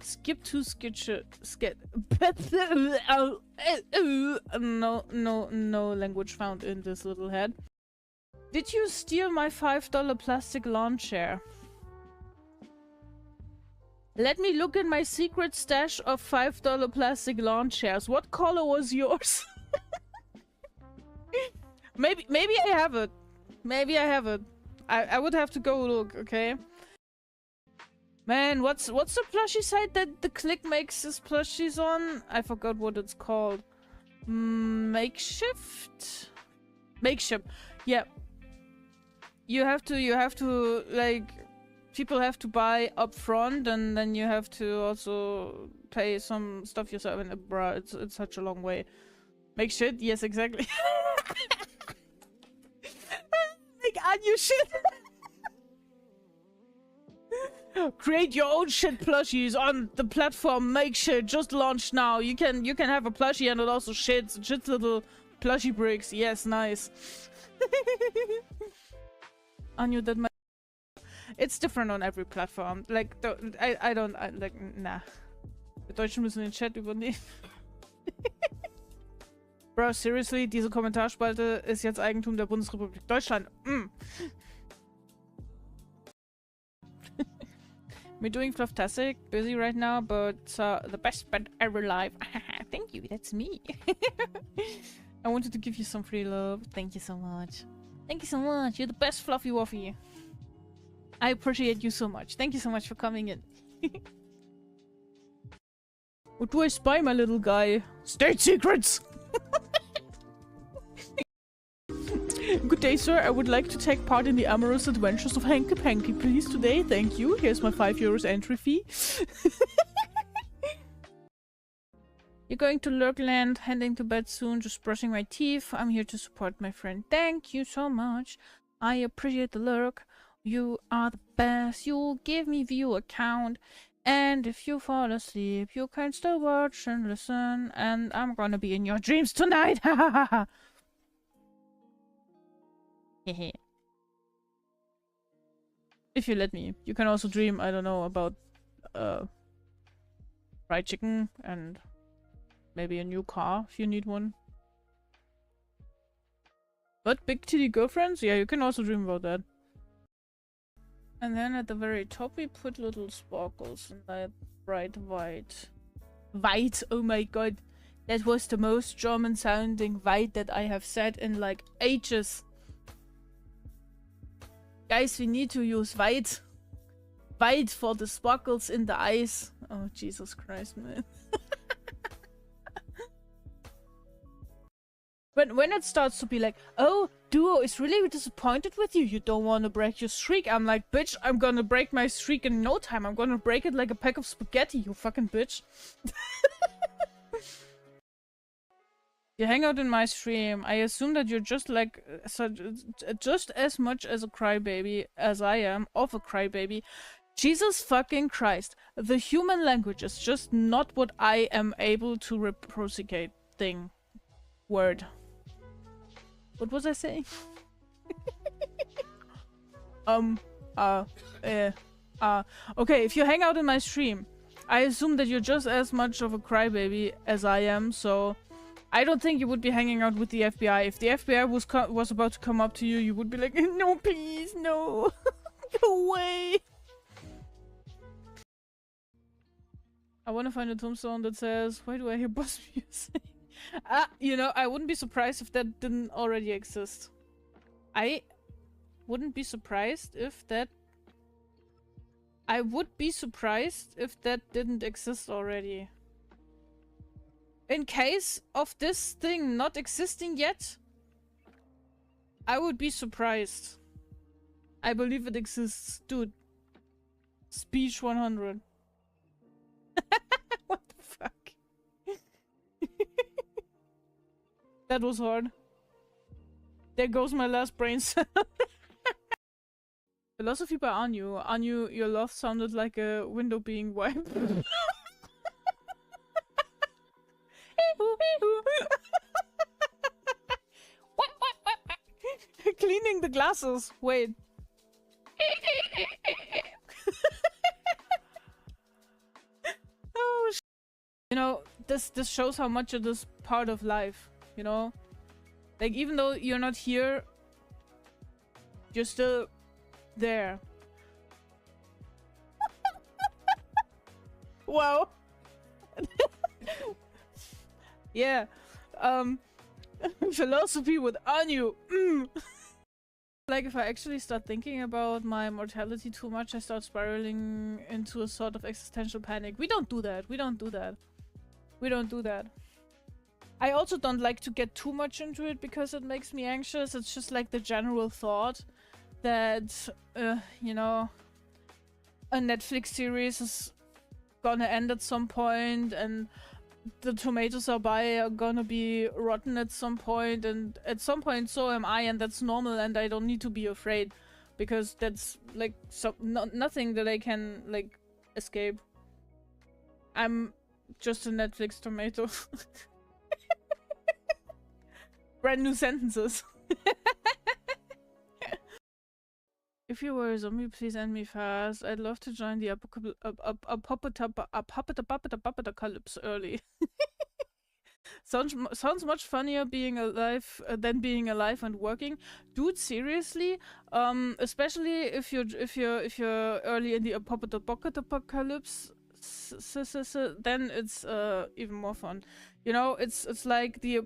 Skip to no language found in this little head. Did you steal my $5 plastic lawn chair? Let me look in my secret stash of $5 plastic lawn chairs. What color was yours? maybe I have it. Maybe I have it. I would have to go look, okay? Man, what's the plushie site that the Click makes his plushies on? I forgot what it's called. Makeshift? Makeshift. Yeah. You have to like people have to buy up front, and then you have to also pay some stuff yourself. And bruh, it's such a long way. Make shit? Yes, exactly. Like, add your shit. Create your own shit plushies on the platform. Make shit. Just launched now. You can have a plushie and it also shits little plushie bricks. Yes, nice. I knew that my it's different on every platform. Like, I don't like, nah. Die Deutschen müssen den Chat übernehmen. Bro, seriously, diese Kommentarspalte ist jetzt Eigentum der Bundesrepublik Deutschland. We're doing Flufftastic, busy right now, but the best bed ever live. Thank you, that's me. I wanted to give you some free love. Thank you so much. Thank you so much. You're the best Fluffy Wuffy. I appreciate you so much. Thank you so much for coming in. What do I spy, my little guy? State secrets! Good day, sir. I would like to take part in the amorous adventures of Hanky Panky, please, today. Thank you. Here's my €5 entry fee. You're going to Lurkland, heading to bed soon, just brushing my teeth. I'm here to support my friend. Thank you so much. I appreciate the lurk. You are the best. You'll give me view account. And if you fall asleep, you can still watch and listen. And I'm gonna be in your dreams tonight. Ha ha ha ha. Hehe. If you let me. You can also dream, I don't know, about fried chicken and maybe a new car if you need one. But big titty girlfriends? Yeah, you can also dream about that. And then at the very top we put little sparkles in that bright white. White, oh my god. That was the most German sounding white that I have said in like ages. Guys, we need to use white. White for the sparkles in the eyes. Oh, Jesus Christ, man. When it starts to be like, oh, Duo is really disappointed with you. You don't want to break your streak. I'm like, bitch, I'm gonna break my streak in no time. I'm gonna break it like a pack of spaghetti, you fucking bitch. You hang out in my stream. I assume that you're just like, just as much as a crybaby as I am, of a crybaby. Jesus fucking Christ. The human language is just not what I am able to reciprocate thing. Word. What was I saying? Okay, if you hang out in my stream, I assume that you're just as much of a crybaby as I am, so I don't think you would be hanging out with the FBI. If the FBI was about to come up to you, you would be like, no, please, no, go away. I want to find a tombstone that says, why do I hear boss music? You know, I wouldn't be surprised if that didn't already exist. I wouldn't be surprised if that... I would be surprised if that didn't exist already. In case of this thing not existing yet, I would be surprised. I believe it exists. Dude. Speech 100. What the fuck? That was hard. There goes my last brain cell. Philosophy by Anu. Anu, your love sounded like a window being wiped. Cleaning the glasses. Wait. Oh, you know, this shows how much it is part of life. You know, like even though you're not here, you're still there. Wow. Yeah. Philosophy with Anu. Like if I actually start thinking about my mortality too much, I start spiraling into a sort of existential panic. We don't do that. We don't do that. We don't do that. I also don't like to get too much into it because it makes me anxious. It's just like the general thought that, you know, a Netflix series is gonna end at some point and the tomatoes I buy are gonna be rotten at some point, and at some point so am I, and that's normal, and I don't need to be afraid because that's like nothing that I can like escape. I'm just a Netflix tomato. Brand new sentences. If you were a zombie, please end me fast. I'd love to join the apocalypse early. Sounds much funnier being alive than being alive and working. Dude, seriously? Especially if you're early in the apocalypse, then it's even more fun. You know, it's like the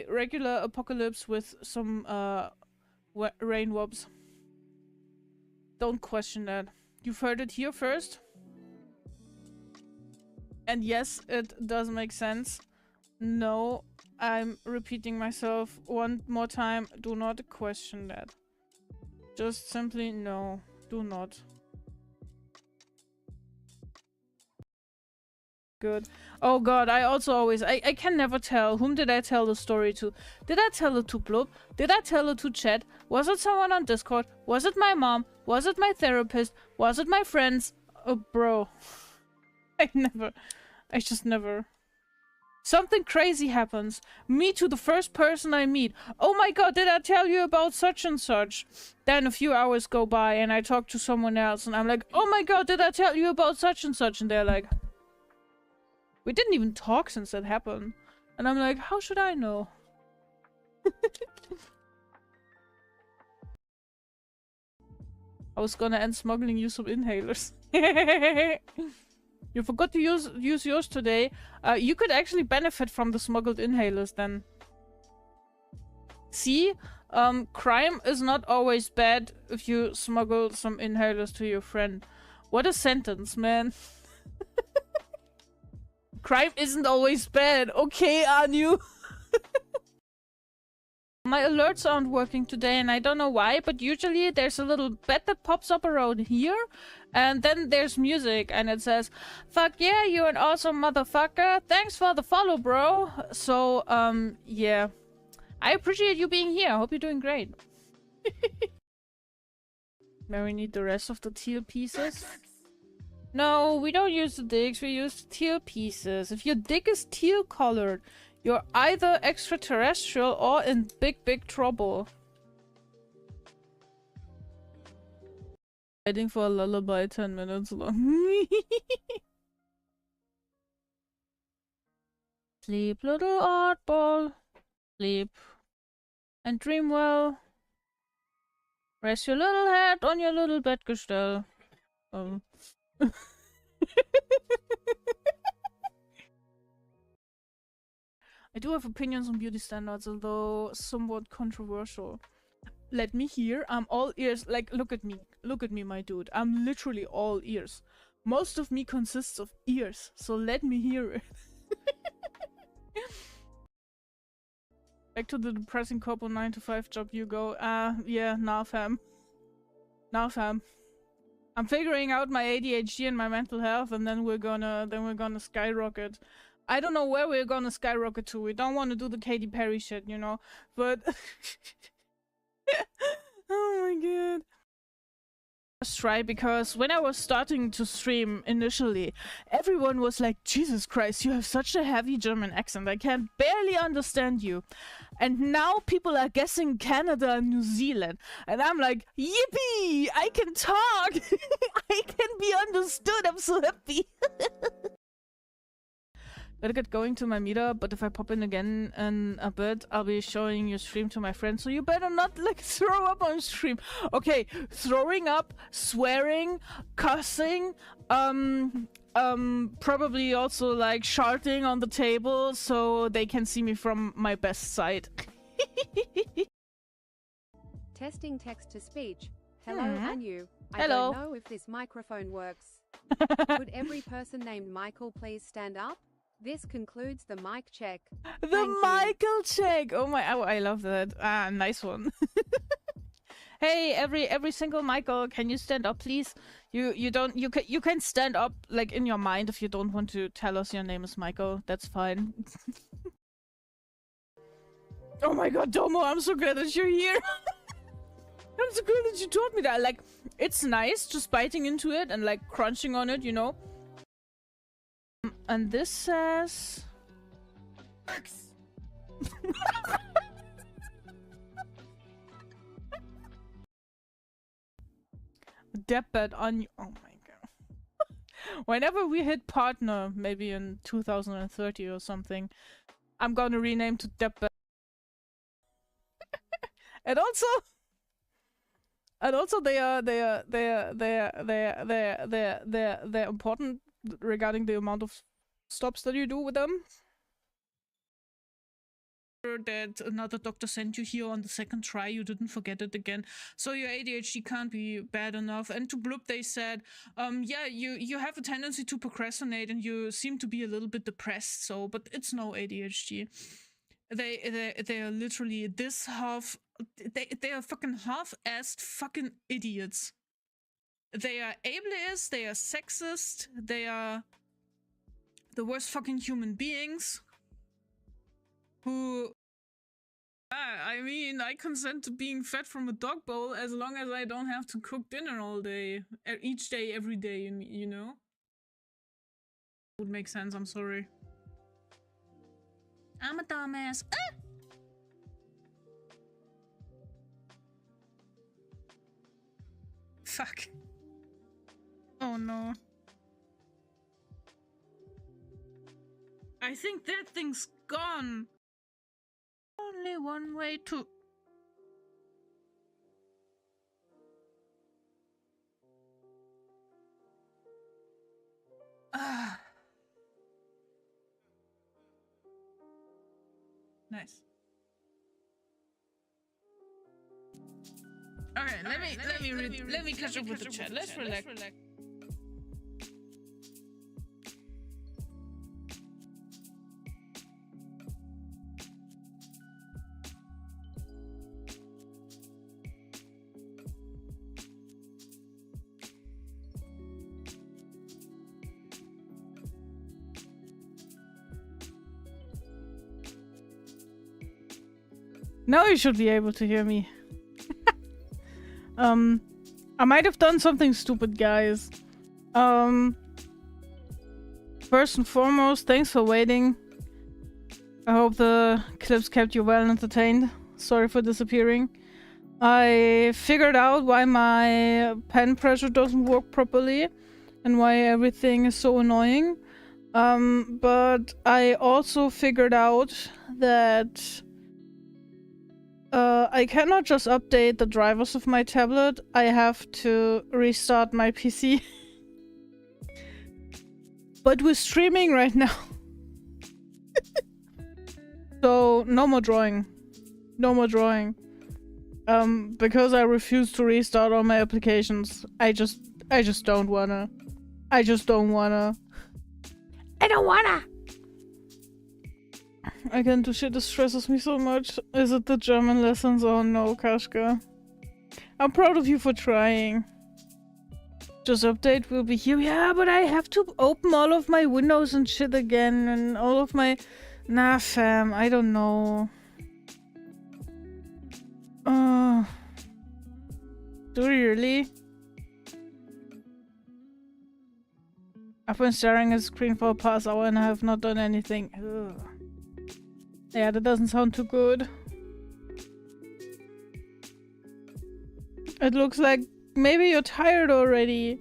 regular apocalypse with some rain wobs. Don't question that. You've heard it here first. And yes, it does make sense. No, I'm repeating myself one more time. Do not question that. Just simply no. Do not. Good. Oh god, I also always... I can never tell. Whom did I tell the story to? Did I tell it to Blub? Did I tell it to chat? Was it someone on Discord? Was it my mom? Was it my therapist? Was it my friends? Oh, bro. I just never... Something crazy happens. Me to the first person I meet. Oh my god, did I tell you about such and such? Then a few hours go by and I talk to someone else and I'm like, oh my god, did I tell you about such and such? And they're like... We didn't even talk since that happened. And I'm like, how should I know? I was gonna end smuggling you some inhalers. You forgot to use yours today. You could actually benefit from the smuggled inhalers then. See? Crime is not always bad if you smuggle some inhalers to your friend. What a sentence, man. Crime isn't always bad. Okay, Anu. My alerts aren't working today and I don't know why, but usually there's a little bed that pops up around here and then there's music and it says, fuck yeah, you're an awesome motherfucker. Thanks for the follow, bro. So, yeah. I appreciate you being here. I hope you're doing great. Marinate the rest of the teal pieces. No, we don't use the dicks, we use the teal pieces. If your dick is teal colored, you're either extraterrestrial or in big trouble. Waiting for a lullaby 10 minutes long. Sleep, little oddball. Sleep. And dream well. Rest your little head on your little Bettgestell. I do have opinions on beauty standards, although somewhat controversial. Let me hear. I'm all ears. Like, look at me. Look at me, my dude. I'm literally all ears. Most of me consists of ears, so let me hear it. Back to the depressing couple 9-to-5 job you go. Yeah, nah fam. Nah fam. I'm figuring out my ADHD and my mental health, and then we're gonna skyrocket. I don't know where we're gonna skyrocket to. We don't want to do the Katy Perry shit, you know, but oh my god. Just try, because when I was starting to stream initially, everyone was like, Jesus Christ, you have such a heavy German accent, I can barely understand you. And now people are guessing Canada and New Zealand, and I'm like, yippee, I can talk. I can be understood. I'm so happy. Better get going to my meetup, but if I pop in again in a bit, I'll be showing your stream to my friends, so you better not, like, throw up on stream. Okay, throwing up, swearing, cussing, probably also, like, sharting on the table so they can see me from my best side. Testing text to speech. Hello, Anu. I Hello. don't know if this microphone works. Could every person named Michael please stand up? This concludes the mic check. The Thank you. Michael check! Oh my, oh, I love that. Ah, nice one. Hey, every single Michael, can you stand up, please? You can stand up, like, in your mind if you don't want to tell us your name is Michael. That's fine. Oh my god, Domo, I'm so glad that you're here. I'm so glad that you told me that. Like, it's nice just biting into it and, like, crunching on it, you know? And this says... Deathbed on you. Oh my god. Whenever we hit partner, maybe in 2030 or something, I'm gonna rename to Deathbed. And also they're important regarding the amount of stops that you do with them. That another doctor sent you here on the second try, you didn't forget it again, so your ADHD can't be bad enough. And to Bloop they said, yeah, you have a tendency to procrastinate and you seem to be a little bit depressed, so, but it's no ADHD. They are literally this they are fucking half-assed fucking idiots. They are ableist, they are sexist, they are the worst fucking human beings who... I mean, I consent to being fed from a dog bowl as long as I don't have to cook dinner all day, each day, every day, you know? Would make sense, I'm sorry. I'm a dumbass. Ah! Fuck. Oh no. I think that thing's gone. Only one way to... Ah. Nice. Alright, let me catch up with the chat. Let's relax. Now you should be able to hear me. I might have done something stupid, guys. First and foremost, thanks for waiting. I hope the clips kept you well entertained. Sorry for disappearing. I figured out why my pen pressure doesn't work properly and why everything is so annoying. But I also figured out that I cannot just update the drivers of my tablet. I have to restart my PC. But we're streaming right now. So no more drawing. No more drawing. Because I refuse to restart all my applications. I just don't wanna. I just don't wanna. I don't wanna! I can't do shit, this stresses me so much. Is it the German lessons? Oh no, Kashka. I'm proud of you for trying. Just update will be here. Yeah, but I have to open all of my windows and shit again and all of my... Nah, fam, I don't know. Do you really? I've been staring at the screen for the past hour and I have not done anything. Ugh. Yeah, that doesn't sound too good. It looks like maybe you're tired already.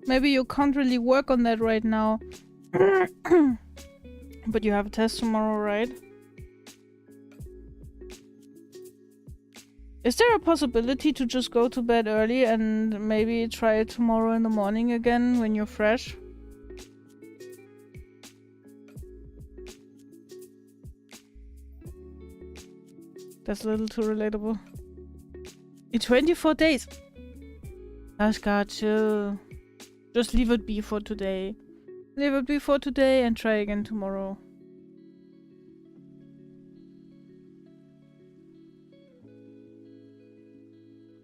Maybe you can't really work on that right now. But you have a test tomorrow, right? Is there a possibility to just go to bed early and maybe try it tomorrow in the morning again when you're fresh? That's a little too relatable. In 24 days! Gosh, God, chill. Just leave it be for today. Leave it be for today and try again tomorrow.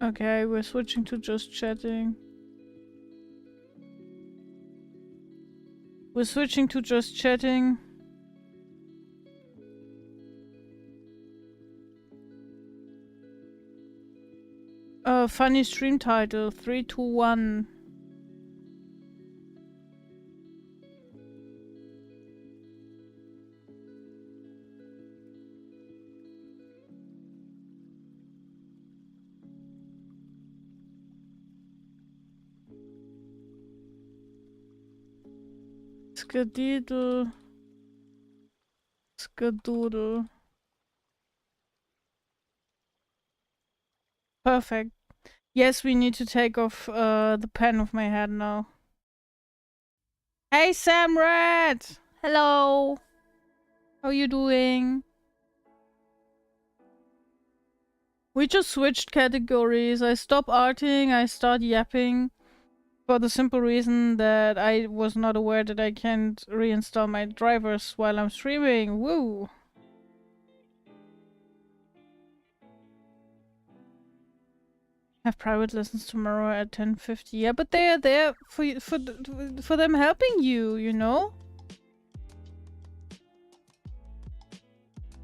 Okay, we're switching to just chatting. We're switching to just chatting. Funny stream title, 3, 2, 1. Skadoodle. Skadoodle. Perfect. Yes, we need to take off the pen of my head now. Hey, Samrat! Hello! How you doing? We just switched categories. I stop arting, I start yapping. For the simple reason that I was not aware that I can't reinstall my drivers while I'm streaming. Woo! Have private lessons tomorrow at 10:50. Yeah, but they are there for them helping you, you know?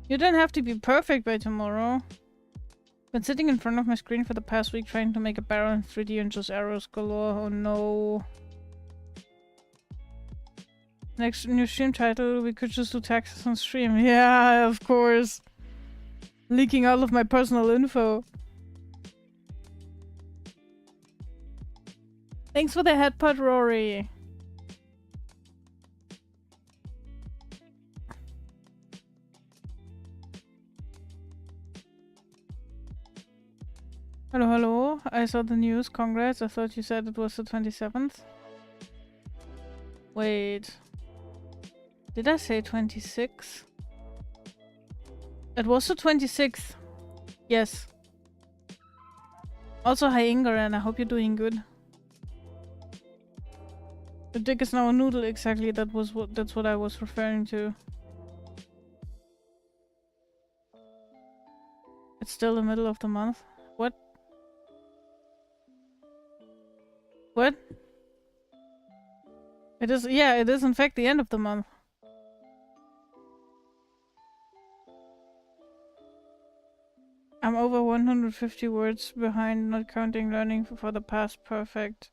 You don't have to be perfect by tomorrow. Been sitting in front of my screen for the past week trying to make a barrel in 3D and just arrows galore. Oh no. Next new stream title, we could just do taxes on stream. Yeah, of course. Leaking all of my personal info. Thanks for the headbutt, Rory. Hello, hello. I saw the news. Congrats. I thought you said it was the 27th. Wait. Did I say 26? It was the 26th. Yes. Also, hi Inger, and I hope you're doing good. The dick is now a noodle, exactly. That's what I was referring to. It's still the middle of the month. What? What? It is, yeah, it is in fact the end of the month. I'm over 150 words behind, not counting learning for the past perfect.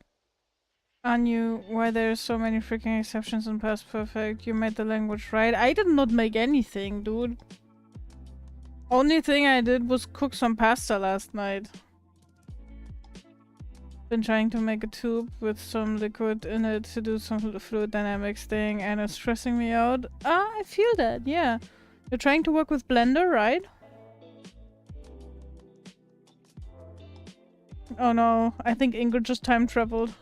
Anu, why there's so many freaking exceptions in past perfect? You made the language right. I did not make anything, dude. Only thing I did was cook some pasta last night. Been trying to make a tube with some liquid in it to do some fluid dynamics thing, and it's stressing me out. Ah, I feel that, yeah. You're trying to work with Blender, right? Oh no, I think Ingrid just time traveled.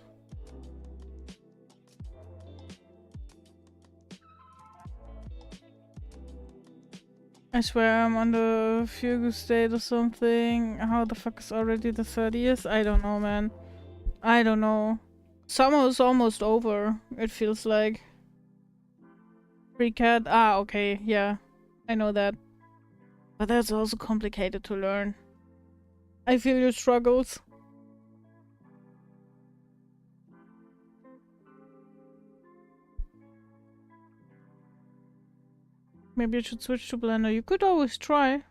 I swear I'm on the fugue state or something. How the fuck is already the 30th? I don't know, man. I don't know. Summer is almost over, it feels like. Free cat. Ah, okay, yeah. I know that. But that's also complicated to learn. I feel your struggles. Maybe I should switch to Blender. You could always try.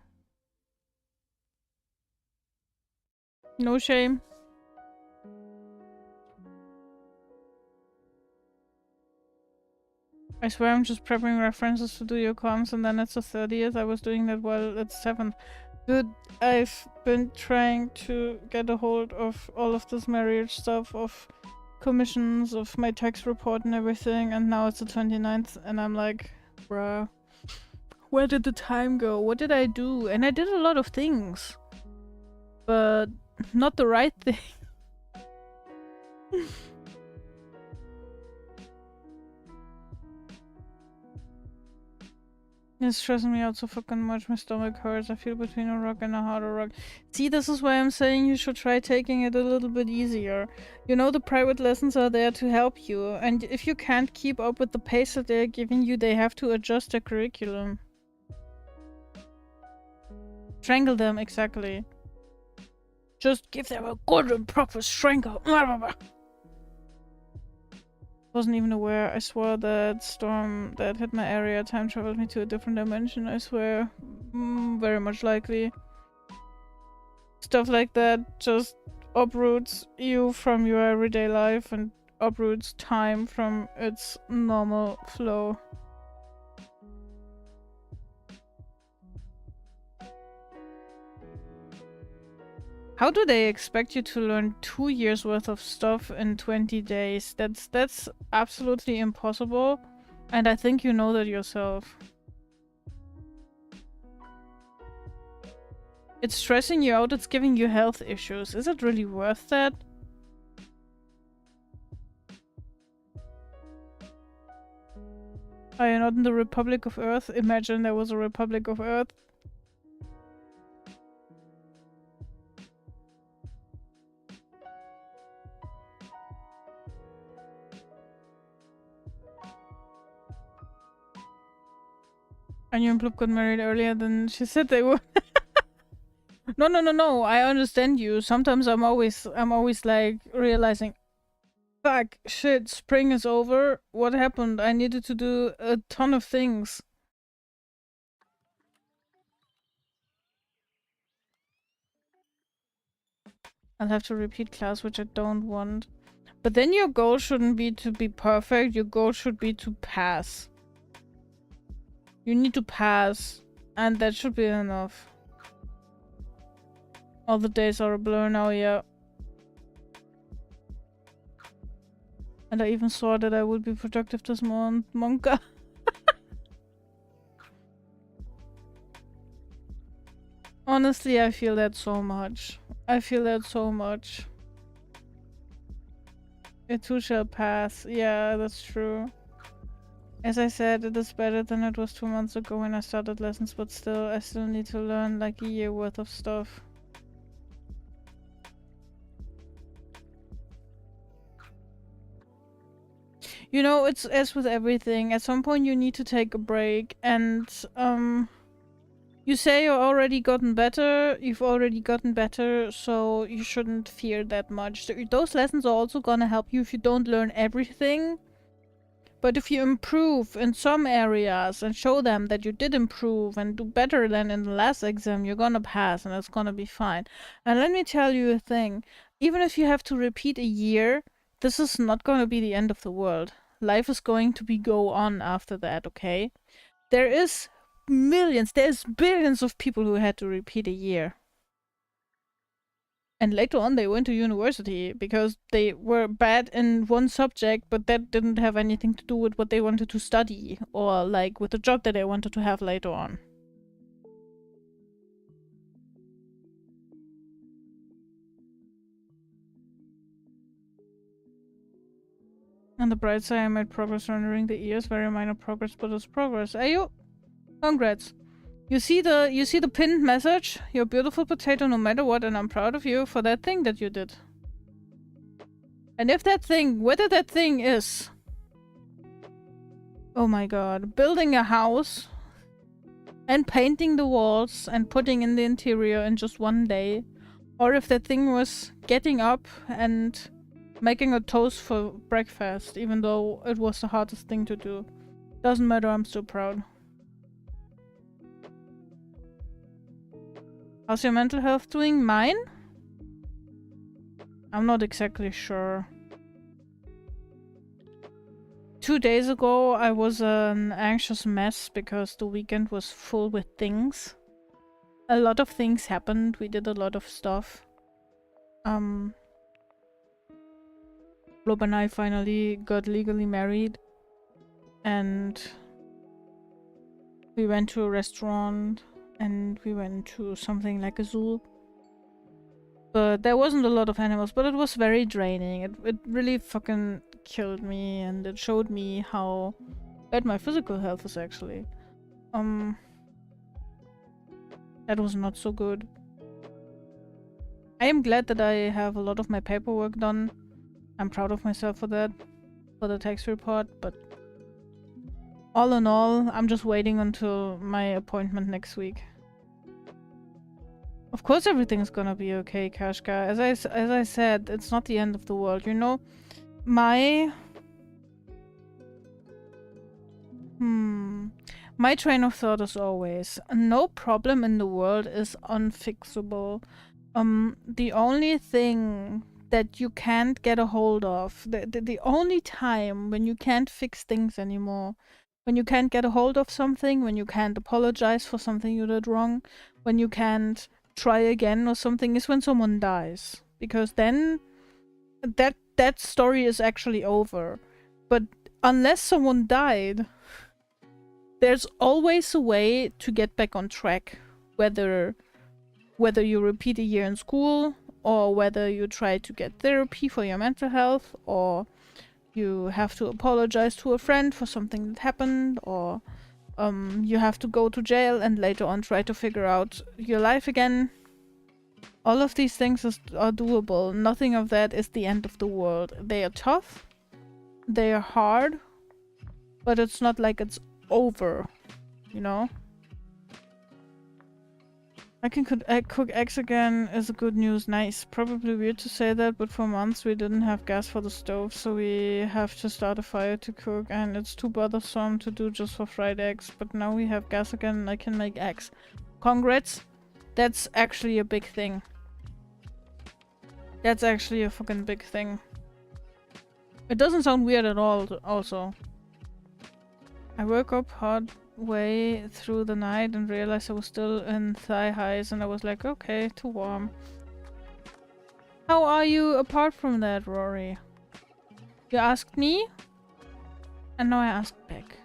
No shame. I swear I'm just prepping references to do your comms and then it's the 30th. I was doing that while it's 7th. Dude, I've been trying to get a hold of all of this marriage stuff, of commissions, of my tax report and everything, and now it's the 29th and I'm like, bruh, where did the time go? What did I do? And I did a lot of things, but not the right thing. It's stressing me out so fucking much. My stomach hurts. I feel between a rock and a harder rock. See, this is why I'm saying you should try taking it a little bit easier. You know, the private lessons are there to help you, and if you can't keep up with the pace that they're giving you, they have to adjust their curriculum. Strangle them, exactly. Just give them a good and proper strangle. Wasn't even aware. I swore that storm that hit my area time traveled me to a different dimension. I swear. Very much likely. Stuff like that just uproots you from your everyday life and uproots time from its normal flow. How do they expect you to learn 2 years worth of stuff in 20 days? That's absolutely impossible, and I think you know that yourself. It's stressing you out, it's giving you health issues. Is it really worth that? Are you not in the Republic of Earth? Imagine there was a Republic of Earth. Anya and Bloop got married earlier than she said they would. No. I understand you. Sometimes I'm always like realizing, fuck, shit, spring is over. What happened? I needed to do a ton of things. I'll have to repeat class, which I don't want. But then your goal shouldn't be to be perfect. Your goal should be to pass. You need to pass, and that should be enough. All the days are a blur now, yeah. And I even saw that I would be productive this month. Monka. Honestly, I feel that so much. I feel that so much. It too shall pass. Yeah, that's true. As I said, it is better than it was 2 months ago when I started lessons, but still, I still need to learn like a year worth of stuff. You know, it's as with everything. At some point you need to take a break, and you say you've already gotten better, so you shouldn't fear that much. So those lessons are also gonna help you if you don't learn everything. But if you improve in some areas and show them that you did improve and do better than in the last exam, you're gonna pass and it's gonna be fine. And let me tell you a thing. Even if you have to repeat a year, this is not gonna be the end of the world. Life is going to go on after that, okay? There's billions of people who had to repeat a year. And later on they went to university because they were bad in one subject, but that didn't have anything to do with what they wanted to study or like with the job that they wanted to have later on. On the bright side, I made progress rendering the ears. Very minor progress, but it's progress. Ayo! Congrats. You see the pinned message? You're a beautiful potato no matter what, and I'm proud of you for that thing that you did. And if that thing, whether that thing is... Oh my god. Building a house and painting the walls and putting in the interior in just one day. Or if that thing was getting up and making a toast for breakfast, even though it was the hardest thing to do. Doesn't matter, I'm still proud. How's your mental health doing? Mine? I'm not exactly sure. 2 days ago I was an anxious mess because the weekend was full with things. A lot of things happened, we did a lot of stuff. Rob and I finally got legally married, and we went to a restaurant, and we went to something like a zoo. But there wasn't a lot of animals, but it was very draining. It really fucking killed me, and it showed me how bad my physical health is actually. That was not so good. I am glad that I have a lot of my paperwork done. I'm proud of myself for that, for the tax report, but all in all, I'm just waiting until my appointment next week. Of course everything's gonna be okay, Kashka. As I said, it's not the end of the world, you know? My train of thought is always, no problem in the world is unfixable. The only thing that you can't get a hold of, the only time when you can't fix things anymore, when you can't get a hold of something, when you can't apologize for something you did wrong, when you can't try again or something, is when someone dies. Because then that story is actually over. But unless someone died, there's always a way to get back on track. Whether you repeat a year in school, or whether you try to get therapy for your mental health, or you have to apologize to a friend for something that happened, or you have to go to jail and later on try to figure out your life again. All of these things are doable. Nothing of that is the end of the world. They are tough, they are hard, but it's not like it's over, you know? I can cook eggs again is a good news. Nice. Probably weird to say that, but for months we didn't have gas for the stove, so we have to start a fire to cook, and it's too bothersome to do just for fried eggs. But now we have gas again and I can make eggs. Congrats. That's actually a big thing. That's actually a fucking big thing. It doesn't sound weird at all, also. I woke up hard way through the night and realized I was still in thigh highs, and I was like, okay, too warm. How are you apart from that, Rory? You asked me, and now I asked back.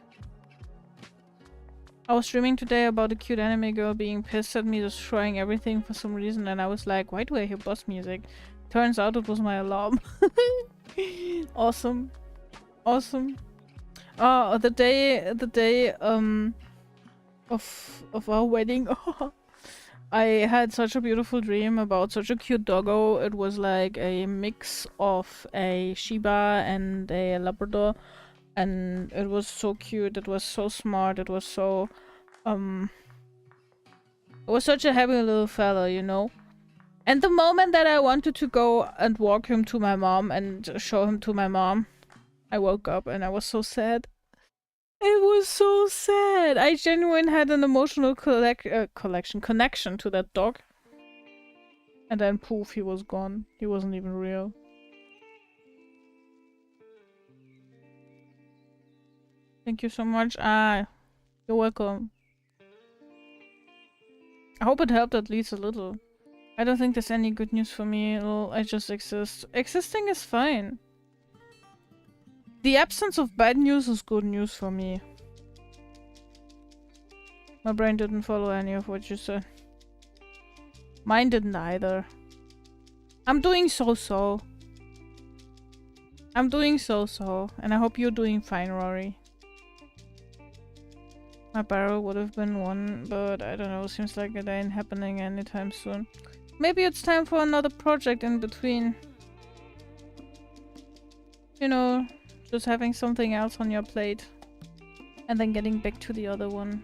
I was streaming today about a cute anime girl being pissed at me destroying everything for some reason, and I was like, why do I hear boss music? Turns out it was my alarm. Awesome. Awesome. Oh, the day of our wedding. I had such a beautiful dream about such a cute doggo. It was like a mix of a Shiba and a Labrador, and it was so cute. It was so smart. It was so it was such a happy little fella, you know. And the moment that I wanted to go and walk him to my mom and show him to my mom, I woke up and I was so sad. It was so sad. I genuinely had an emotional connection to that dog. And then poof, he was gone. He wasn't even real. Thank you so much. Ah, you're welcome. I hope it helped at least a little. I don't think there's any good news for me. Well, I just exist. Existing is fine. The absence of bad news is good news for me. My brain didn't follow any of what you said. Mine didn't either. I'm doing so-so. I'm doing so-so, and I hope you're doing fine, Rory. My barrel would have been one, but I don't know, seems like it ain't happening anytime soon. Maybe it's time for another project in between. You know, just having something else on your plate. And then getting back to the other one.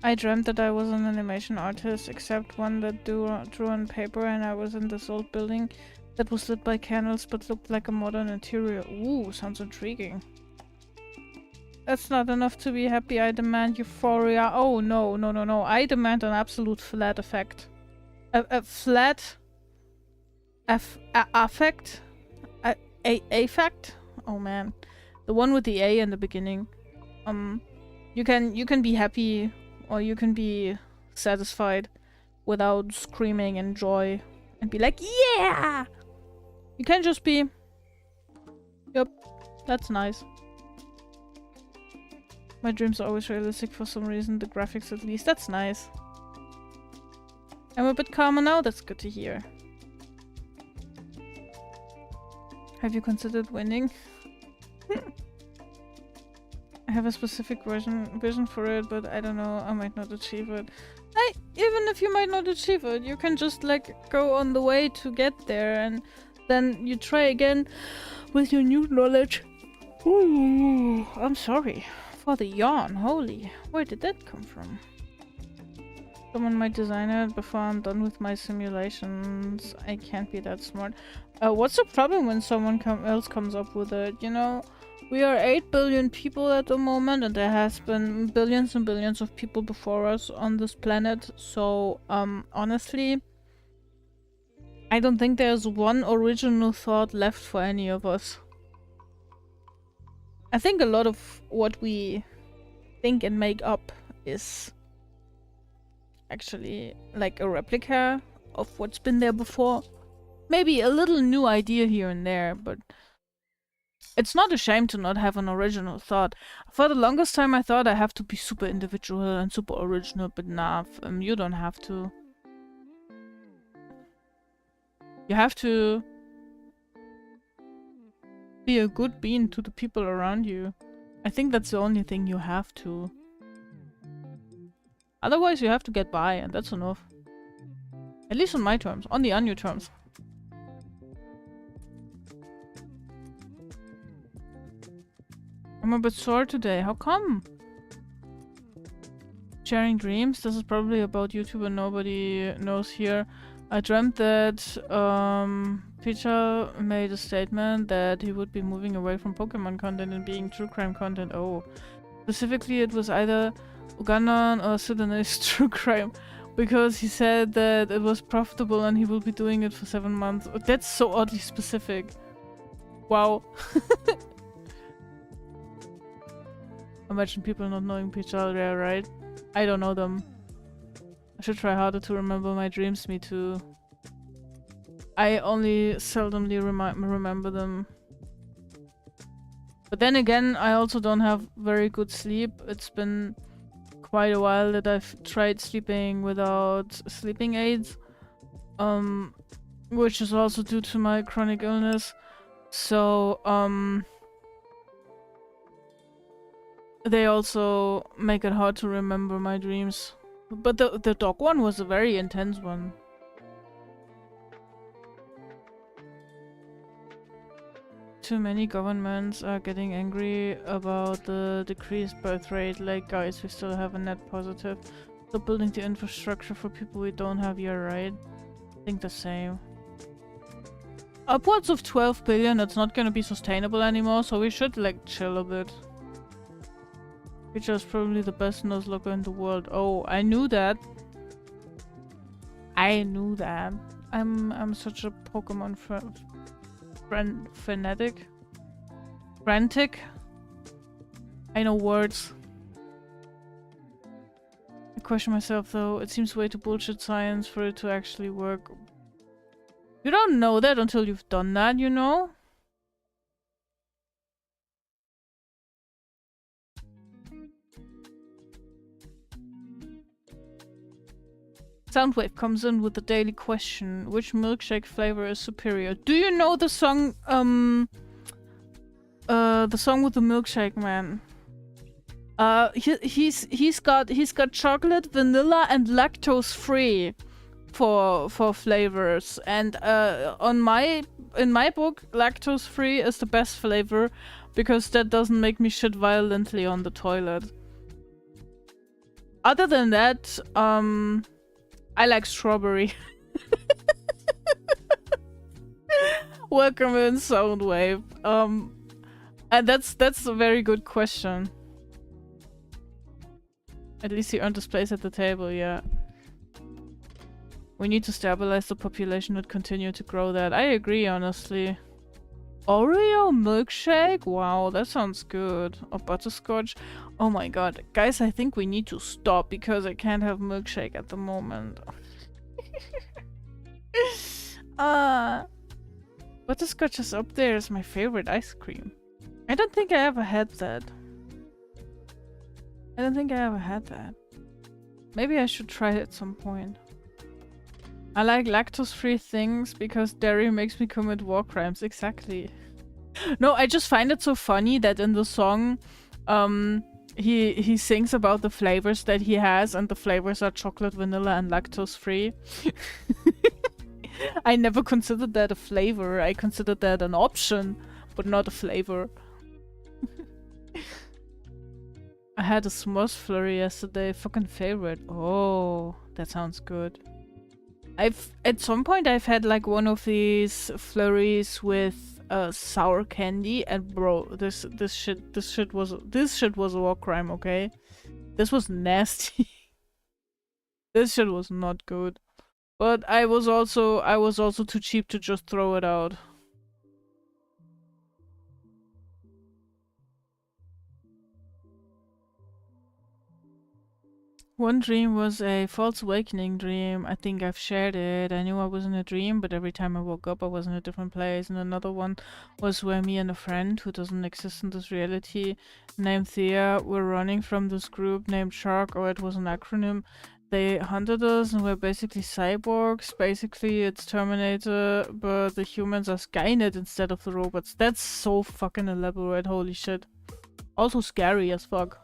I dreamt that I was an animation artist, except one that drew on paper, and I was in this old building that was lit by candles but looked like a modern interior. Ooh, sounds intriguing. That's not enough to be happy. I demand euphoria. Oh, no, no, no, no. I demand an absolute flat effect. A flat... affect? Affect? Oh, man. The one with the A in the beginning. You can be happy, or you can be satisfied without screaming in joy and be like, yeah! You can just be... Yep, that's nice. My dreams are always realistic for some reason, the graphics at least. That's nice. I'm a bit calmer now, that's good to hear. Have you considered winning? I have a specific vision for it, but I don't know, I might not achieve it. Even if you might not achieve it, you can just like go on the way to get there, and then you try again with your new knowledge. Ooh, I'm sorry for the yawn. Holy, where did that come from? Someone might design it before I'm done with my simulations. I can't be that smart. What's the problem when someone else comes up with it? You know, we are 8 billion people at the moment, and there has been billions and billions of people before us on this planet. So, honestly, I don't think there's one original thought left for any of us. I think a lot of what we think and make up is actually like a replica of what's been there before. Maybe a little new idea here and there, but it's not a shame to not have an original thought. For the longest time I thought I have to be super individual and super original, but nah, you don't have to. You have to be a good being to the people around you. I think that's the only thing you have to. Otherwise you have to get by, and that's enough. At least on my terms, on the Anu terms. I'm a bit sore today. How come? Sharing dreams? This is probably about YouTube and nobody knows here. I dreamt that Peter made a statement that he would be moving away from Pokemon content and being true crime content. Oh. Specifically it was either Ugandan or Sudanese true crime. Because he said that it was profitable and he will be doing it for 7 months. That's so oddly specific. Wow. Imagine people not knowing Pichal, yeah, right? I don't know them. I should try harder to remember my dreams, me too. I only seldomly remember them. But then again, I also don't have very good sleep. It's been quite a while that I've tried sleeping without sleeping aids. Which is also due to my chronic illness. So, they also make it hard to remember my dreams. But the dog one was a very intense one. Too many governments are getting angry about the decreased birth rate. Like, guys, we still have a net positive. So building the infrastructure for people we don't have, you're right. I think the same. Upwards of 12 billion, that's not gonna be sustainable anymore, so we should, like, chill a bit. Which is probably the best Nuzlocke in the world. Oh, I knew that. I knew that. I'm such a Pokemon fanatic. Frantic. I know words. I question myself though. It seems way too bullshit science for it to actually work. You don't know that until you've done that, you know? Soundwave comes in with the daily question: which milkshake flavor is superior? Do you know the song the song with the milkshake man? He's got chocolate, vanilla, and lactose free for flavors, and in my book, lactose free is the best flavor because that doesn't make me shit violently on the toilet. Other than that, I like strawberry. Welcome in, Soundwave. And that's a very good question. At least he earned his place at the table, yeah. We need to stabilize the population and continue to grow that. I agree, honestly. Oreo milkshake? Wow, that sounds good. Or butterscotch? Oh my god. Guys, I think we need to stop because I can't have milkshake at the moment. Butterscotch is up there as my favorite ice cream. I don't think I ever had that. Maybe I should try it at some point. I like lactose-free things because dairy makes me commit war crimes. Exactly. No, I just find it so funny that in the song, he sings about the flavors that he has, and the flavors are chocolate, vanilla, and lactose-free. I never considered that a flavor. I considered that an option, but not a flavor. I had a s'mores flurry yesterday. Fucking favorite. Oh, that sounds good. At some point I've had like one of these flurries with sour candy, and bro, this shit was a war crime, okay? This was nasty. This shit was not good. But I was also too cheap to just throw it out. One dream was a false awakening dream. I think I've shared it. I knew I was in a dream, but every time I woke up I was in a different place. And another one was where me and a friend who doesn't exist in this reality named Thea were running from this group named Shark, or it was an acronym. They hunted us and we're basically cyborgs. Basically it's Terminator, but the humans are Skynet instead of the robots. That's so fucking elaborate, holy shit. Also scary as fuck.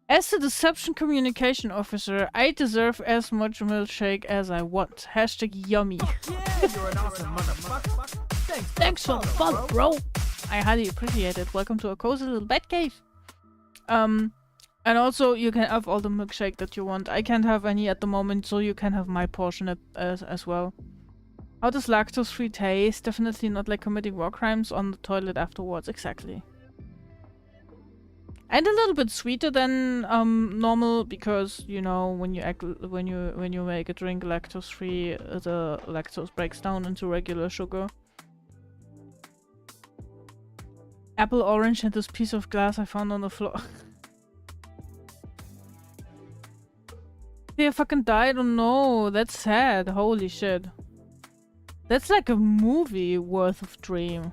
As the Deception Communication Officer, I deserve as much milkshake as I want. Hashtag yummy. Yeah, you're an awesome motherfucker. Thanks for the follow, bro. I highly appreciate it. Welcome to a cozy little bat cave. And also, you can have all the milkshake that you want. I can't have any at the moment, so you can have my portion as well. How does lactose-free taste? Definitely not like committing war crimes on the toilet afterwards. Exactly. And a little bit sweeter than normal, because you know when you make a drink lactose free, the lactose breaks down into regular sugar. Apple, orange, and this piece of glass I found on the floor. They fucking died? Oh no, that's sad. Holy shit. That's like a movie worth of dream.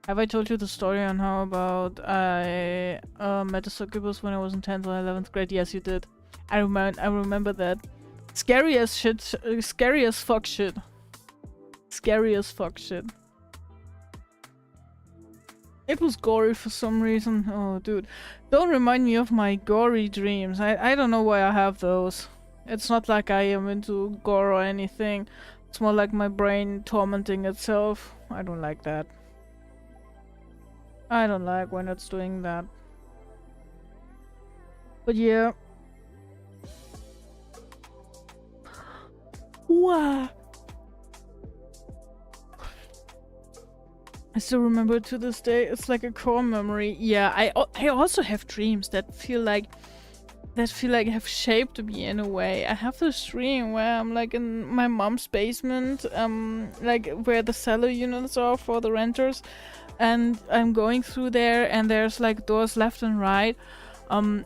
Have I told you the story on how about I met a succubus when I was in 10th or 11th grade? Yes, you did. I remember that. Scary as shit. Scary as fuck shit. Scary as fuck shit. It was gory for some reason. Oh, dude. Don't remind me of my gory dreams. I don't know why I have those. It's not like I am into gore or anything. It's more like my brain tormenting itself. I don't like that. I don't like when it's doing that. But yeah. Wow. I still remember it to this day. It's like a core memory. Yeah, I also have dreams that feel like have shaped me in a way. I have this dream where I'm like in my mom's basement, like where the cellar units are for the renters, and I'm going through there and there's like doors left and right, And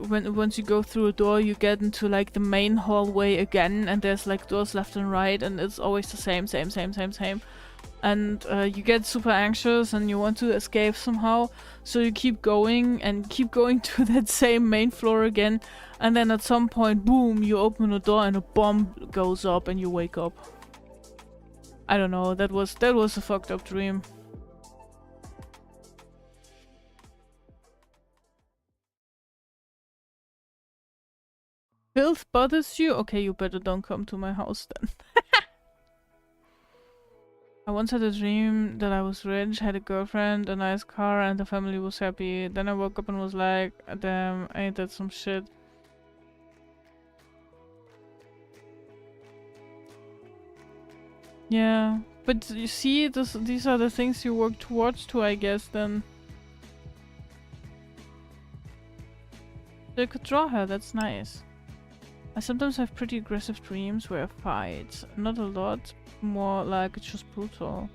once you go through a door, you get into like the main hallway again, and there's like doors left and right, and it's always the same. And you get super anxious and you want to escape somehow, so you keep going and keep going to that same main floor again, and then at some point, boom, you open a door and a bomb goes up and you wake up. I don't know, that was a fucked up dream. Filth bothers you? Okay, you better don't come to my house then. I once had a dream that I was rich, had a girlfriend, a nice car, and the family was happy. Then I woke up and was like, damn, ain't that some shit? Yeah, but you see, these are the things you work towards to, I guess, then. So you could draw her, that's nice. I sometimes have pretty aggressive dreams where I fight. Not a lot, more like it's just brutal.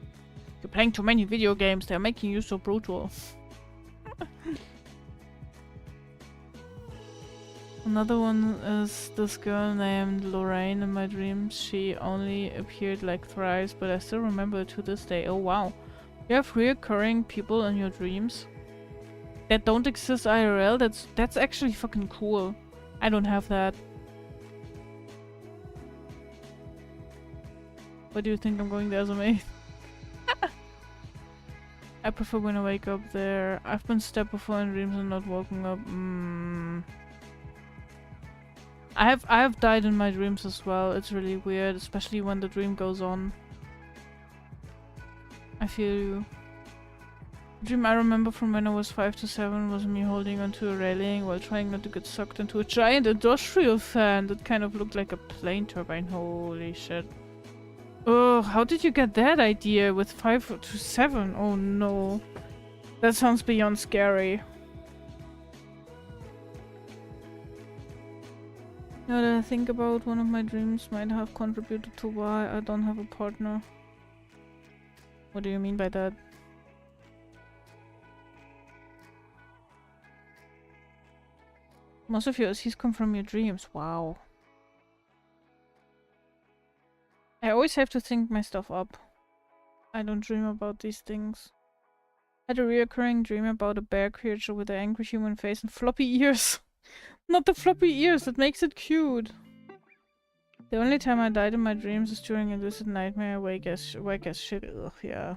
You're playing too many video games, they're making you so brutal. Another one is this girl named Lorraine in my dreams. She only appeared like thrice, but I still remember it to this day. Oh wow. You have reoccurring people in your dreams that don't exist IRL? That's actually fucking cool. I don't have that. What do you think I'm going there as a maid? I prefer when I wake up there. I've been stabbed before in dreams and not woken up. I have died in my dreams as well. It's really weird, especially when the dream goes on. I feel you. The dream I remember from when I was 5 to 7 was me holding onto a railing while trying not to get sucked into a giant industrial fan that kind of looked like a plane turbine. Holy shit. Oh, how did you get that idea with 5 to 7? Oh no. That sounds beyond scary. Now that I think about, one of my dreams might have contributed to why I don't have a partner. What do you mean by that? Most of your SCs come from your dreams. Wow. I always have to think my stuff up. I don't dream about these things. I had a reoccurring dream about a bear creature with an angry human face and floppy ears. Not the floppy ears, that makes it cute. The only time I died in my dreams is during a lucid nightmare. Wake as shit. Ugh, yeah.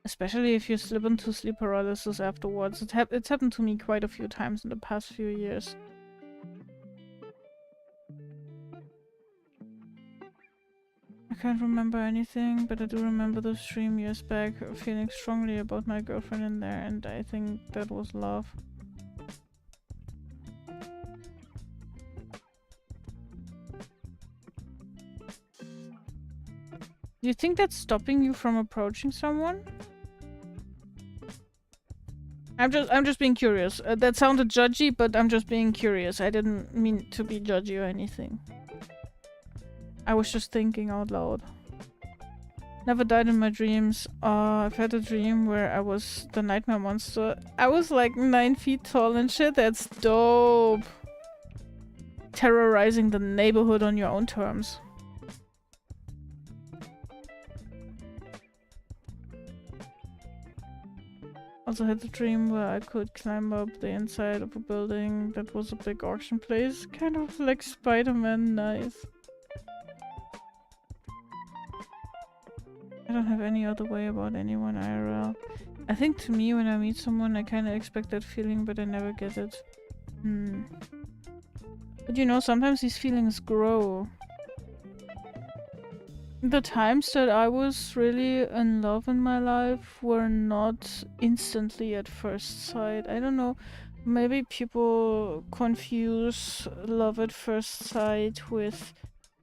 Especially if you slip into sleep paralysis afterwards. It's happened to me quite a few times in the past few years. I can't remember anything, but I do remember the stream years back, feeling strongly about my girlfriend in there, and I think that was love. Do you think that's stopping you from approaching someone? I'm just being curious. That sounded judgy, but I'm just being curious. I didn't mean to be judgy or anything. I was just thinking out loud. Never died in my dreams. I've had a dream where I was the nightmare monster. I was like 9 feet tall and shit. That's dope. Terrorizing the neighborhood on your own terms. Also had a dream where I could climb up the inside of a building that was a big auction place. Kind of like Spider-Man, nice. I don't have any other way about anyone IRL. I think to me when I meet someone I kinda expect that feeling, but I never get it. But you know, sometimes these feelings grow. The times that I was really in love in my life were not instantly at first sight. I don't know, maybe people confuse love at first sight with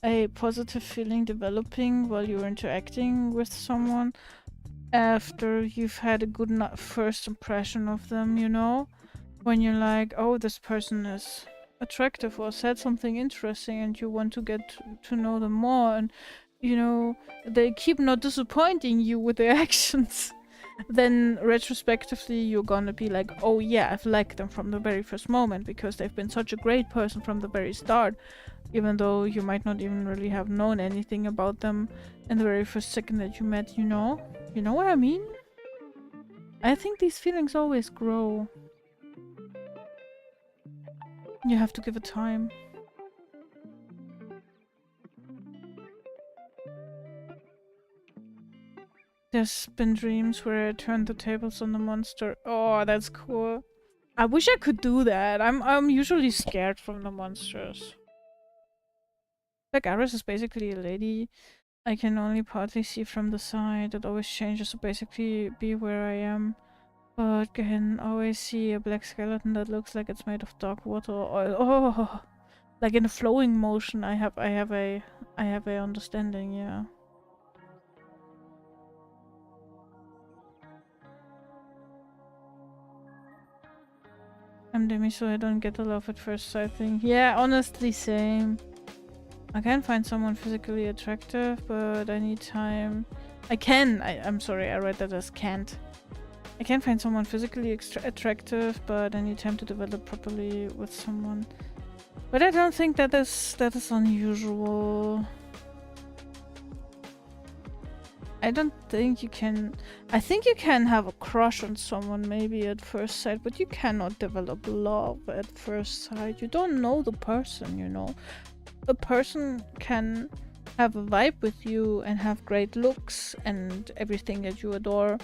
a positive feeling developing while you're interacting with someone after you've had a good first impression of them, you know? When you're like, oh, this person is attractive or said something interesting and you want to get to know them more, and you know, they keep not disappointing you with their actions. then retrospectively you're gonna be like, oh yeah, I've liked them from the very first moment because they've been such a great person from the very start, even though you might not even really have known anything about them in the very first second that you met, you know? You know what I mean? I think these feelings always grow. You have to give it time. There's been dreams where I turned the tables on the monster. Oh, that's cool. I wish I could do that. I'm usually scared from the monsters. Like Iris is basically a lady I can only partly see from the side. It always changes to basically be where I am. But can always see a black skeleton that looks like it's made of dark water or oil. Oh, like in a flowing motion. I have a understanding, yeah. I'm Demi, so I don't get the love at first sight thing. Yeah, honestly, same. I can find someone physically attractive, but I need time. I'm sorry, I read that as can't. I can find someone physically attractive, but I need time to develop properly with someone. But I don't think that is unusual. I don't think you can... I think you can have a crush on someone maybe at first sight, but you cannot develop love at first sight. You don't know the person, you know. A person can have a vibe with you and have great looks and everything that you adore,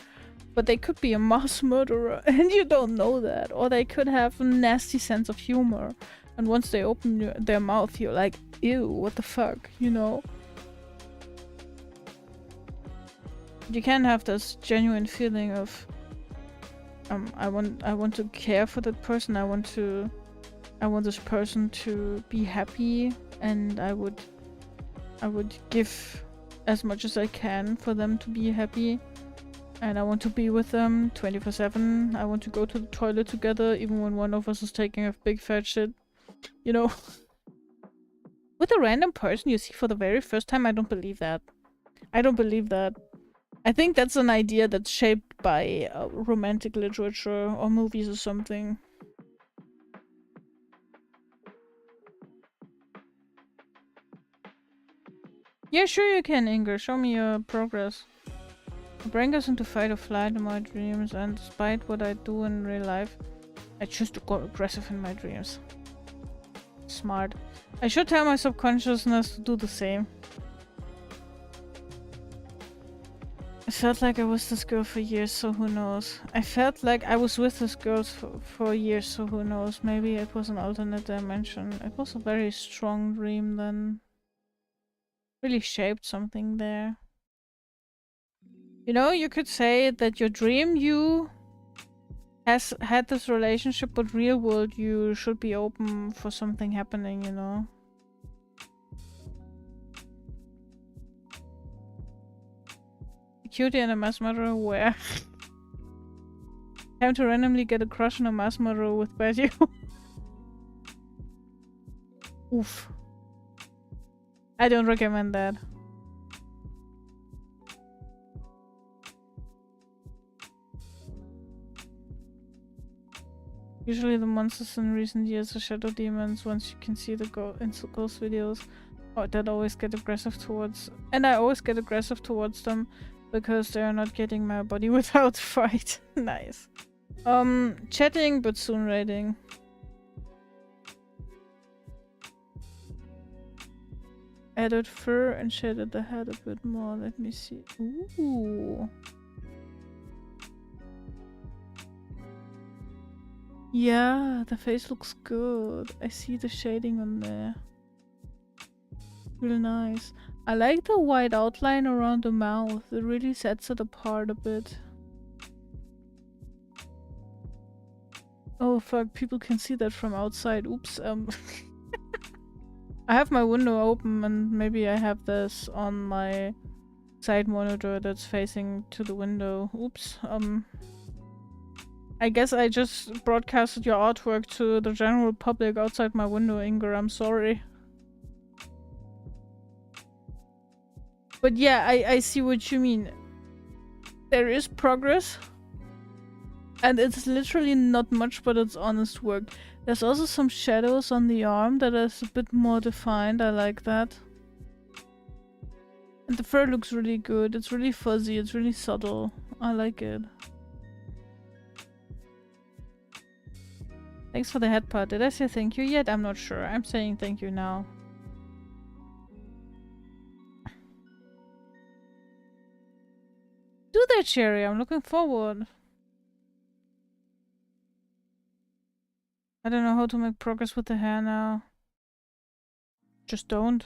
but they could be a mass murderer and you don't know that. Or they could have a nasty sense of humor, and once they open their mouth, you're like, ew, what the fuck, you know? You can have this genuine feeling of I want to care for that person. I want this person to be happy, and I would give as much as I can for them to be happy, and I want to be with them 24/7. I want to go to the toilet together even when one of us is taking a big fat shit, you know. With a random person you see for the very first time, I don't believe that. I don't believe that. I think that's an idea that's shaped by romantic literature or movies or something. Yeah, sure you can, Inger. Show me your progress. My brain goes into fight or flight in my dreams, and despite what I do in real life, I choose to go aggressive in my dreams. Smart. I should tell my subconsciousness to do the same. I felt like I was this girl for years, so who knows. I felt like I was with this girl for years, so who knows. Maybe it was an alternate dimension. It was a very strong dream then. Really shaped something there. You know, you could say that your dream you has had this relationship, but real world you should be open for something happening, you know. Cutie and a mass murderer where? Time to randomly get a crush on a mass murderer with Betty. Oof. I don't recommend that. Usually the monsters in recent years are shadow demons. Once you can see the ghost videos, that always get aggressive towards... And I always get aggressive towards them because they are not getting my body without fight. Nice. Chatting but soon raiding. Added fur and shaded the head a bit more. Let me see. Ooh. Yeah, the face looks good. I see the shading on there. Real nice. I like the white outline around the mouth. It really sets it apart a bit. Oh fuck, people can see that from outside. Oops. I have my window open and maybe I have this on my side monitor that's facing to the window. Oops. I guess I just broadcasted your artwork to the general public outside my window, Inger. I'm sorry. But yeah, I see what you mean. There is progress. And it's literally not much, but it's honest work. There's also some shadows on the arm that is a bit more defined. I like that. And the fur looks really good. It's really fuzzy. It's really subtle. I like it. Thanks for the head part. Did I say thank you yet? I'm not sure. I'm saying thank you now. Do that, Cherry. I'm looking forward. I don't know how to make progress with the hair now. Just don't.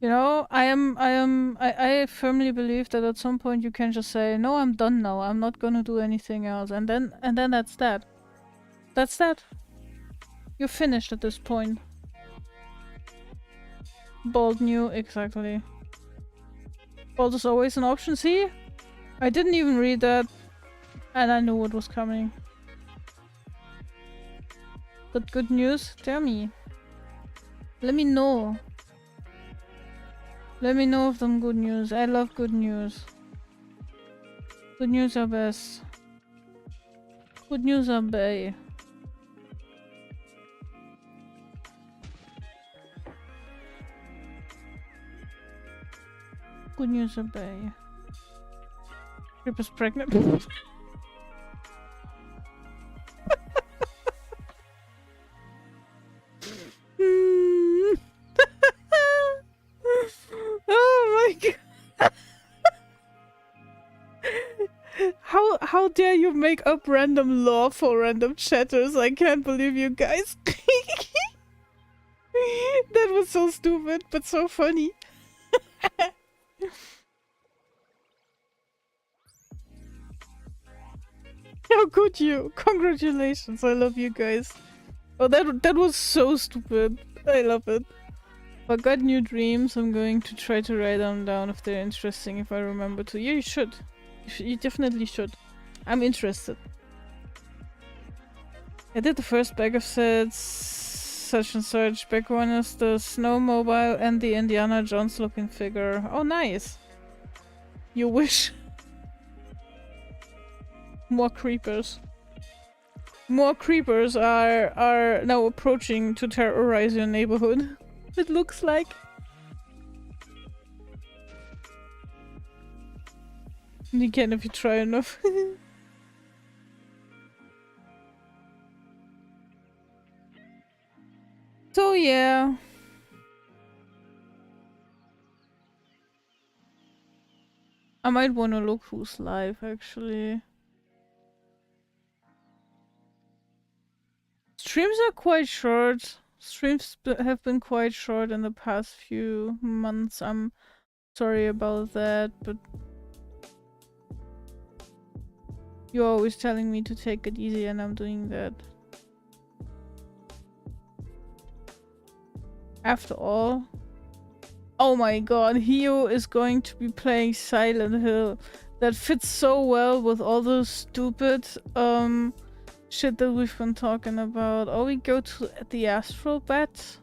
You know, I firmly believe that at some point you can just say, no, I'm done now. I'm not gonna do anything else. And then that's that. That's that. You're finished at this point. Bald new, exactly. Bald is always an option. See? I didn't even read that. And I knew what was coming. But good news? Tell me. Let me know. Let me know of them good news. I love good news. Good news are best. Good news are bae. Good news are bae. Rip is pregnant. Oh my god. How dare you make up random lore for random chatters? I can't believe you guys. That was so stupid, but so funny. How could you? Congratulations, I love you guys. Oh, that was so stupid. I love it. If I got new dreams, I'm going to try to write them down if they're interesting, if I remember to. Yeah, you should. You definitely should. I'm interested. I did the first bag of sets, such and such. Back one is the snowmobile and the Indiana Jones looking figure. Oh, nice. You wish. More creepers. More creepers are now approaching to terrorize your neighborhood. It looks like. You can if you try enough. So yeah. I might want to look who's live actually. Streams are quite short. Streams have been quite short in the past few months. I'm sorry about that, but you're always telling me to take it easy and I'm doing that. After all, oh my god, Hio is going to be playing Silent Hill. That fits so well with all those stupid shit that we've been talking about. Oh, we go to the astral bet.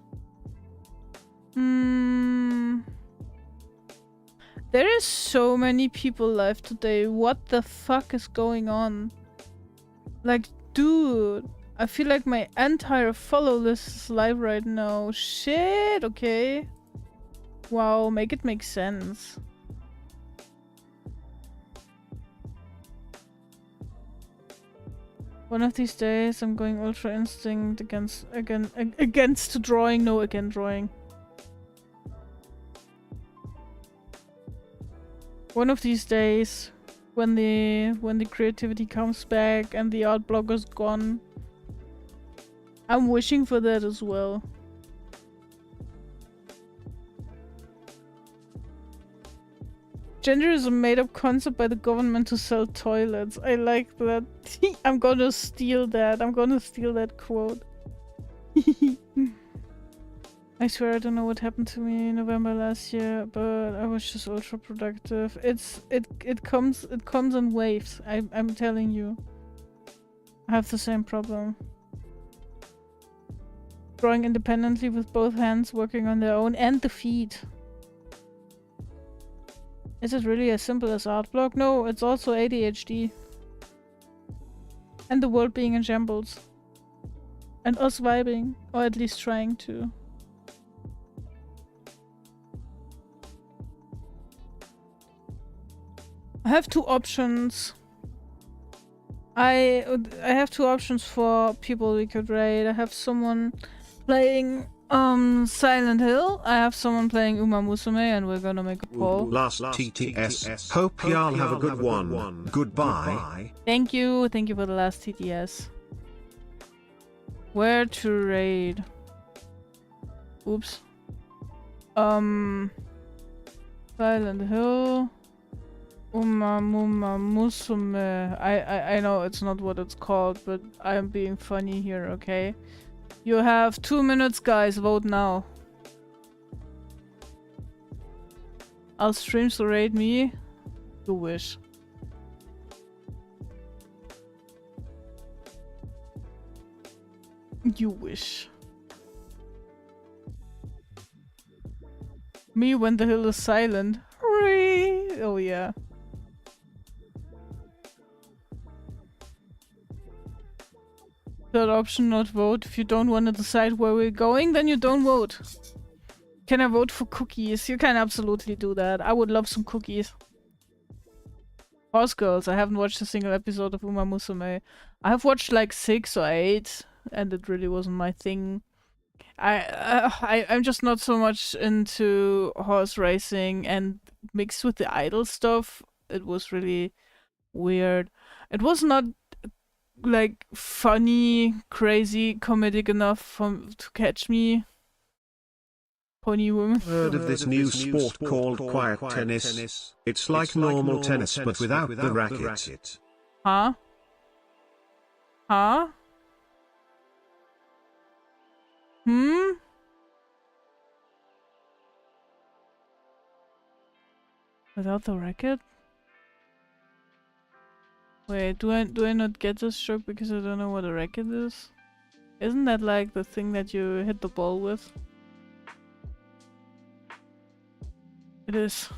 There is so many people live today. What the fuck is going on? Like, dude, I feel like my entire follow list is live right now. Shit, okay. Wow, make it make sense. One of these days I'm going Ultra Instinct against drawing. No, again drawing. One of these days, when the creativity comes back and the art blog is gone, I'm wishing for that as well. Gender is a made-up concept by the government to sell toilets. I like that. I'm gonna steal that. I'm gonna steal that quote. I swear I don't know what happened to me in November last year, but I was just ultra productive. It comes in waves. I'm telling you. I have the same problem. Drawing independently with both hands, working on their own, and the feet. Is it really as simple as art block? No, it's also ADHD. And the world being in shambles. And us vibing, or at least trying to. I have two options. I have two options for people we could raid. I have someone playing Silent Hill. I have someone playing Uma Musume, and we're gonna make a poll. Last TTS. Hope y'all have a good one. Goodbye. Thank you for the last TTS. Where to raid? Oops. Silent Hill. Uma Musume. I know it's not what it's called, but I am being funny here, okay? You have 2 minutes, guys. Vote now. I'll stream to raid me. You wish. You wish. Me when the hill is silent. Hooray! Oh yeah. Third option, not vote. If you don't want to decide where we're going, then you don't vote. Can I vote for cookies? You can absolutely do that. I would love some cookies. Horse Girls. I haven't watched a single episode of Uma Musume. I have watched like 6 or 8, and it really wasn't my thing. I'm just not so much into horse racing, and mixed with the idol stuff, it was really weird. It was not like funny, crazy, comedic enough to catch me. Pony woman. Heard of this new sport called quiet tennis? It's like normal tennis but without the racket. Huh? Huh? Without the racket? Wait, do I not get this joke because I don't know what a racket is? Isn't that like the thing that you hit the ball with? It is.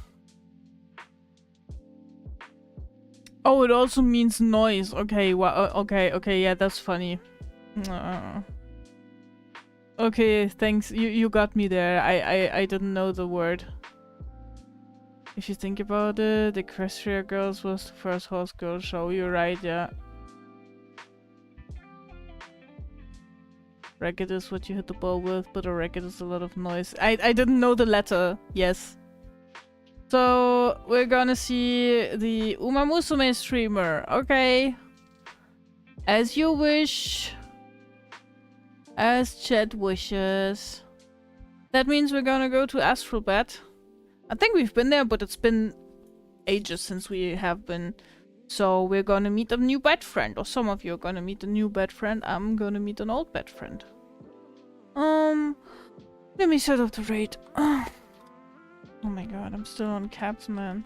Oh, it also means noise. Okay, well, okay, yeah, that's funny. Okay, thanks. You got me there. I didn't know the word. If you think about it, the Equestria Girls was the first horse girl show. You're right, yeah. Racket is what you hit the ball with, but a racket is a lot of noise. I didn't know the letter. Yes. So we're gonna see the Uma Musume streamer. Okay. As you wish. As chat wishes. That means we're gonna go to Astral Bat. I think we've been there, but it's been ages since we have been. So we're gonna meet a new bed friend. Or some of you are gonna meet a new bed friend. I'm gonna meet an old bed friend. Let me set up the raid. Oh my god, I'm still on caps, man.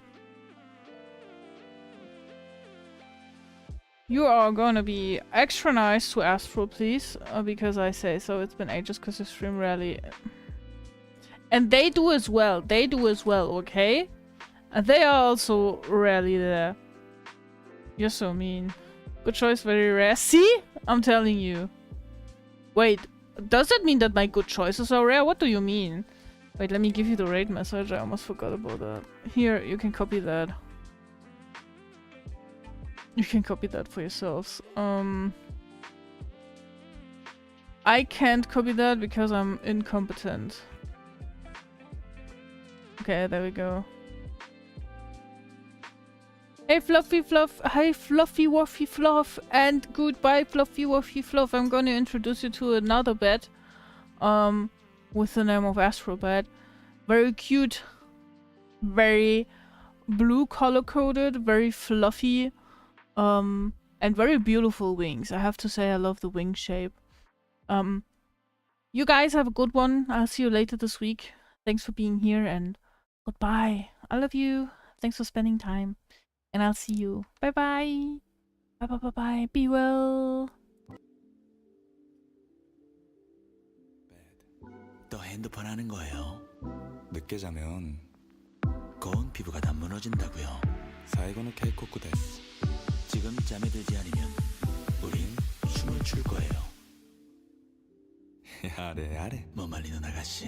You are gonna be extra nice to Astral, please. Because I say so. It's been ages because I stream rarely. And they do as well. They do as well, okay? And they are also rarely there. You're so mean. Good choice, very rare. See? I'm telling you. Wait, does that mean that my good choices are rare? What do you mean? Wait, let me give you the raid message. I almost forgot about that. Here, you can copy that. You can copy that for yourselves. I can't copy that because I'm incompetent. Okay, there we go. Hey Fluffy Fluff, hi Fluffy Wuffy Fluff, and goodbye Fluffy Wuffy Fluff. I'm gonna introduce you to another bed, with the name of Astral Bed. Very cute, very blue color coded, very fluffy, and very beautiful wings. I have to say I love the wing shape. You guys have a good one. I'll see you later this week. Thanks for being here and goodbye. I love you. Thanks for spending time. And I'll see you. Bye bye. Bye bye bye bye. Be well. 또 핸드폰 하는 거예요. 늦게 자면 두꺼운 피부가 다 무너진다고요. 最後の警告です 지금 잠에 들지 않으면 우린 춤을 출 거예요. やれやれ 뭐 말리는 아가씨.